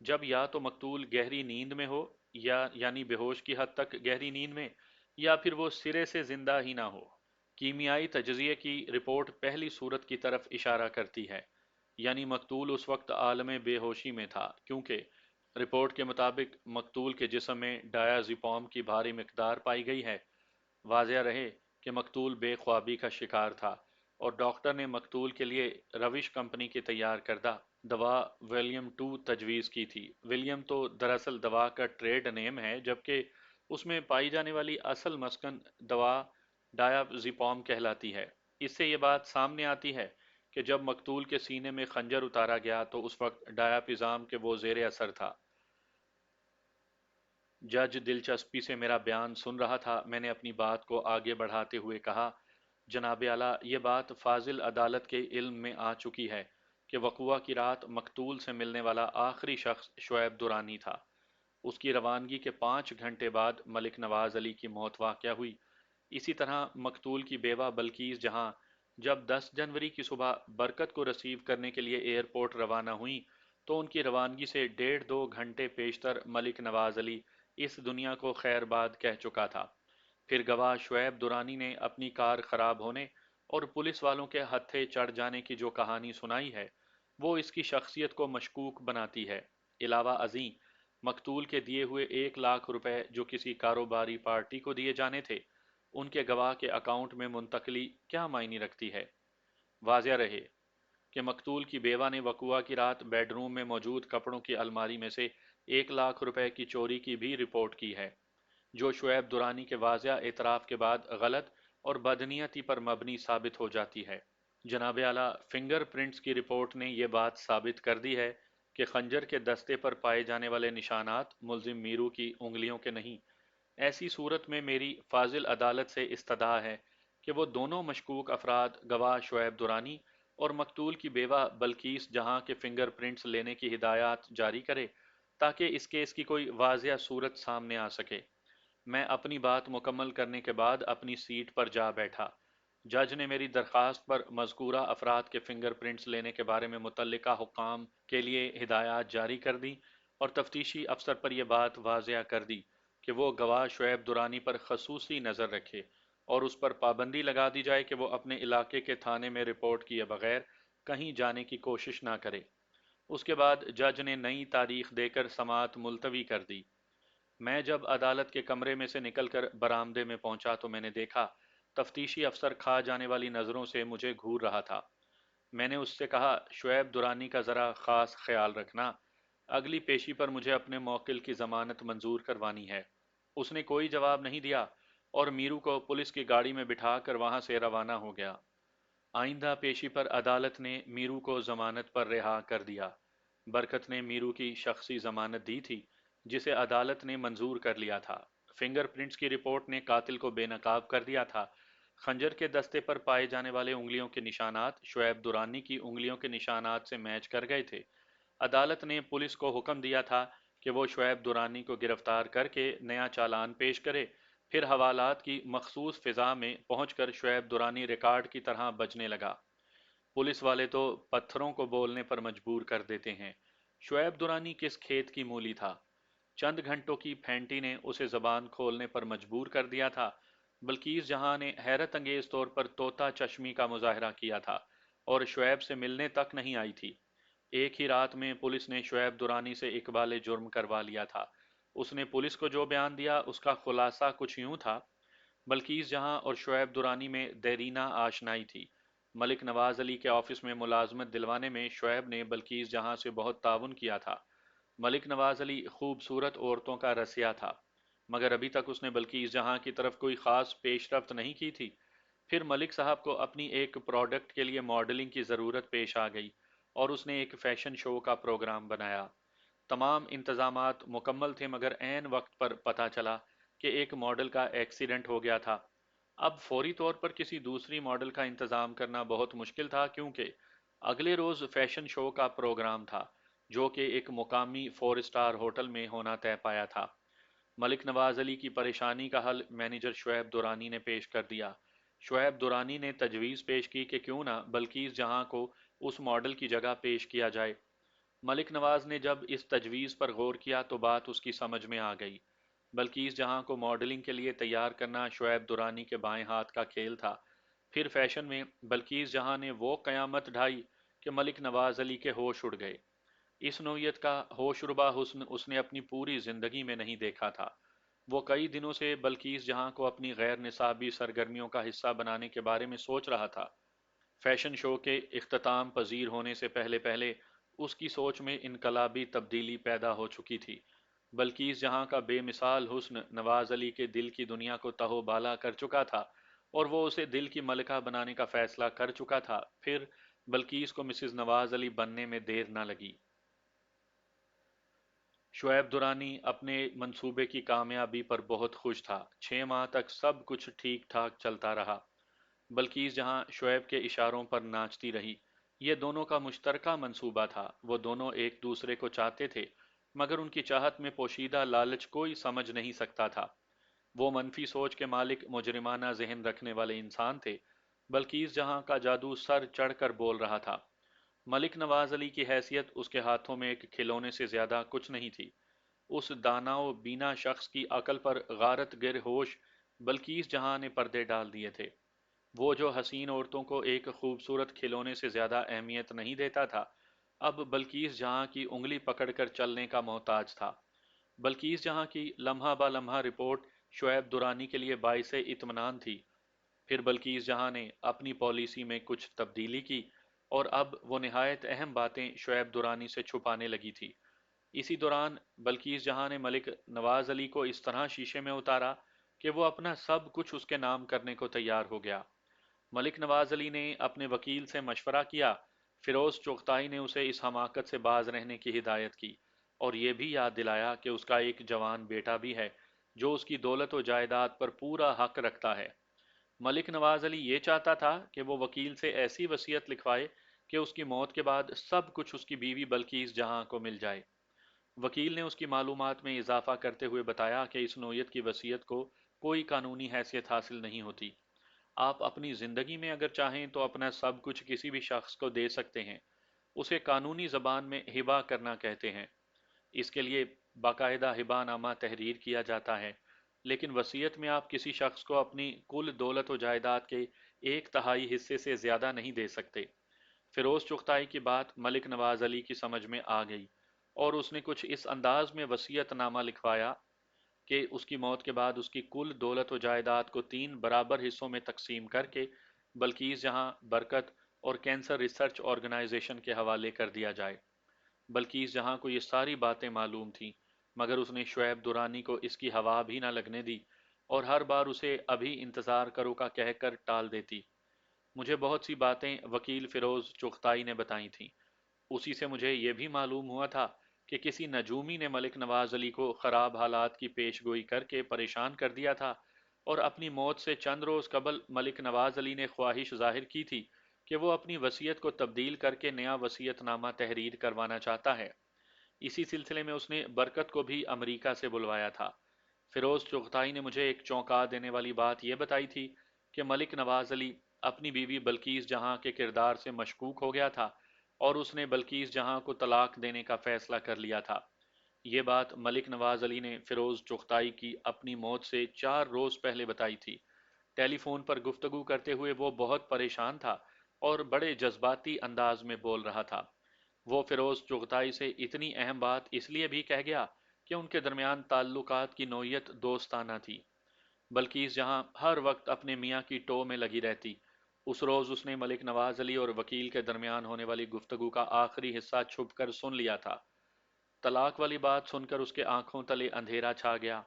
جب یا تو مقتول گہری نیند میں ہو، یا یعنی بے ہوش کی حد تک گہری نیند میں، یا پھر وہ سرے سے زندہ ہی نہ ہو۔ کیمیائی تجزیے کی رپورٹ پہلی صورت کی طرف اشارہ کرتی ہے، یعنی مقتول اس وقت عالم بے ہوشی میں تھا، کیونکہ رپورٹ کے مطابق مقتول کے جسم میں ڈایازیپام کی بھاری مقدار پائی گئی ہے۔ واضح رہے کہ مقتول بے خوابی کا شکار تھا، اور ڈاکٹر نے مقتول کے لیے روش کمپنی کی تیار کردہ دوا ویلیم ٹو تجویز کی تھی۔ ویلیم تو دراصل دوا کا ٹریڈ نیم ہے، جبکہ اس میں پائی جانے والی اصل مسکن دوا ڈایازیپام کہلاتی ہے۔ اس سے یہ بات سامنے آتی ہے کہ جب مقتول کے سینے میں خنجر اتارا گیا تو اس وقت ڈایاپیزام کے وہ زیر اثر تھا۔ جج دلچسپی سے میرا بیان سن رہا تھا۔ میں نے اپنی بات کو آگے بڑھاتے ہوئے کہا، جناب اعلیٰ، یہ بات فاضل عدالت کے علم میں آ چکی ہے کہ وقوعہ کی رات مقتول سے ملنے والا آخری شخص شعیب درانی تھا۔ اس کی روانگی کے 5 گھنٹے بعد ملک نواز علی کی موت واقع ہوئی۔ اسی طرح مقتول کی بیوہ بلقیس جہاں جب 10 جنوری کی صبح برکت کو ریسیو کرنے کے لیے ایئرپورٹ روانہ ہوئیں تو ان کی روانگی سے 1.5 2 گھنٹے پیشتر ملک نواز علی اس دنیا کو خیر باد کہہ چکا تھا۔ پھر گواہ شعیب درانی نے اپنی کار خراب ہونے اور پولیس والوں کے ہتھے چڑھ جانے کی جو کہانی سنائی ہے، وہ اس کی شخصیت کو مشکوک بناتی ہے۔ علاوہ ازیں مقتول کے دیے ہوئے 1 لاکھ روپے جو کسی کاروباری پارٹی کو دیے جانے تھے، ان کے گواہ کے اکاؤنٹ میں منتقلی کیا معنی رکھتی ہے؟ واضح رہے کہ مقتول کی بیوہ نے وقوعہ کی رات بیڈ روم میں موجود کپڑوں کی الماری میں سے 1 لاکھ روپے کی چوری کی بھی رپورٹ کی ہے، جو شعیب درانی کے واضح اعتراف کے بعد غلط اور بدنیتی پر مبنی ثابت ہو جاتی ہے۔ جناب اعلیٰ، فنگر پرنٹس کی رپورٹ نے یہ بات ثابت کر دی ہے کہ خنجر کے دستے پر پائے جانے والے نشانات ملزم میرو کی انگلیوں کے نہیں۔ ایسی صورت میں میری فاضل عدالت سے استدعا ہے کہ وہ دونوں مشکوک افراد گواہ شعیب درانی اور مقتول کی بیوہ بلقیس جہاں کے فنگر پرنٹس لینے کی ہدایات جاری کرے، تاکہ اس کیس کی کوئی واضح صورت سامنے آ سکے۔ میں اپنی بات مکمل کرنے کے بعد اپنی سیٹ پر جا بیٹھا۔ جج نے میری درخواست پر مذکورہ افراد کے فنگر پرنٹس لینے کے بارے میں متعلقہ حکام کے لیے ہدایات جاری کر دی، اور تفتیشی افسر پر یہ بات واضح کر دی کہ وہ گواہ شعیب درانی پر خصوصی نظر رکھے اور اس پر پابندی لگا دی جائے کہ وہ اپنے علاقے کے تھانے میں رپورٹ کیے بغیر کہیں جانے کی کوشش نہ کرے۔ اس کے بعد جج نے نئی تاریخ دے کر سماعت ملتوی کر دی۔ میں جب عدالت کے کمرے میں سے نکل کر برآمدے میں پہنچا تو میں نے دیکھا تفتیشی افسر کھا جانے والی نظروں سے مجھے گھور رہا تھا۔ میں نے اس سے کہا، شعیب درانی کا ذرا خاص خیال رکھنا، اگلی پیشی پر مجھے اپنے موکل کی ضمانت منظور کروانی ہے۔ اس نے کوئی جواب نہیں دیا اور میرو کو پولیس کی گاڑی میں بٹھا کر وہاں سے روانہ ہو گیا۔ آئندہ پیشی پر عدالت نے میرو کو ضمانت پر رہا کر دیا۔ برکت نے میرو کی شخصی ضمانت دی تھی، جسے عدالت نے منظور کر لیا تھا۔ فنگر پرنٹس کی رپورٹ نے قاتل کو بے نقاب کر دیا تھا۔ خنجر کے دستے پر پائے جانے والے انگلیوں کے نشانات شعیب درانی کی انگلیوں کے نشانات سے میچ کر گئے تھے۔ عدالت نے پولیس کو حکم دیا تھا کہ وہ شعیب درانی کو گرفتار کر کے نیا چالان پیش کرے، پھر حوالات کی مخصوص فضا میں پہنچ کر شعیب درانی ریکارڈ کی طرح بجنے لگا۔ پولیس والے تو پتھروں کو بولنے پر مجبور کر دیتے ہیں۔ شعیب درانی کس کھیت کی مولی تھا؟ چند گھنٹوں کی پھینٹی نے اسے زبان کھولنے پر مجبور کر دیا تھا۔ بلقیس جہاں نے حیرت انگیز طور پر طوطا چشمی کا مظاہرہ کیا تھا اور شعیب سے ملنے تک نہیں آئی تھی۔ ایک ہی رات میں پولیس نے شعیب درانی سے اقبال جرم کروا لیا تھا۔ اس نے پولیس کو جو بیان دیا اس کا خلاصہ کچھ یوں تھا: بلقیس جہاں اور شعیب درانی میں دیرینہ آشنائی تھی۔ ملک نواز علی کے آفس میں ملازمت دلوانے میں شعیب نے بلقیس جہاں سے بہت تعاون کیا تھا۔ ملک نواز علی خوبصورت عورتوں کا رسیا تھا، مگر ابھی تک اس نے بلقیس جہاں کی طرف کوئی خاص پیش رفت نہیں کی تھی۔ پھر ملک صاحب کو اپنی ایک پروڈکٹ کے لیے ماڈلنگ کی ضرورت پیش آ گئی اور اس نے ایک فیشن شو کا پروگرام بنایا۔ تمام انتظامات مکمل تھے، مگر عین وقت پر پتہ چلا کہ ایک ماڈل کا ایکسیڈنٹ ہو گیا تھا۔ اب فوری طور پر کسی دوسری ماڈل کا انتظام کرنا بہت مشکل تھا، کیونکہ اگلے روز فیشن شو کا پروگرام تھا، جو کہ ایک مقامی 4 اسٹار ہوٹل میں ہونا طے پایا تھا۔ ملک نواز علی کی پریشانی کا حل مینیجر شعیب درانی نے پیش کر دیا۔ شعیب درانی نے تجویز پیش کی کہ کیوں نہ بلقیس جہاں کو اس ماڈل کی جگہ پیش کیا جائے۔ ملک نواز نے جب اس تجویز پر غور کیا تو بات اس کی سمجھ میں آ گئی۔ بلقیس جہاں کو ماڈلنگ کے لیے تیار کرنا شعیب درانی کے بائیں ہاتھ کا کھیل تھا۔ پھر فیشن میں بلقیس جہاں نے وہ قیامت ڈھائی کہ ملک نواز علی کے ہوش اڑ گئے۔ اس نوعیت کا ہوش ربا حسن اس نے اپنی پوری زندگی میں نہیں دیکھا تھا۔ وہ کئی دنوں سے بلقیس جہاں کو اپنی غیر نصابی سرگرمیوں کا حصہ بنانے کے بارے میں سوچ رہا تھا۔ فیشن شو کے اختتام پذیر ہونے سے پہلے پہلے اس کی سوچ میں انقلابی تبدیلی پیدا ہو چکی تھی۔ بلقیس جہاں کا بے مثال حسن نواز علی کے دل کی دنیا کو تہو بالا کر چکا تھا اور وہ اسے دل کی ملکہ بنانے کا فیصلہ کر چکا تھا۔ پھر بلقیس کو مسز نواز علی بننے میں دیر نہ لگی۔ شعیب درانی اپنے منصوبے کی کامیابی پر بہت خوش تھا۔ 6 ماہ تک سب کچھ ٹھیک ٹھاک چلتا رہا۔ بلقیس جہاں شعیب کے اشاروں پر ناچتی رہی۔ یہ دونوں کا مشترکہ منصوبہ تھا۔ وہ دونوں ایک دوسرے کو چاہتے تھے، مگر ان کی چاہت میں پوشیدہ لالچ کوئی سمجھ نہیں سکتا تھا۔ وہ منفی سوچ کے مالک مجرمانہ ذہن رکھنے والے انسان تھے۔ بلقیس جہاں کا جادو سر چڑھ کر بول رہا تھا۔ ملک نواز علی کی حیثیت اس کے ہاتھوں میں ایک کھلونے سے زیادہ کچھ نہیں تھی۔ اس دانا و بینا شخص کی عقل پر غارت گر ہوش بلقیس جہاں نے پردے ڈال دیے تھے۔ وہ جو حسین عورتوں کو ایک خوبصورت کھلونے سے زیادہ اہمیت نہیں دیتا تھا، اب بلقیس جہاں کی انگلی پکڑ کر چلنے کا محتاج تھا۔ بلقیس جہاں کی لمحہ با لمحہ رپورٹ شعیب درانی کے لیے باعث اطمینان تھی۔ پھر بلقیس جہاں نے اپنی پالیسی میں کچھ تبدیلی کی اور اب وہ نہایت اہم باتیں شعیب درانی سے چھپانے لگی تھی۔ اسی دوران بلقیس جہاں نے ملک نواز علی کو اس طرح شیشے میں اتارا کہ وہ اپنا سب کچھ اس کے نام کرنے کو تیار ہو گیا۔ ملک نواز علی نے اپنے وکیل سے مشورہ کیا۔ فیروز چغتائی نے اسے اس حماقت سے باز رہنے کی ہدایت کی اور یہ بھی یاد دلایا کہ اس کا ایک جوان بیٹا بھی ہے جو اس کی دولت و جائیداد پر پورا حق رکھتا ہے۔ ملک نواز علی یہ چاہتا تھا کہ وہ وکیل سے ایسی وصیت لکھوائے کہ اس کی موت کے بعد سب کچھ اس کی بیوی بلقیس جہاں کو مل جائے۔ وکیل نے اس کی معلومات میں اضافہ کرتے ہوئے بتایا کہ اس نوعیت کی وصیت کو کوئی قانونی حیثیت حاصل نہیں ہوتی۔ آپ اپنی زندگی میں اگر چاہیں تو اپنا سب کچھ کسی بھی شخص کو دے سکتے ہیں۔ اسے قانونی زبان میں ہبہ کرنا کہتے ہیں۔ اس کے لیے باقاعدہ ہبہ نامہ تحریر کیا جاتا ہے، لیکن وصیت میں آپ کسی شخص کو اپنی کل دولت و جائیداد کے 1/3 حصے سے زیادہ نہیں دے سکتے۔ فیروز چغتائی کی بات ملک نواز علی کی سمجھ میں آ گئی اور اس نے کچھ اس انداز میں وصیت نامہ لکھوایا کہ اس کی موت کے بعد اس کی کل دولت و جائیداد کو 3 برابر حصوں میں تقسیم کر کے بلقیس جہاں، برکت اور کینسر ریسرچ آرگنائزیشن کے حوالے کر دیا جائے۔ بلقیس جہاں کو یہ ساری باتیں معلوم تھیں، مگر اس نے شعیب درانی کو اس کی ہوا بھی نہ لگنے دی اور ہر بار اسے ابھی انتظار کرو کا کہہ کر ٹال دیتی۔ مجھے بہت سی باتیں وکیل فیروز چغتائی نے بتائی تھیں۔ اسی سے مجھے یہ بھی معلوم ہوا تھا کہ کسی نجومی نے ملک نواز علی کو خراب حالات کی پیش گوئی کر کے پریشان کر دیا تھا اور اپنی موت سے چند روز قبل ملک نواز علی نے خواہش ظاہر کی تھی کہ وہ اپنی وصیت کو تبدیل کر کے نیا وصیت نامہ تحریر کروانا چاہتا ہے۔ اسی سلسلے میں اس نے برکت کو بھی امریکہ سے بلوایا تھا۔ فیروز چغتائی نے مجھے ایک چونکا دینے والی بات یہ بتائی تھی کہ ملک نواز علی اپنی بیوی بلقیس جہاں کے کردار سے مشکوک ہو گیا تھا اور اس نے بلقیس جہاں کو طلاق دینے کا فیصلہ کر لیا تھا۔ یہ بات ملک نواز علی نے فیروز چغتائی کی اپنی موت سے 4 روز پہلے بتائی تھی۔ ٹیلی فون پر گفتگو کرتے ہوئے وہ بہت پریشان تھا اور بڑے جذباتی انداز میں بول رہا تھا۔ وہ فیروز چغتائی سے اتنی اہم بات اس لیے بھی کہہ گیا کہ ان کے درمیان تعلقات کی نوعیت دوستانہ تھی۔ بلقیس جہاں ہر وقت اپنے میاں کی ٹو میں لگی رہتی۔ اس روز اس نے ملک نواز علی اور وکیل کے درمیان ہونے والی گفتگو کا آخری حصہ چھپ کر سن لیا تھا۔ طلاق والی بات سن کر اس کے آنکھوں تلے اندھیرا چھا گیا۔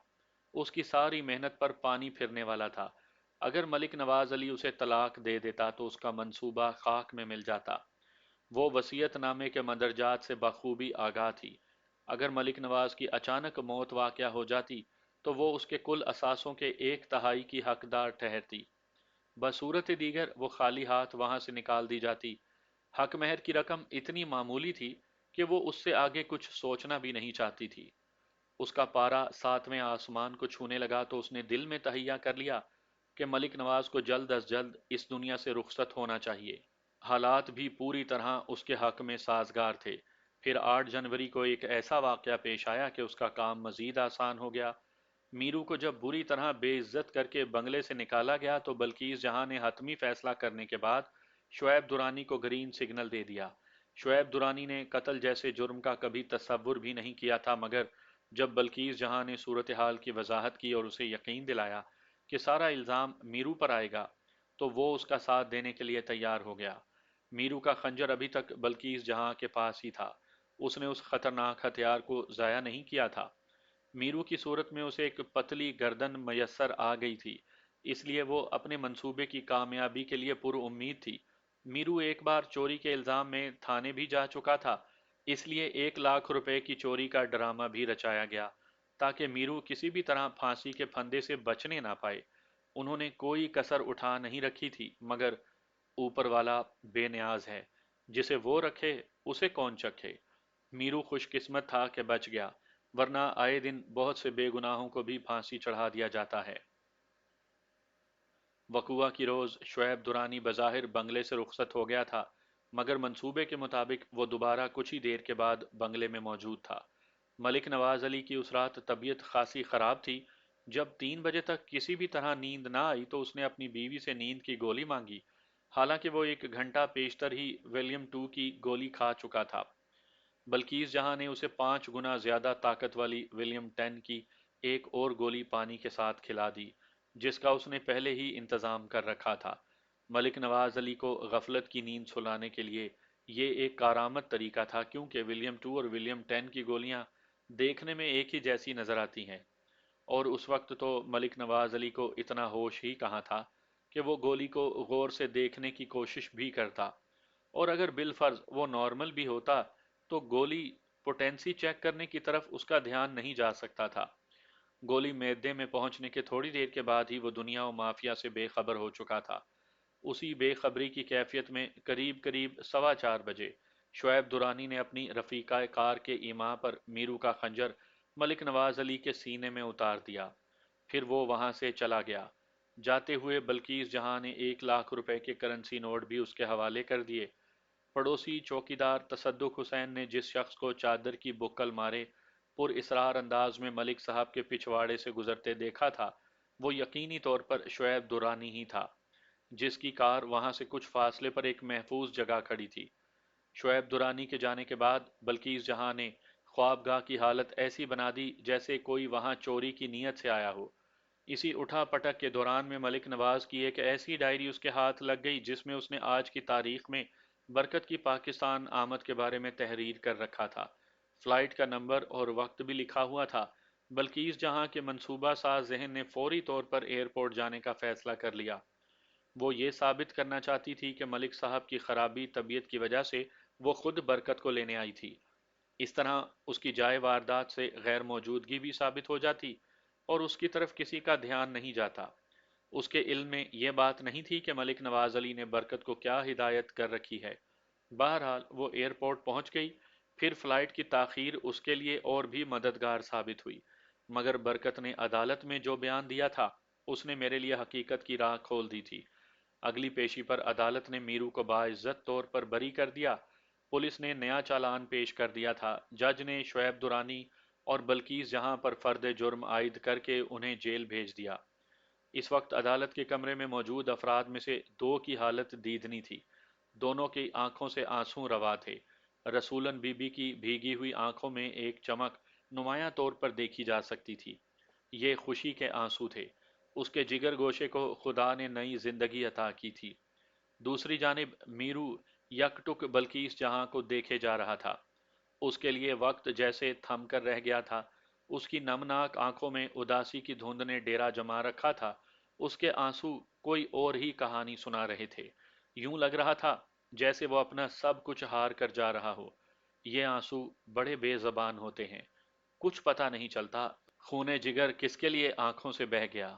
اس کی ساری محنت پر پانی پھرنے والا تھا۔ اگر ملک نواز علی اسے طلاق دے دیتا تو اس کا منصوبہ خاک میں مل جاتا۔ وہ وصیت نامے کے مندرجات سے بخوبی آگاہ تھی۔ اگر ملک نواز کی اچانک موت واقع ہو جاتی تو وہ اس کے کل اثاثوں کے 1/3 کی حقدار ٹھہرتی۔ بصورت دیگر وہ خالی ہاتھ وہاں سے نکال دی جاتی۔ حق مہر کی رقم اتنی معمولی تھی کہ وہ اس سے آگے کچھ سوچنا بھی نہیں چاہتی تھی۔ اس کا پارا 7ویں آسمان کو چھونے لگا تو اس نے دل میں تہیہ کر لیا کہ ملک نواز کو جلد از جلد اس دنیا سے رخصت ہونا چاہیے۔ حالات بھی پوری طرح اس کے حق میں سازگار تھے۔ پھر 8 جنوری کو ایک ایسا واقعہ پیش آیا کہ اس کا کام مزید آسان ہو گیا۔ میرو کو جب بری طرح بے عزت کر کے بنگلے سے نکالا گیا تو بلقیس جہاں نے حتمی فیصلہ کرنے کے بعد شعیب درانی کو گرین سگنل دے دیا۔ شعیب درانی نے قتل جیسے جرم کا کبھی تصور بھی نہیں کیا تھا، مگر جب بلقیس جہاں نے صورتحال کی وضاحت کی اور اسے یقین دلایا کہ سارا الزام میرو پر آئے گا، تو وہ اس کا ساتھ دینے کے لیے تیار ہو گیا۔ میرو کا خنجر ابھی تک بلقیس جہاں کے پاس ہی تھا، اس نے اس خطرناک ہتھیار کو ضائع نہیں کیا تھا۔ میرو کی صورت میں اسے ایک پتلی گردن میسر آ گئی تھی، اس لیے وہ اپنے منصوبے کی کامیابی کے لیے پر امید تھی۔ میرو ایک بار چوری کے الزام میں تھانے بھی جا چکا تھا، اس لیے 1 لاکھ روپے کی چوری کا ڈرامہ بھی رچایا گیا تاکہ میرو کسی بھی طرح پھانسی کے پھندے سے بچنے نہ پائے۔ انہوں نے کوئی کسر اٹھا نہیں رکھی تھی، مگر اوپر والا بے نیاز ہے، جسے وہ رکھے اسے کون چکھے۔ میرو خوش قسمت تھا کہ بچ گیا، ورنہ آئے دن بہت سے بے گناہوں کو بھی پھانسی چڑھا دیا جاتا ہے۔ وقوعہ کی روز شعیب درانی بظاہر بنگلے سے رخصت ہو گیا تھا، مگر منصوبے کے مطابق وہ دوبارہ کچھ ہی دیر کے بعد بنگلے میں موجود تھا۔ ملک نواز علی کی اس رات طبیعت خاصی خراب تھی۔ جب 3 بجے تک کسی بھی طرح نیند نہ آئی تو اس نے اپنی بیوی سے نیند کی گولی مانگی، حالانکہ وہ 1 گھنٹہ پیشتر ہی ولیم 2 کی گولی کھا چکا تھا۔ بلقیس جہاں نے اسے 5 گنا زیادہ طاقت والی ولیم 10 کی ایک اور گولی پانی کے ساتھ کھلا دی، جس کا اس نے پہلے ہی انتظام کر رکھا تھا۔ ملک نواز علی کو غفلت کی نیند سلانے کے لیے یہ ایک کارآمد طریقہ تھا، کیونکہ ولیم 2 اور ولیم 10 کی گولیاں دیکھنے میں ایک ہی جیسی نظر آتی ہیں، اور اس وقت تو ملک نواز علی کو اتنا ہوش ہی کہاں تھا کہ وہ گولی کو غور سے دیکھنے کی کوشش بھی کرتا، اور اگر بالفرض وہ نارمل بھی ہوتا تو گولی پوٹینسی چیک کرنے کی طرف اس کا دھیان نہیں جا سکتا تھا۔ گولی معدے میں پہنچنے کے تھوڑی دیر کے بعد ہی وہ دنیا و مافیا سے بے خبر ہو چکا تھا۔ اسی بے خبری کی کیفیت میں قریب قریب 4:15 بجے شعیب درانی نے اپنی رفیقہ کار کے ایما پر میرو کا خنجر ملک نواز علی کے سینے میں اتار دیا، پھر وہ وہاں سے چلا گیا۔ جاتے ہوئے بلقیس جہاں نے 1 لاکھ روپے کے کرنسی نوٹ بھی اس کے حوالے کر دیے۔ پڑوسی چوکیدار تصدق حسین نے جس شخص کو چادر کی بکل مارے پر اسرار انداز میں ملک صاحب کے پچھواڑے سے گزرتے دیکھا تھا، وہ یقینی طور پر شعیب درانی ہی تھا، جس کی کار وہاں سے کچھ فاصلے پر ایک محفوظ جگہ کھڑی تھی۔ شعیب درانی کے جانے کے بعد بلقیس جہاں نے خوابگاہ کی حالت ایسی بنا دی جیسے کوئی وہاں چوری کی نیت سے آیا ہو۔ اسی اٹھا پٹک کے دوران میں ملک نواز کی ایک ایسی ڈائری اس کے ہاتھ لگ گئی جس میں اس نے آج کی تاریخ میں برکت کی پاکستان آمد کے بارے میں تحریر کر رکھا تھا۔ فلائٹ کا نمبر اور وقت بھی لکھا ہوا تھا۔ بلقیس جہاں کے منصوبہ ساز ذہن نے فوری طور پر ایئرپورٹ جانے کا فیصلہ کر لیا۔ وہ یہ ثابت کرنا چاہتی تھی کہ ملک صاحب کی خرابی طبیعت کی وجہ سے وہ خود برکت کو لینے آئی تھی۔ اس طرح اس کی جائے واردات سے غیر موجودگی بھی ثابت ہو جاتی اور اس کی طرف کسی کا دھیان نہیں جاتا۔ اس کے علم میں یہ بات نہیں تھی کہ ملک نواز علی نے برکت کو کیا ہدایت کر رکھی ہے۔ بہرحال وہ ایئرپورٹ پہنچ گئی، پھر فلائٹ کی تاخیر اس کے لیے اور بھی مددگار ثابت ہوئی، مگر برکت نے عدالت میں جو بیان دیا تھا اس نے میرے لیے حقیقت کی راہ کھول دی تھی۔ اگلی پیشی پر عدالت نے میرو کو باعزت طور پر بری کر دیا۔ پولیس نے نیا چالان پیش کر دیا تھا۔ جج نے شعیب درانی اور بلقیس جہاں پر فرد جرم عائد کر کے انہیں جیل بھیج دیا۔ اس وقت عدالت کے کمرے میں موجود افراد میں سے 2 کی حالت دیدنی تھی۔ دونوں کی آنکھوں سے آنسو روا تھے۔ رسولن بی بی کی بھیگی ہوئی آنکھوں میں ایک چمک نمایاں طور پر دیکھی جا سکتی تھی۔ یہ خوشی کے آنسو تھے، اس کے جگر گوشے کو خدا نے نئی زندگی عطا کی تھی۔ دوسری جانب میرو یک ٹک بلقیس جہاں کو دیکھے جا رہا تھا، اس کے لیے وقت جیسے تھم کر رہ گیا تھا۔ اس کی نمناک آنکھوں میں اداسی کی دھند نے ڈیرا جما رکھا تھا، اس کے آنسو کوئی اور ہی کہانی سنا رہے تھے۔ یوں لگ رہا تھا جیسے وہ اپنا سب کچھ ہار کر جا رہا ہو۔ یہ آنسو بڑے بے زبان ہوتے ہیں، کچھ پتہ نہیں چلتا خون جگر کس کے لیے آنکھوں سے بہہ گیا۔